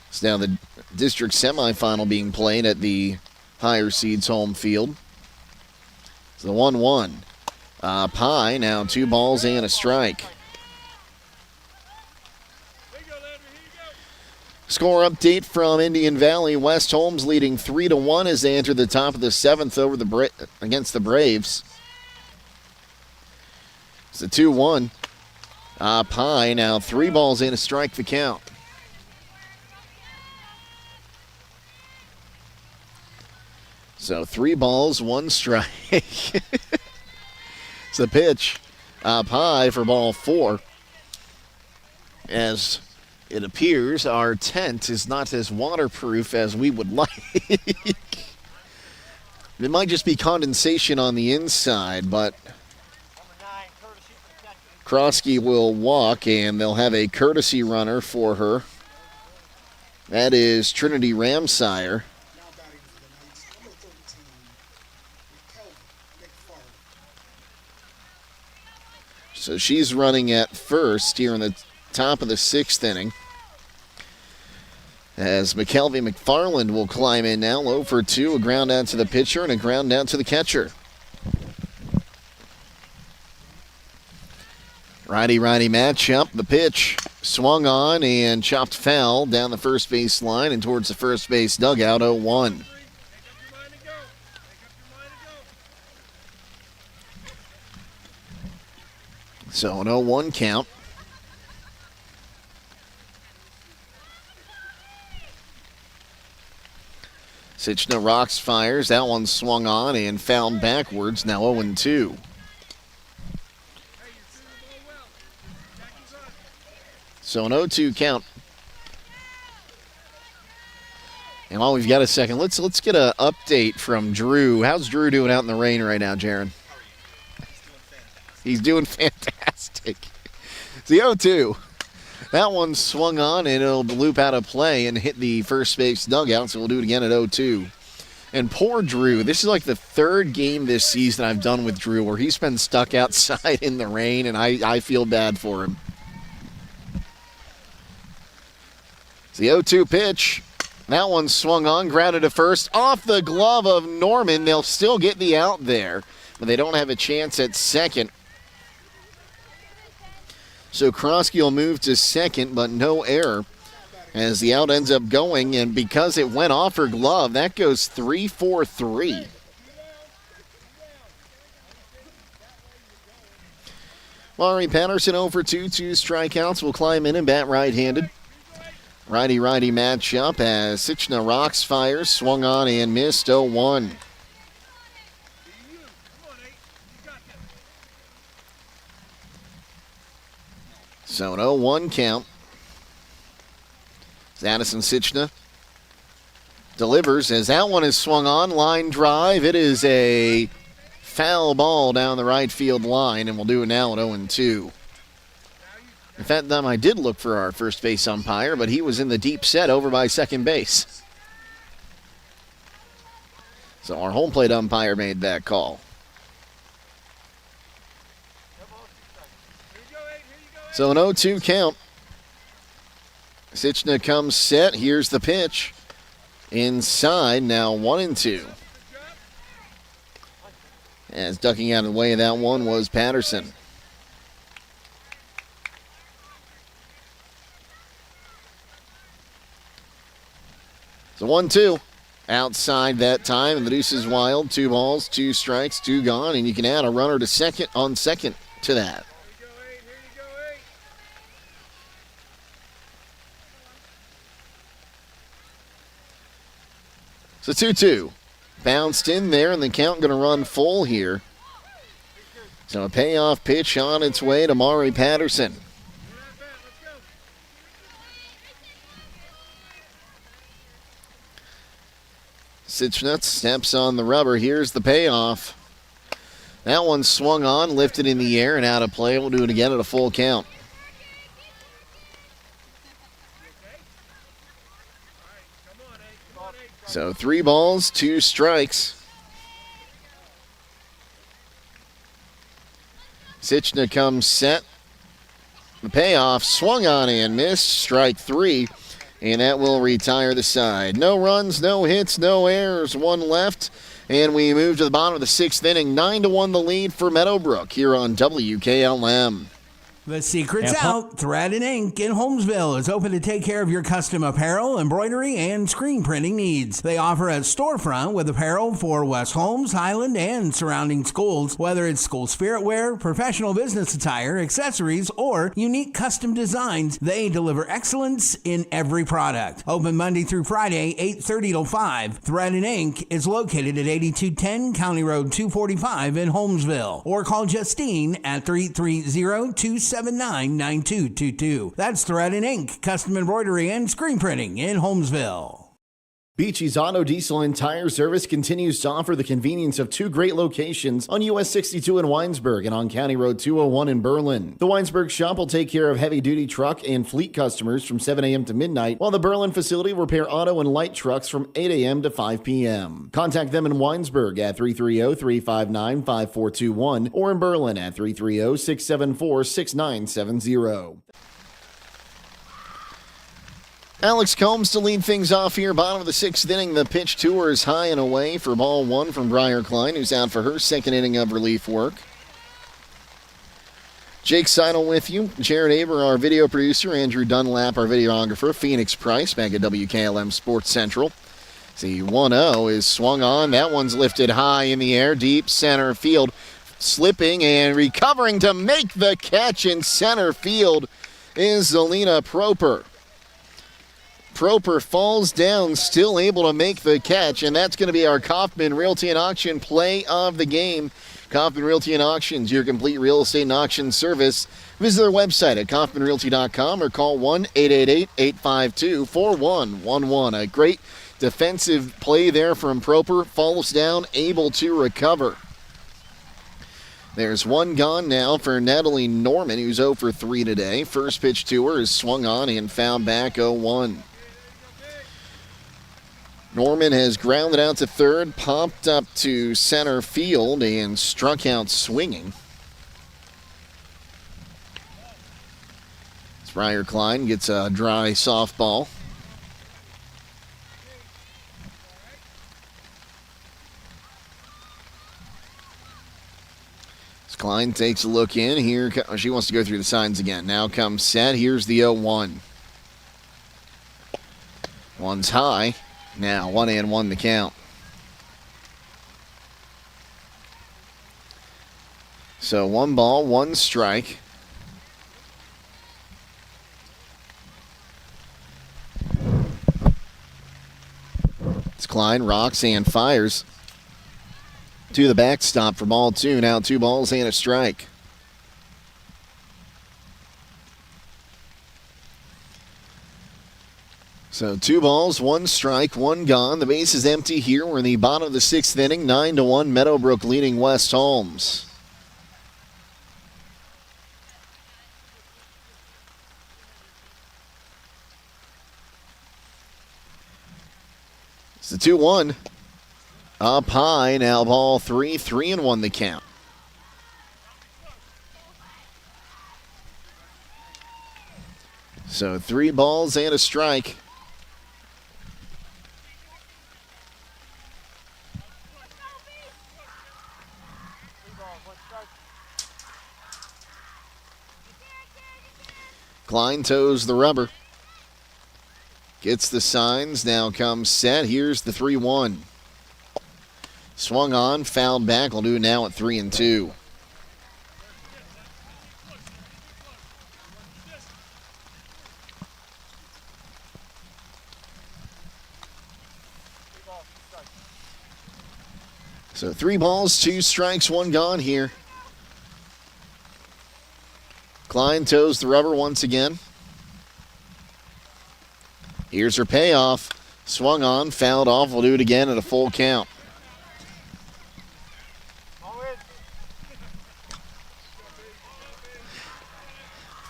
Speaker 2: It's now the district semifinal being played at the higher seeds home field. It's the 1-1. Pie now 2 balls and a strike. Score update from Indian Valley. West Holmes leading 3-1 as they enter the top of the 7th over against the Braves. It's a 2-1. Pie now 3 balls and a strike the count. So 3 balls, 1 strike. It's the pitch. High for ball 4. As it appears, our tent is not as waterproof as we would like. It might just be condensation on the inside, but Krosky will walk, and they'll have a courtesy runner for her. That is Trinity Ramsire. So she's running at first here in the top of the 6th inning. As McKelvey McFarland will climb in now, 0 for 2, a ground out to the pitcher and a ground out to the catcher. Righty-righty matchup. The pitch swung on and chopped foul down the first base line and towards the first base dugout, 0-1. So an 0-1 count. Sichna rocks, fires. That one swung on and fouled backwards. Now 0-2. So an 0-2 count. And while we've got a second, let's get an update from Drew. How's Drew doing out in the rain right now, Jaron? He's doing fantastic. It's the 0-2. That one swung on, and it'll loop out of play and hit the first base dugout, so we'll do it again at 0-2. And poor Drew. This is like the 3rd game this season I've done with Drew where he's been stuck outside in the rain, and I feel bad for him. It's the 0-2 pitch. That one swung on, grounded to first. Off the glove of Norman. They'll still get the out there, but they don't have a chance at second. So Krosky will move to second, but no error as the out ends up going. And because it went off her glove, that goes 3-4-3. Maury Patterson 0 for 2 strikeouts, will climb in and bat right-handed. Righty-righty matchup as Sichna rocks, fires, swung on and missed 0-1. So an 0-1 count. Addison Sichna delivers as that one is swung on. Line drive. It is a foul ball down the right field line, and we'll do it now at 0-2. In fact, I did look for our first base umpire, but he was in the deep set over by second base. So our home plate umpire made that call. So an 0-2 count. Sichna comes set. Here's the pitch. Inside, now 1-2. As ducking out of the way of that one was Patterson. So 1-2. Outside that time, and the deuce is wild. 2 balls, 2 strikes, 2 gone, and you can add a runner to second on second to that. So 2-2. Bounced in there, and the count going to run full here. So a payoff pitch on its way to Maury Patterson. Sichna steps on the rubber. Here's the payoff. That one swung on, lifted in the air, and out of play. We'll do it again at a full count. So 3 balls, 2 strikes. Sichna comes set. The payoff swung on and missed. Strike 3. And that will retire the side. No runs, no hits, no errors. 1 left. And we move to the bottom of the 6th inning. 9-1 the lead for Meadowbrook here on WKLM.
Speaker 12: The secret's out. Thread and Ink in Holmesville is open to take care of your custom apparel, embroidery, and screen printing needs. They offer a storefront with apparel for West Holmes, Highland, and surrounding schools. Whether it's school spirit wear, professional business attire, accessories, or unique custom designs, they deliver excellence in every product. Open Monday through Friday, 8:30 till 5. Thread and Ink is located at 8210 County Road 245 in Holmesville. Or call Justine at 330-279-9222. That's Thread and Ink, custom embroidery and screen printing in Holmesville.
Speaker 2: Beachy's Auto, Diesel, and Tire Service continues to offer the convenience of 2 great locations on US 62 in Winesburg and on County Road 201 in Berlin. The Winesburg shop will take care of heavy-duty truck and fleet customers from 7 a.m. to midnight, while the Berlin facility will repair auto and light trucks from 8 a.m. to 5 p.m. Contact them in Winesburg at 330-359-5421 or in Berlin at 330-674-6970. Alex Combs to lead things off here. Bottom of the 6th inning. The pitch tour is high and away for ball 1 from Briar Klein, who's out for her 2nd inning of relief work. Jake Sidle with you. Jaron Aber, our video producer. Andrew Dunlap, our videographer. Phoenix Price back at WKLM Sports Central. See, 1-0 is swung on. That one's lifted high in the air, deep center field. Slipping and recovering to make the catch in center field is Zelina Proper. Proper falls down, still able to make the catch, and that's going to be our Kaufman Realty and Auction play of the game. Kaufman Realty and Auctions, your complete real estate and auction service. Visit their website at kaufmanrealty.com or call 1-888-852-4111. A great defensive play there from Proper. Falls down, able to recover. There's 1 gone now for Natalie Norman, who's 0 for 3 today. First pitch to her is swung on and fouled back 0-1. Norman has grounded out to third, popped up to center field, and struck out swinging. Briar Klein gets a dry softball. As Klein takes a look in here. She wants to go through the signs again. Now comes set. Here's the 0-1. One's high. Now 1-1 the count. So 1 ball, 1 strike. It's Klein, rocks and fires to the backstop for ball 2. Now 2 balls and a strike. So 2 balls, 1 strike, 1 gone. The base is empty here. We're in the bottom of the 6th inning. 9-1, Meadowbrook leading West Holmes. It's the 2-1. Up high, now ball 3, 3-1 the count. So 3 balls and a strike. Klein toes the rubber. Gets the signs, now comes set. Here's the 3-1. Swung on, fouled back. We'll do it now at 3-2. So 3 balls, 2 strikes, 1 gone here. Klein toes the rubber once again. Here's her payoff. Swung on, fouled off. We'll do it again at a full count.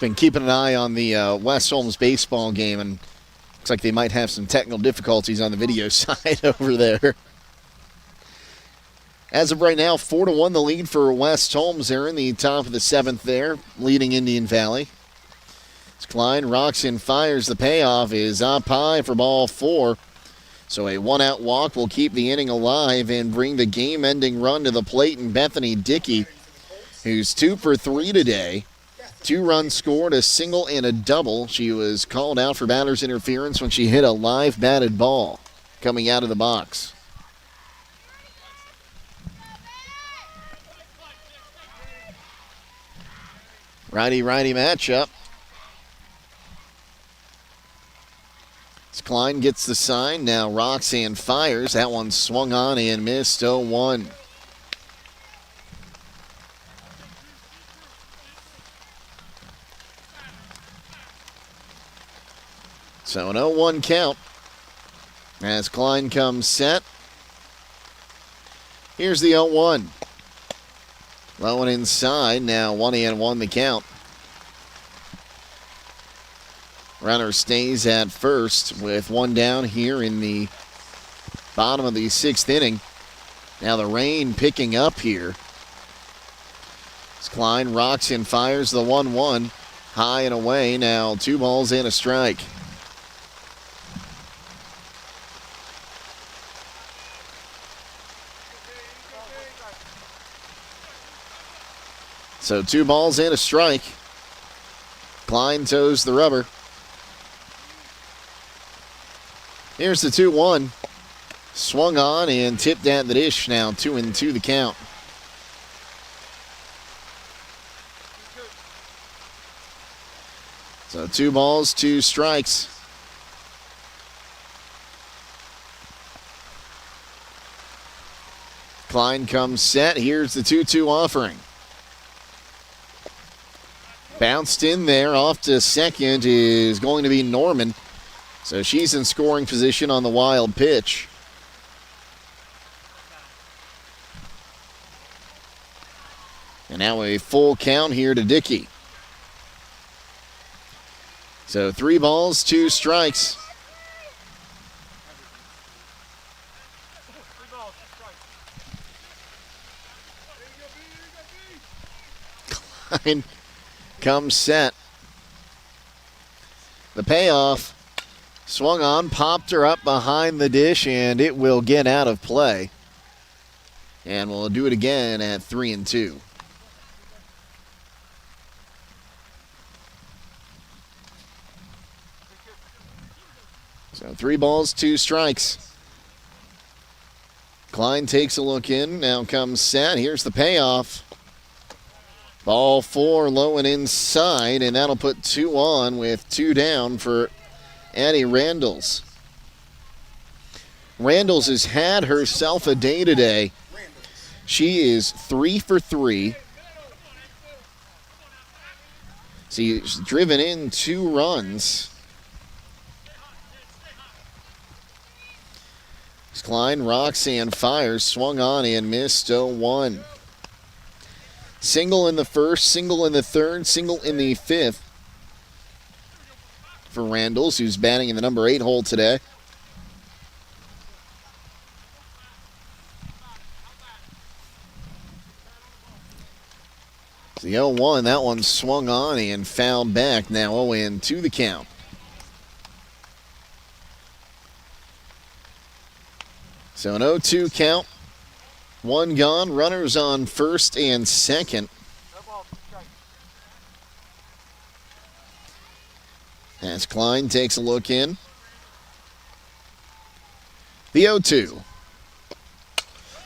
Speaker 2: Been keeping an eye on the West Holmes baseball game, and looks like they might have some technical difficulties on the video side over there. As of right now, 4-1 the lead for West Holmes. They're in the top of the 7th there, leading Indian Valley. As Klein rocks and fires, the payoff is up high for ball 4. So a 1-out walk will keep the inning alive and bring the game-ending run to the plate. And Bethany Dickey, who's 2 for 3 today. 2 runs scored, a single and a double. She was called out for batter's interference when she hit a live batted ball coming out of the box. Righty-righty matchup. As Klein gets the sign, now rocks and fires. That one swung on and missed, 0-1. So an 0-1 count as Klein comes set. Here's the 0-1. Low and inside, now 1-1 the count. Runner stays at first with 1 down here in the bottom of the 6th inning. Now the rain picking up here. As Klein rocks and fires the 1-1. High and away, now 2 balls and a strike. So 2 balls and a strike. Klein toes the rubber. Here's the 2-1. Swung on and tipped at the dish. Now 2-2 the count. So 2 balls, 2 strikes. Klein comes set. Here's the 2-2 offering. Bounced in there, off to second is going to be Norman. So she's in scoring position on the wild pitch. And now a full count here to Dickey. So 3 balls, 2 strikes. Klein comes set. The payoff, swung on, popped her up behind the dish, and it will get out of play. And we'll do it again at 3-2. So 3 balls, 2 strikes. Klein takes a look in, now comes set. Here's the payoff. Ball 4 low and inside, and that'll put 2 on with 2 down for Addie Randalls. Randalls has had herself a day today. She is 3 for 3. She's driven in 2 runs. Klein, Roxanne fires, swung on and missed 0-1. Single in the first, single in the third, single in the fifth for Randalls, who's batting in the number 8 hole today. So the 0-1, that one swung on and fouled back. Now 0-2 the count. So an 0-2 count. 1 gone. Runners on first and second. As Klein takes a look in. The 0-2.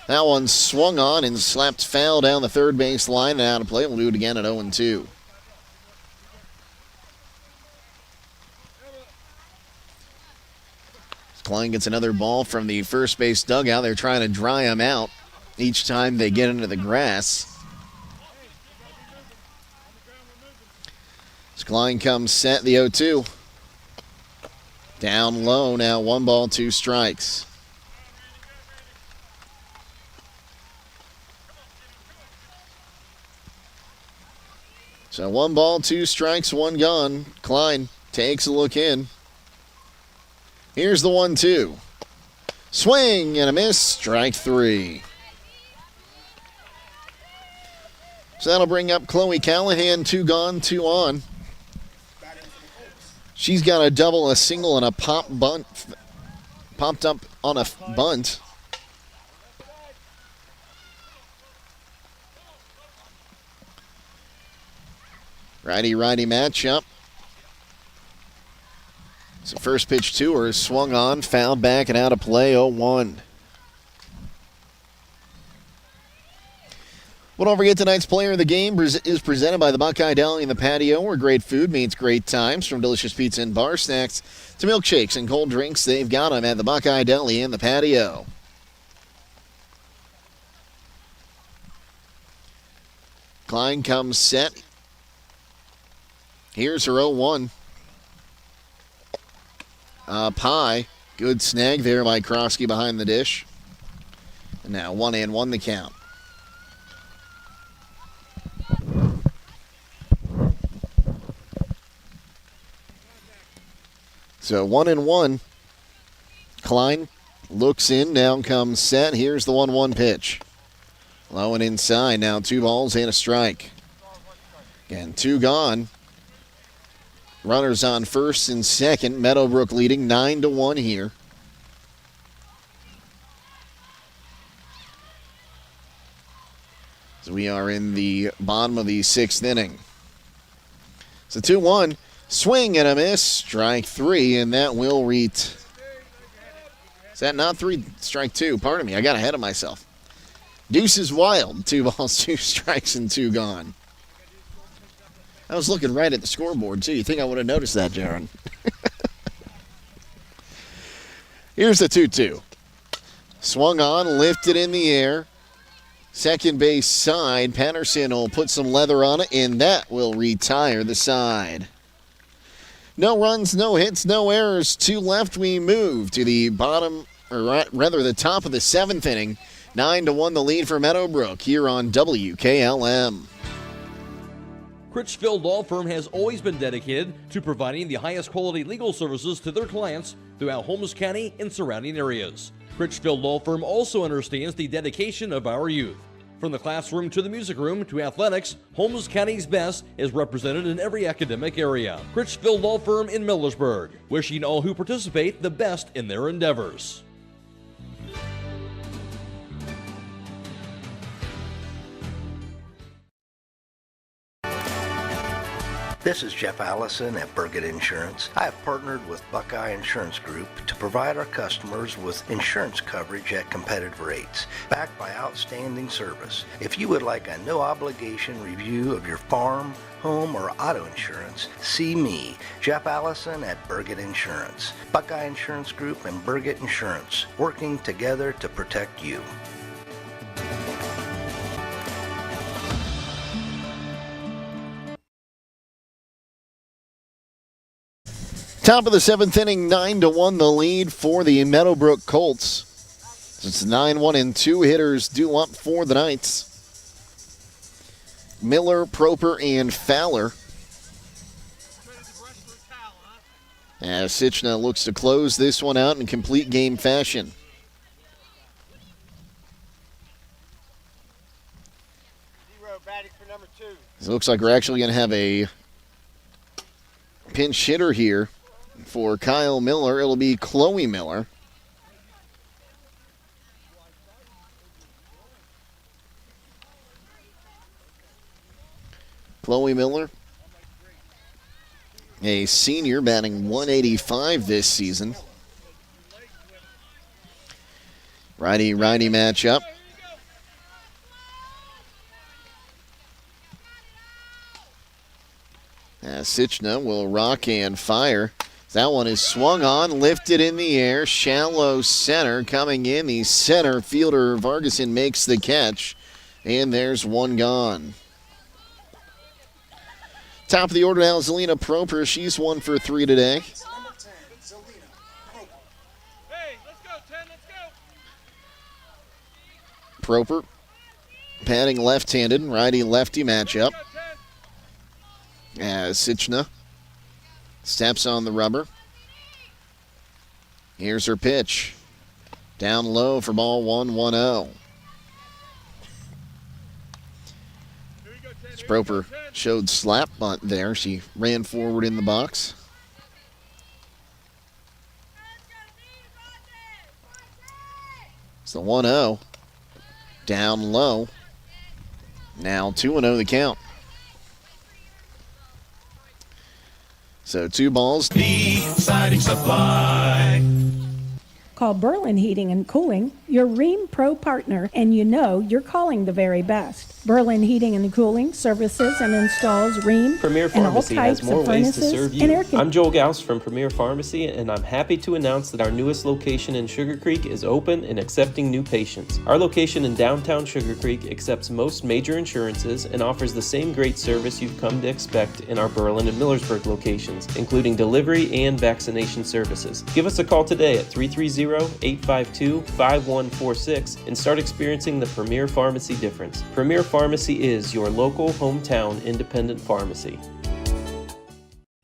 Speaker 2: That one swung on and slapped foul down the third base line and out of play. We'll do it again at 0-2. Klein gets another ball from the first base dugout. They're trying to dry him out each time they get into the grass. As Klein comes set, the 0-2. Down low now, 1 ball, 2 strikes. So 1 ball, 2 strikes, 1 gone. Klein takes a look in. Here's the 1-2. Swing and a miss, strike 3. So that'll bring up Chloe Callahan, 2 gone, 2 on. She's got a double, a single, and a pop bunt. Popped up on a bunt. Righty-righty matchup. So first pitch to her, swung on, fouled back and out of play, 0-1. Well, don't forget tonight's player of the game is presented by the Buckeye Deli in the Patio, where great food means great times. From delicious pizza and bar snacks to milkshakes and cold drinks, they've got them at the Buckeye Deli in the Patio. Klein comes set. Here's her 0-1. Pie, good snag there by Krosky behind the dish. And now 1-1 the count. So 1-1. Klein looks in, down comes set. Here's the 1-1 pitch. Low and inside, now 2 balls and a strike. Again, 2 gone. Runners on first and second. Meadowbrook leading 9-1 here. So we are in the bottom of the 6th inning. So 2-1. Swing and a miss. Strike 3, and that will read. Is that not 3? Strike 2. Pardon me. I got ahead of myself. Deuce is wild. 2 balls, 2 strikes, and 2 gone. I was looking right at the scoreboard, too. You think I would have noticed that, Jaron? Here's the 2-2. Swung on, lifted in the air. Second base side. Patterson will put some leather on it, and that will retire the side. No runs, no hits, no errors. 2 left. We move to the bottom, or rather the top of the 7th inning. 9-1 the lead for Meadowbrook here on WKLM.
Speaker 5: Critchfield Law Firm has always been dedicated to providing the highest quality legal services to their clients throughout Holmes County and surrounding areas. Critchfield Law Firm also understands the dedication of our youth. From the classroom to the music room to athletics, Holmes County's best is represented in every academic area. Critchfield Law Firm in Millersburg, wishing all who participate the best in their endeavors.
Speaker 1: This is Jeff Allison at Burgett Insurance. I have partnered with Buckeye Insurance Group to provide our customers with insurance coverage at competitive rates, backed by outstanding service. If you would like a no-obligation review of your farm, home, or auto insurance, see me, Jeff Allison at Burgett Insurance. Buckeye Insurance Group and Burgett Insurance, working together to protect you.
Speaker 2: Top of the seventh inning, 9-1 the lead for the Meadowbrook Colts. It's 9-1 and two hitters due up for the Knights. Miller, Proper, and Fowler. As Sichna looks to close this one out in complete game fashion. It looks like we're actually going to have a pinch hitter here for Kyle Miller. It'll be Chloe Miller. Chloe Miller, a senior, batting 185 this season. Righty-righty matchup. Sichna will rock and fire. That one is swung on, lifted in the air, shallow center. Coming in, the center fielder Vargason makes the catch, and there's one gone. Top of the order now, Zelina Proper. She's 1 for 3 today. Proper, batting left-handed, righty-lefty matchup. As Sichna steps on the rubber. Here's her pitch. Down low for ball 1-1-0. Proper showed slap bunt there. She ran forward in the box. It's the 1-0. Down low. Now 2-0 the count. So 2 balls.
Speaker 22: The Siding Supply.
Speaker 14: Call Berlin Heating and Cooling, your Rheem Pro partner, and you know you're calling the very best. Berlin Heating and Cooling services and installs Rheem
Speaker 4: Premier
Speaker 14: and all
Speaker 4: Pharmacy
Speaker 14: types
Speaker 4: has more
Speaker 14: of
Speaker 4: ways to
Speaker 14: furnaces
Speaker 4: serve
Speaker 14: and
Speaker 4: you.
Speaker 14: air conditioning.
Speaker 4: I'm Joel Gauss from Premier Pharmacy, and I'm happy to announce that our newest location in Sugar Creek is open and accepting new patients. Our location in downtown Sugar Creek accepts most major insurances and offers the same great service you've come to expect in our Berlin and Millersburg locations, including delivery and vaccination services. Give us a call today at 330-852-5146 and start experiencing the Premier Pharmacy difference. Premier Pharmacy is your local, hometown, independent pharmacy.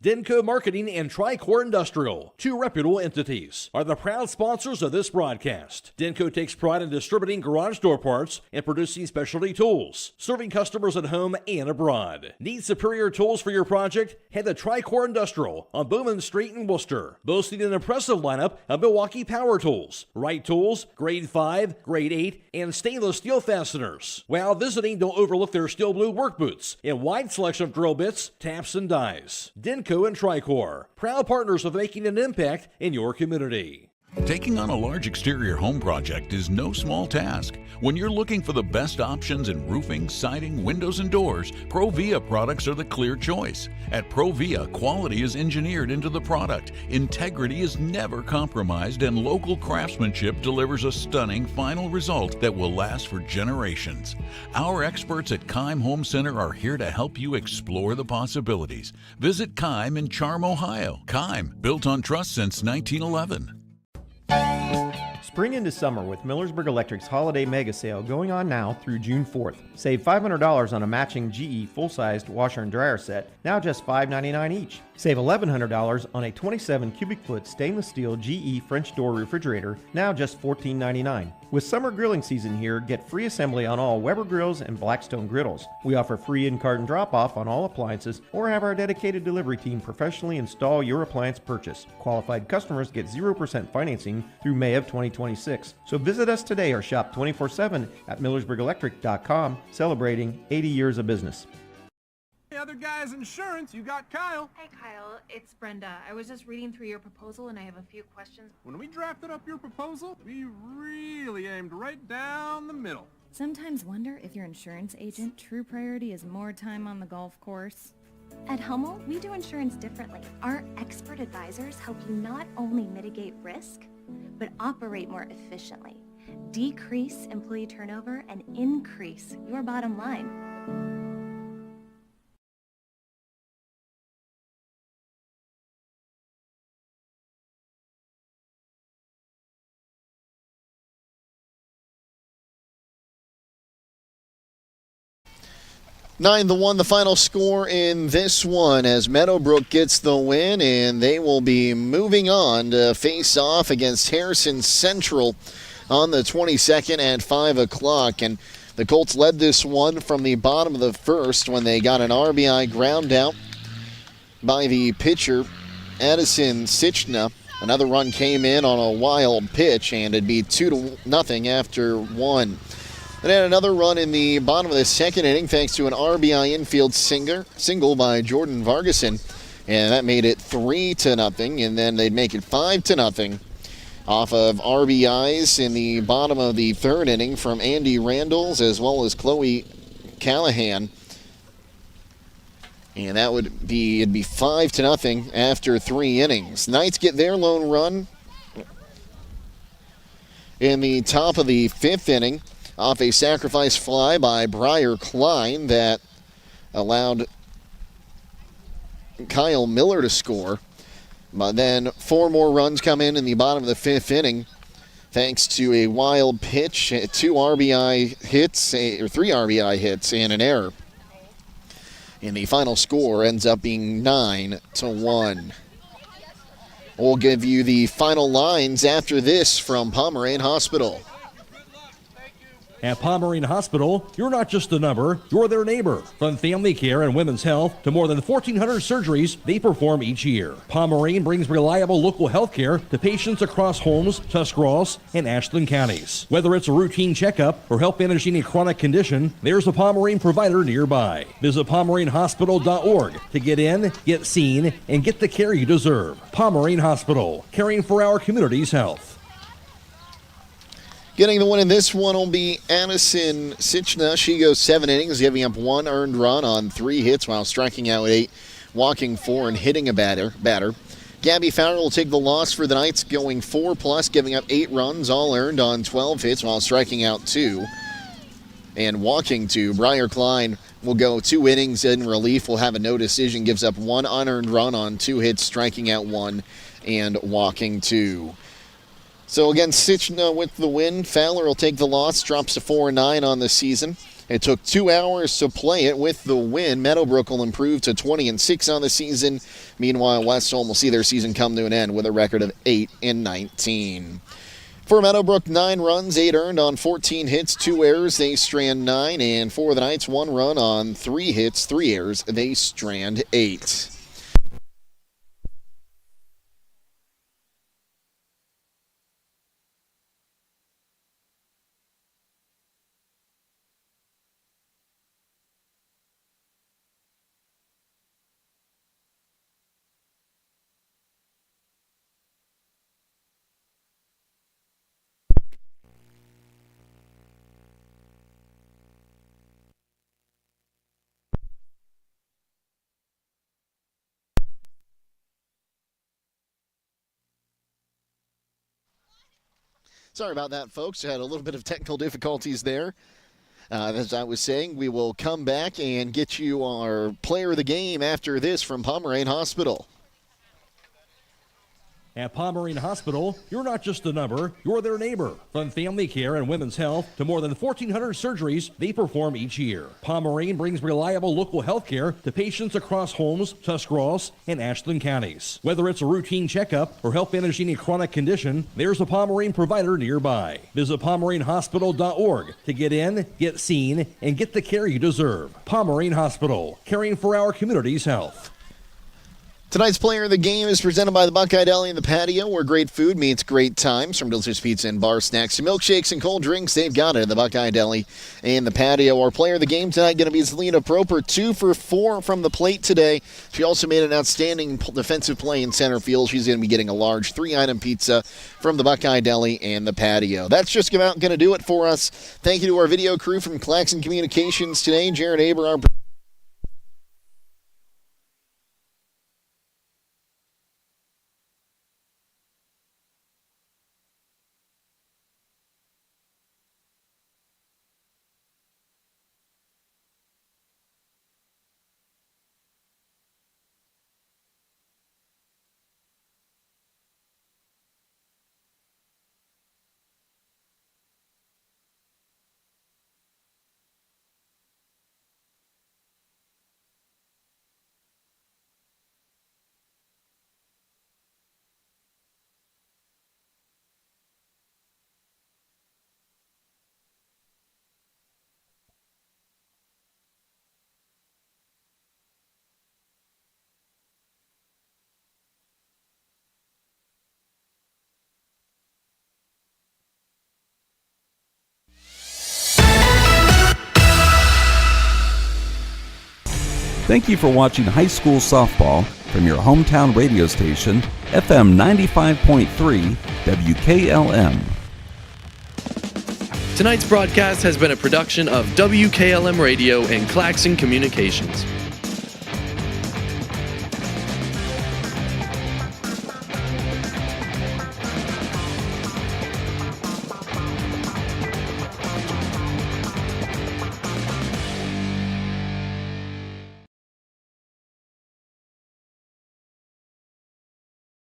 Speaker 5: Denko Marketing and Tricor Industrial, 2 reputable entities, are the proud sponsors of this broadcast. Denko takes pride in distributing garage door parts and producing specialty tools, serving customers at home and abroad. Need superior tools for your project? Head to Tricor Industrial on Bowman Street in Worcester, boasting an impressive lineup of Milwaukee power tools, Wright tools, grade 5, grade 8, and stainless steel fasteners. While visiting, don't overlook their steel blue work boots and wide selection of drill bits, taps, and dies. Denko and Tricor, proud partners of making an impact in your community.
Speaker 6: Taking on a large exterior home project is no small task. When you're looking for the best options in roofing, siding, windows, and doors, Provia products are the clear choice. At Provia, quality is engineered into the product, integrity is never compromised, and local craftsmanship delivers a stunning final result that will last for generations. Our experts at Keim Home Center are here to help you explore the possibilities. Visit Keim in Charm, Ohio. Keim, built on trust since 1911.
Speaker 7: Spring into summer with Millersburg Electric's Holiday Mega Sale going on now through June 4th. Save $500 on a matching GE full-sized washer and dryer set, now just $5.99 each. Save $1,100 on a 27 cubic foot stainless steel GE French door refrigerator, now just $14.99. With summer grilling season here, get free assembly on all Weber grills and Blackstone griddles. We offer free in-carton drop-off on all appliances or have our dedicated delivery team professionally install your appliance purchase. Qualified customers get 0% financing through May of 2026. So visit us today or shop 24/7 at millersburgelectric.com, celebrating 80 years of business.
Speaker 8: other guy's insurance, you got Kyle.
Speaker 9: Hey, Kyle. It's Brenda. I was just reading through your proposal, and I have a few questions.
Speaker 8: When we drafted up your proposal, we really aimed right down the middle.
Speaker 10: Sometimes wonder if your insurance agent true priority is more time on the golf course. At Hummel, we do insurance differently. Our expert advisors help you not only mitigate risk, but operate more efficiently, decrease employee turnover, and increase your bottom line.
Speaker 2: Nine to 1, the final score in this one as Meadowbrook gets the win, and they will be moving on to face off against Harrison Central on the 22nd at 5 o'clock. And the Colts led this one from the bottom of the first when they got an RBI ground out by the pitcher, Addison Sichna. Another run came in on a wild pitch, and it'd be 2-0 after one. Then had another run in the bottom of the second inning thanks to an RBI infield single by Jordan Vargason. And that made it 3-0. And then they'd make it 5-0 off of RBIs in the bottom of the third inning from Andy Randalls as well as Chloe Callahan. And that it'd be 5-0 after 3 innings. Knights get their lone run in the top of the 5th inning off a sacrifice fly by Briar Klein that allowed Kyle Miller to score. But then 4 more runs come in the bottom of the 5th inning thanks to a wild pitch, 3 RBI hits, and an error. And the final score ends up being 9-1. We'll give you the final lines after this from Pomerane Hospital.
Speaker 5: At Pomerane Hospital, you're not just a number, you're their neighbor. From family care and women's health to more than 1,400 surgeries they perform each year. Pomerane brings reliable local health care to patients across Holmes, Tuscarawas, and Ashland counties. Whether it's a routine checkup or help manage any chronic condition, there's a Pomerane provider nearby. Visit PomeraneHospital.org to get in, get seen, and get the care you deserve. Pomerane Hospital, caring for our community's health.
Speaker 2: Getting the win in this one will be Addison Sichna. She goes 7 innings, giving up 1 earned run on 3 hits while striking out 8, walking 4, and hitting a batter. Gabby Fowler will take the loss for the Knights, going 4+, giving up 8 runs, all earned on 12 hits while striking out 2 and walking 2. Briar Klein will go 2 innings in relief, will have a no decision, gives up 1 unearned run on 2 hits, striking out 1 and walking 2. So again, Sichna with the win. Fowler will take the loss, drops to 4-9 on the season. It took 2 hours to play it. With the win, Meadowbrook will improve to 20-6 on the season. Meanwhile, West Holmes will see their season come to an end with a record of 8-19. For Meadowbrook, 9 runs, 8 earned on 14 hits, 2 errors. They strand 9. And for the Knights, 1 run on 3 hits, 3 errors. They strand 8. Sorry about that, folks. Had a little bit of technical difficulties there. As I was saying, we will come back and get you our player of the game after this from Pomerane Hospital.
Speaker 5: At Pomerane Hospital, you're not just a number, you're their neighbor. From family care and women's health to more than 1,400 surgeries they perform each year. Pomerane brings reliable local health care to patients across Holmes, Tuscarawas, and Ashland counties. Whether it's a routine checkup or help manage any chronic condition, there's a Pomerane provider nearby. Visit PomeraneHospital.org to get in, get seen, and get the care you deserve. Pomerane Hospital, caring for our community's health.
Speaker 2: Tonight's player of the game is presented by the Buckeye Deli and the Patio, where great food meets great times. From delicious pizza and bar snacks to milkshakes and cold drinks, they've got it in the Buckeye Deli and the Patio. Our player of the game tonight going to be Selena Proper, 2 for 4 from the plate today. She also made an outstanding defensive play in center field. She's going to be getting a large 3-item pizza from the Buckeye Deli and the Patio. That's just about going to do it for us. Thank you to our video crew from Claxon Communications today. Jaron, Aber, our
Speaker 3: Thank you for watching high school softball from your hometown radio station, FM 95.3 WKLM.
Speaker 13: Tonight's broadcast has been a production of WKLM Radio and Claxon Communications.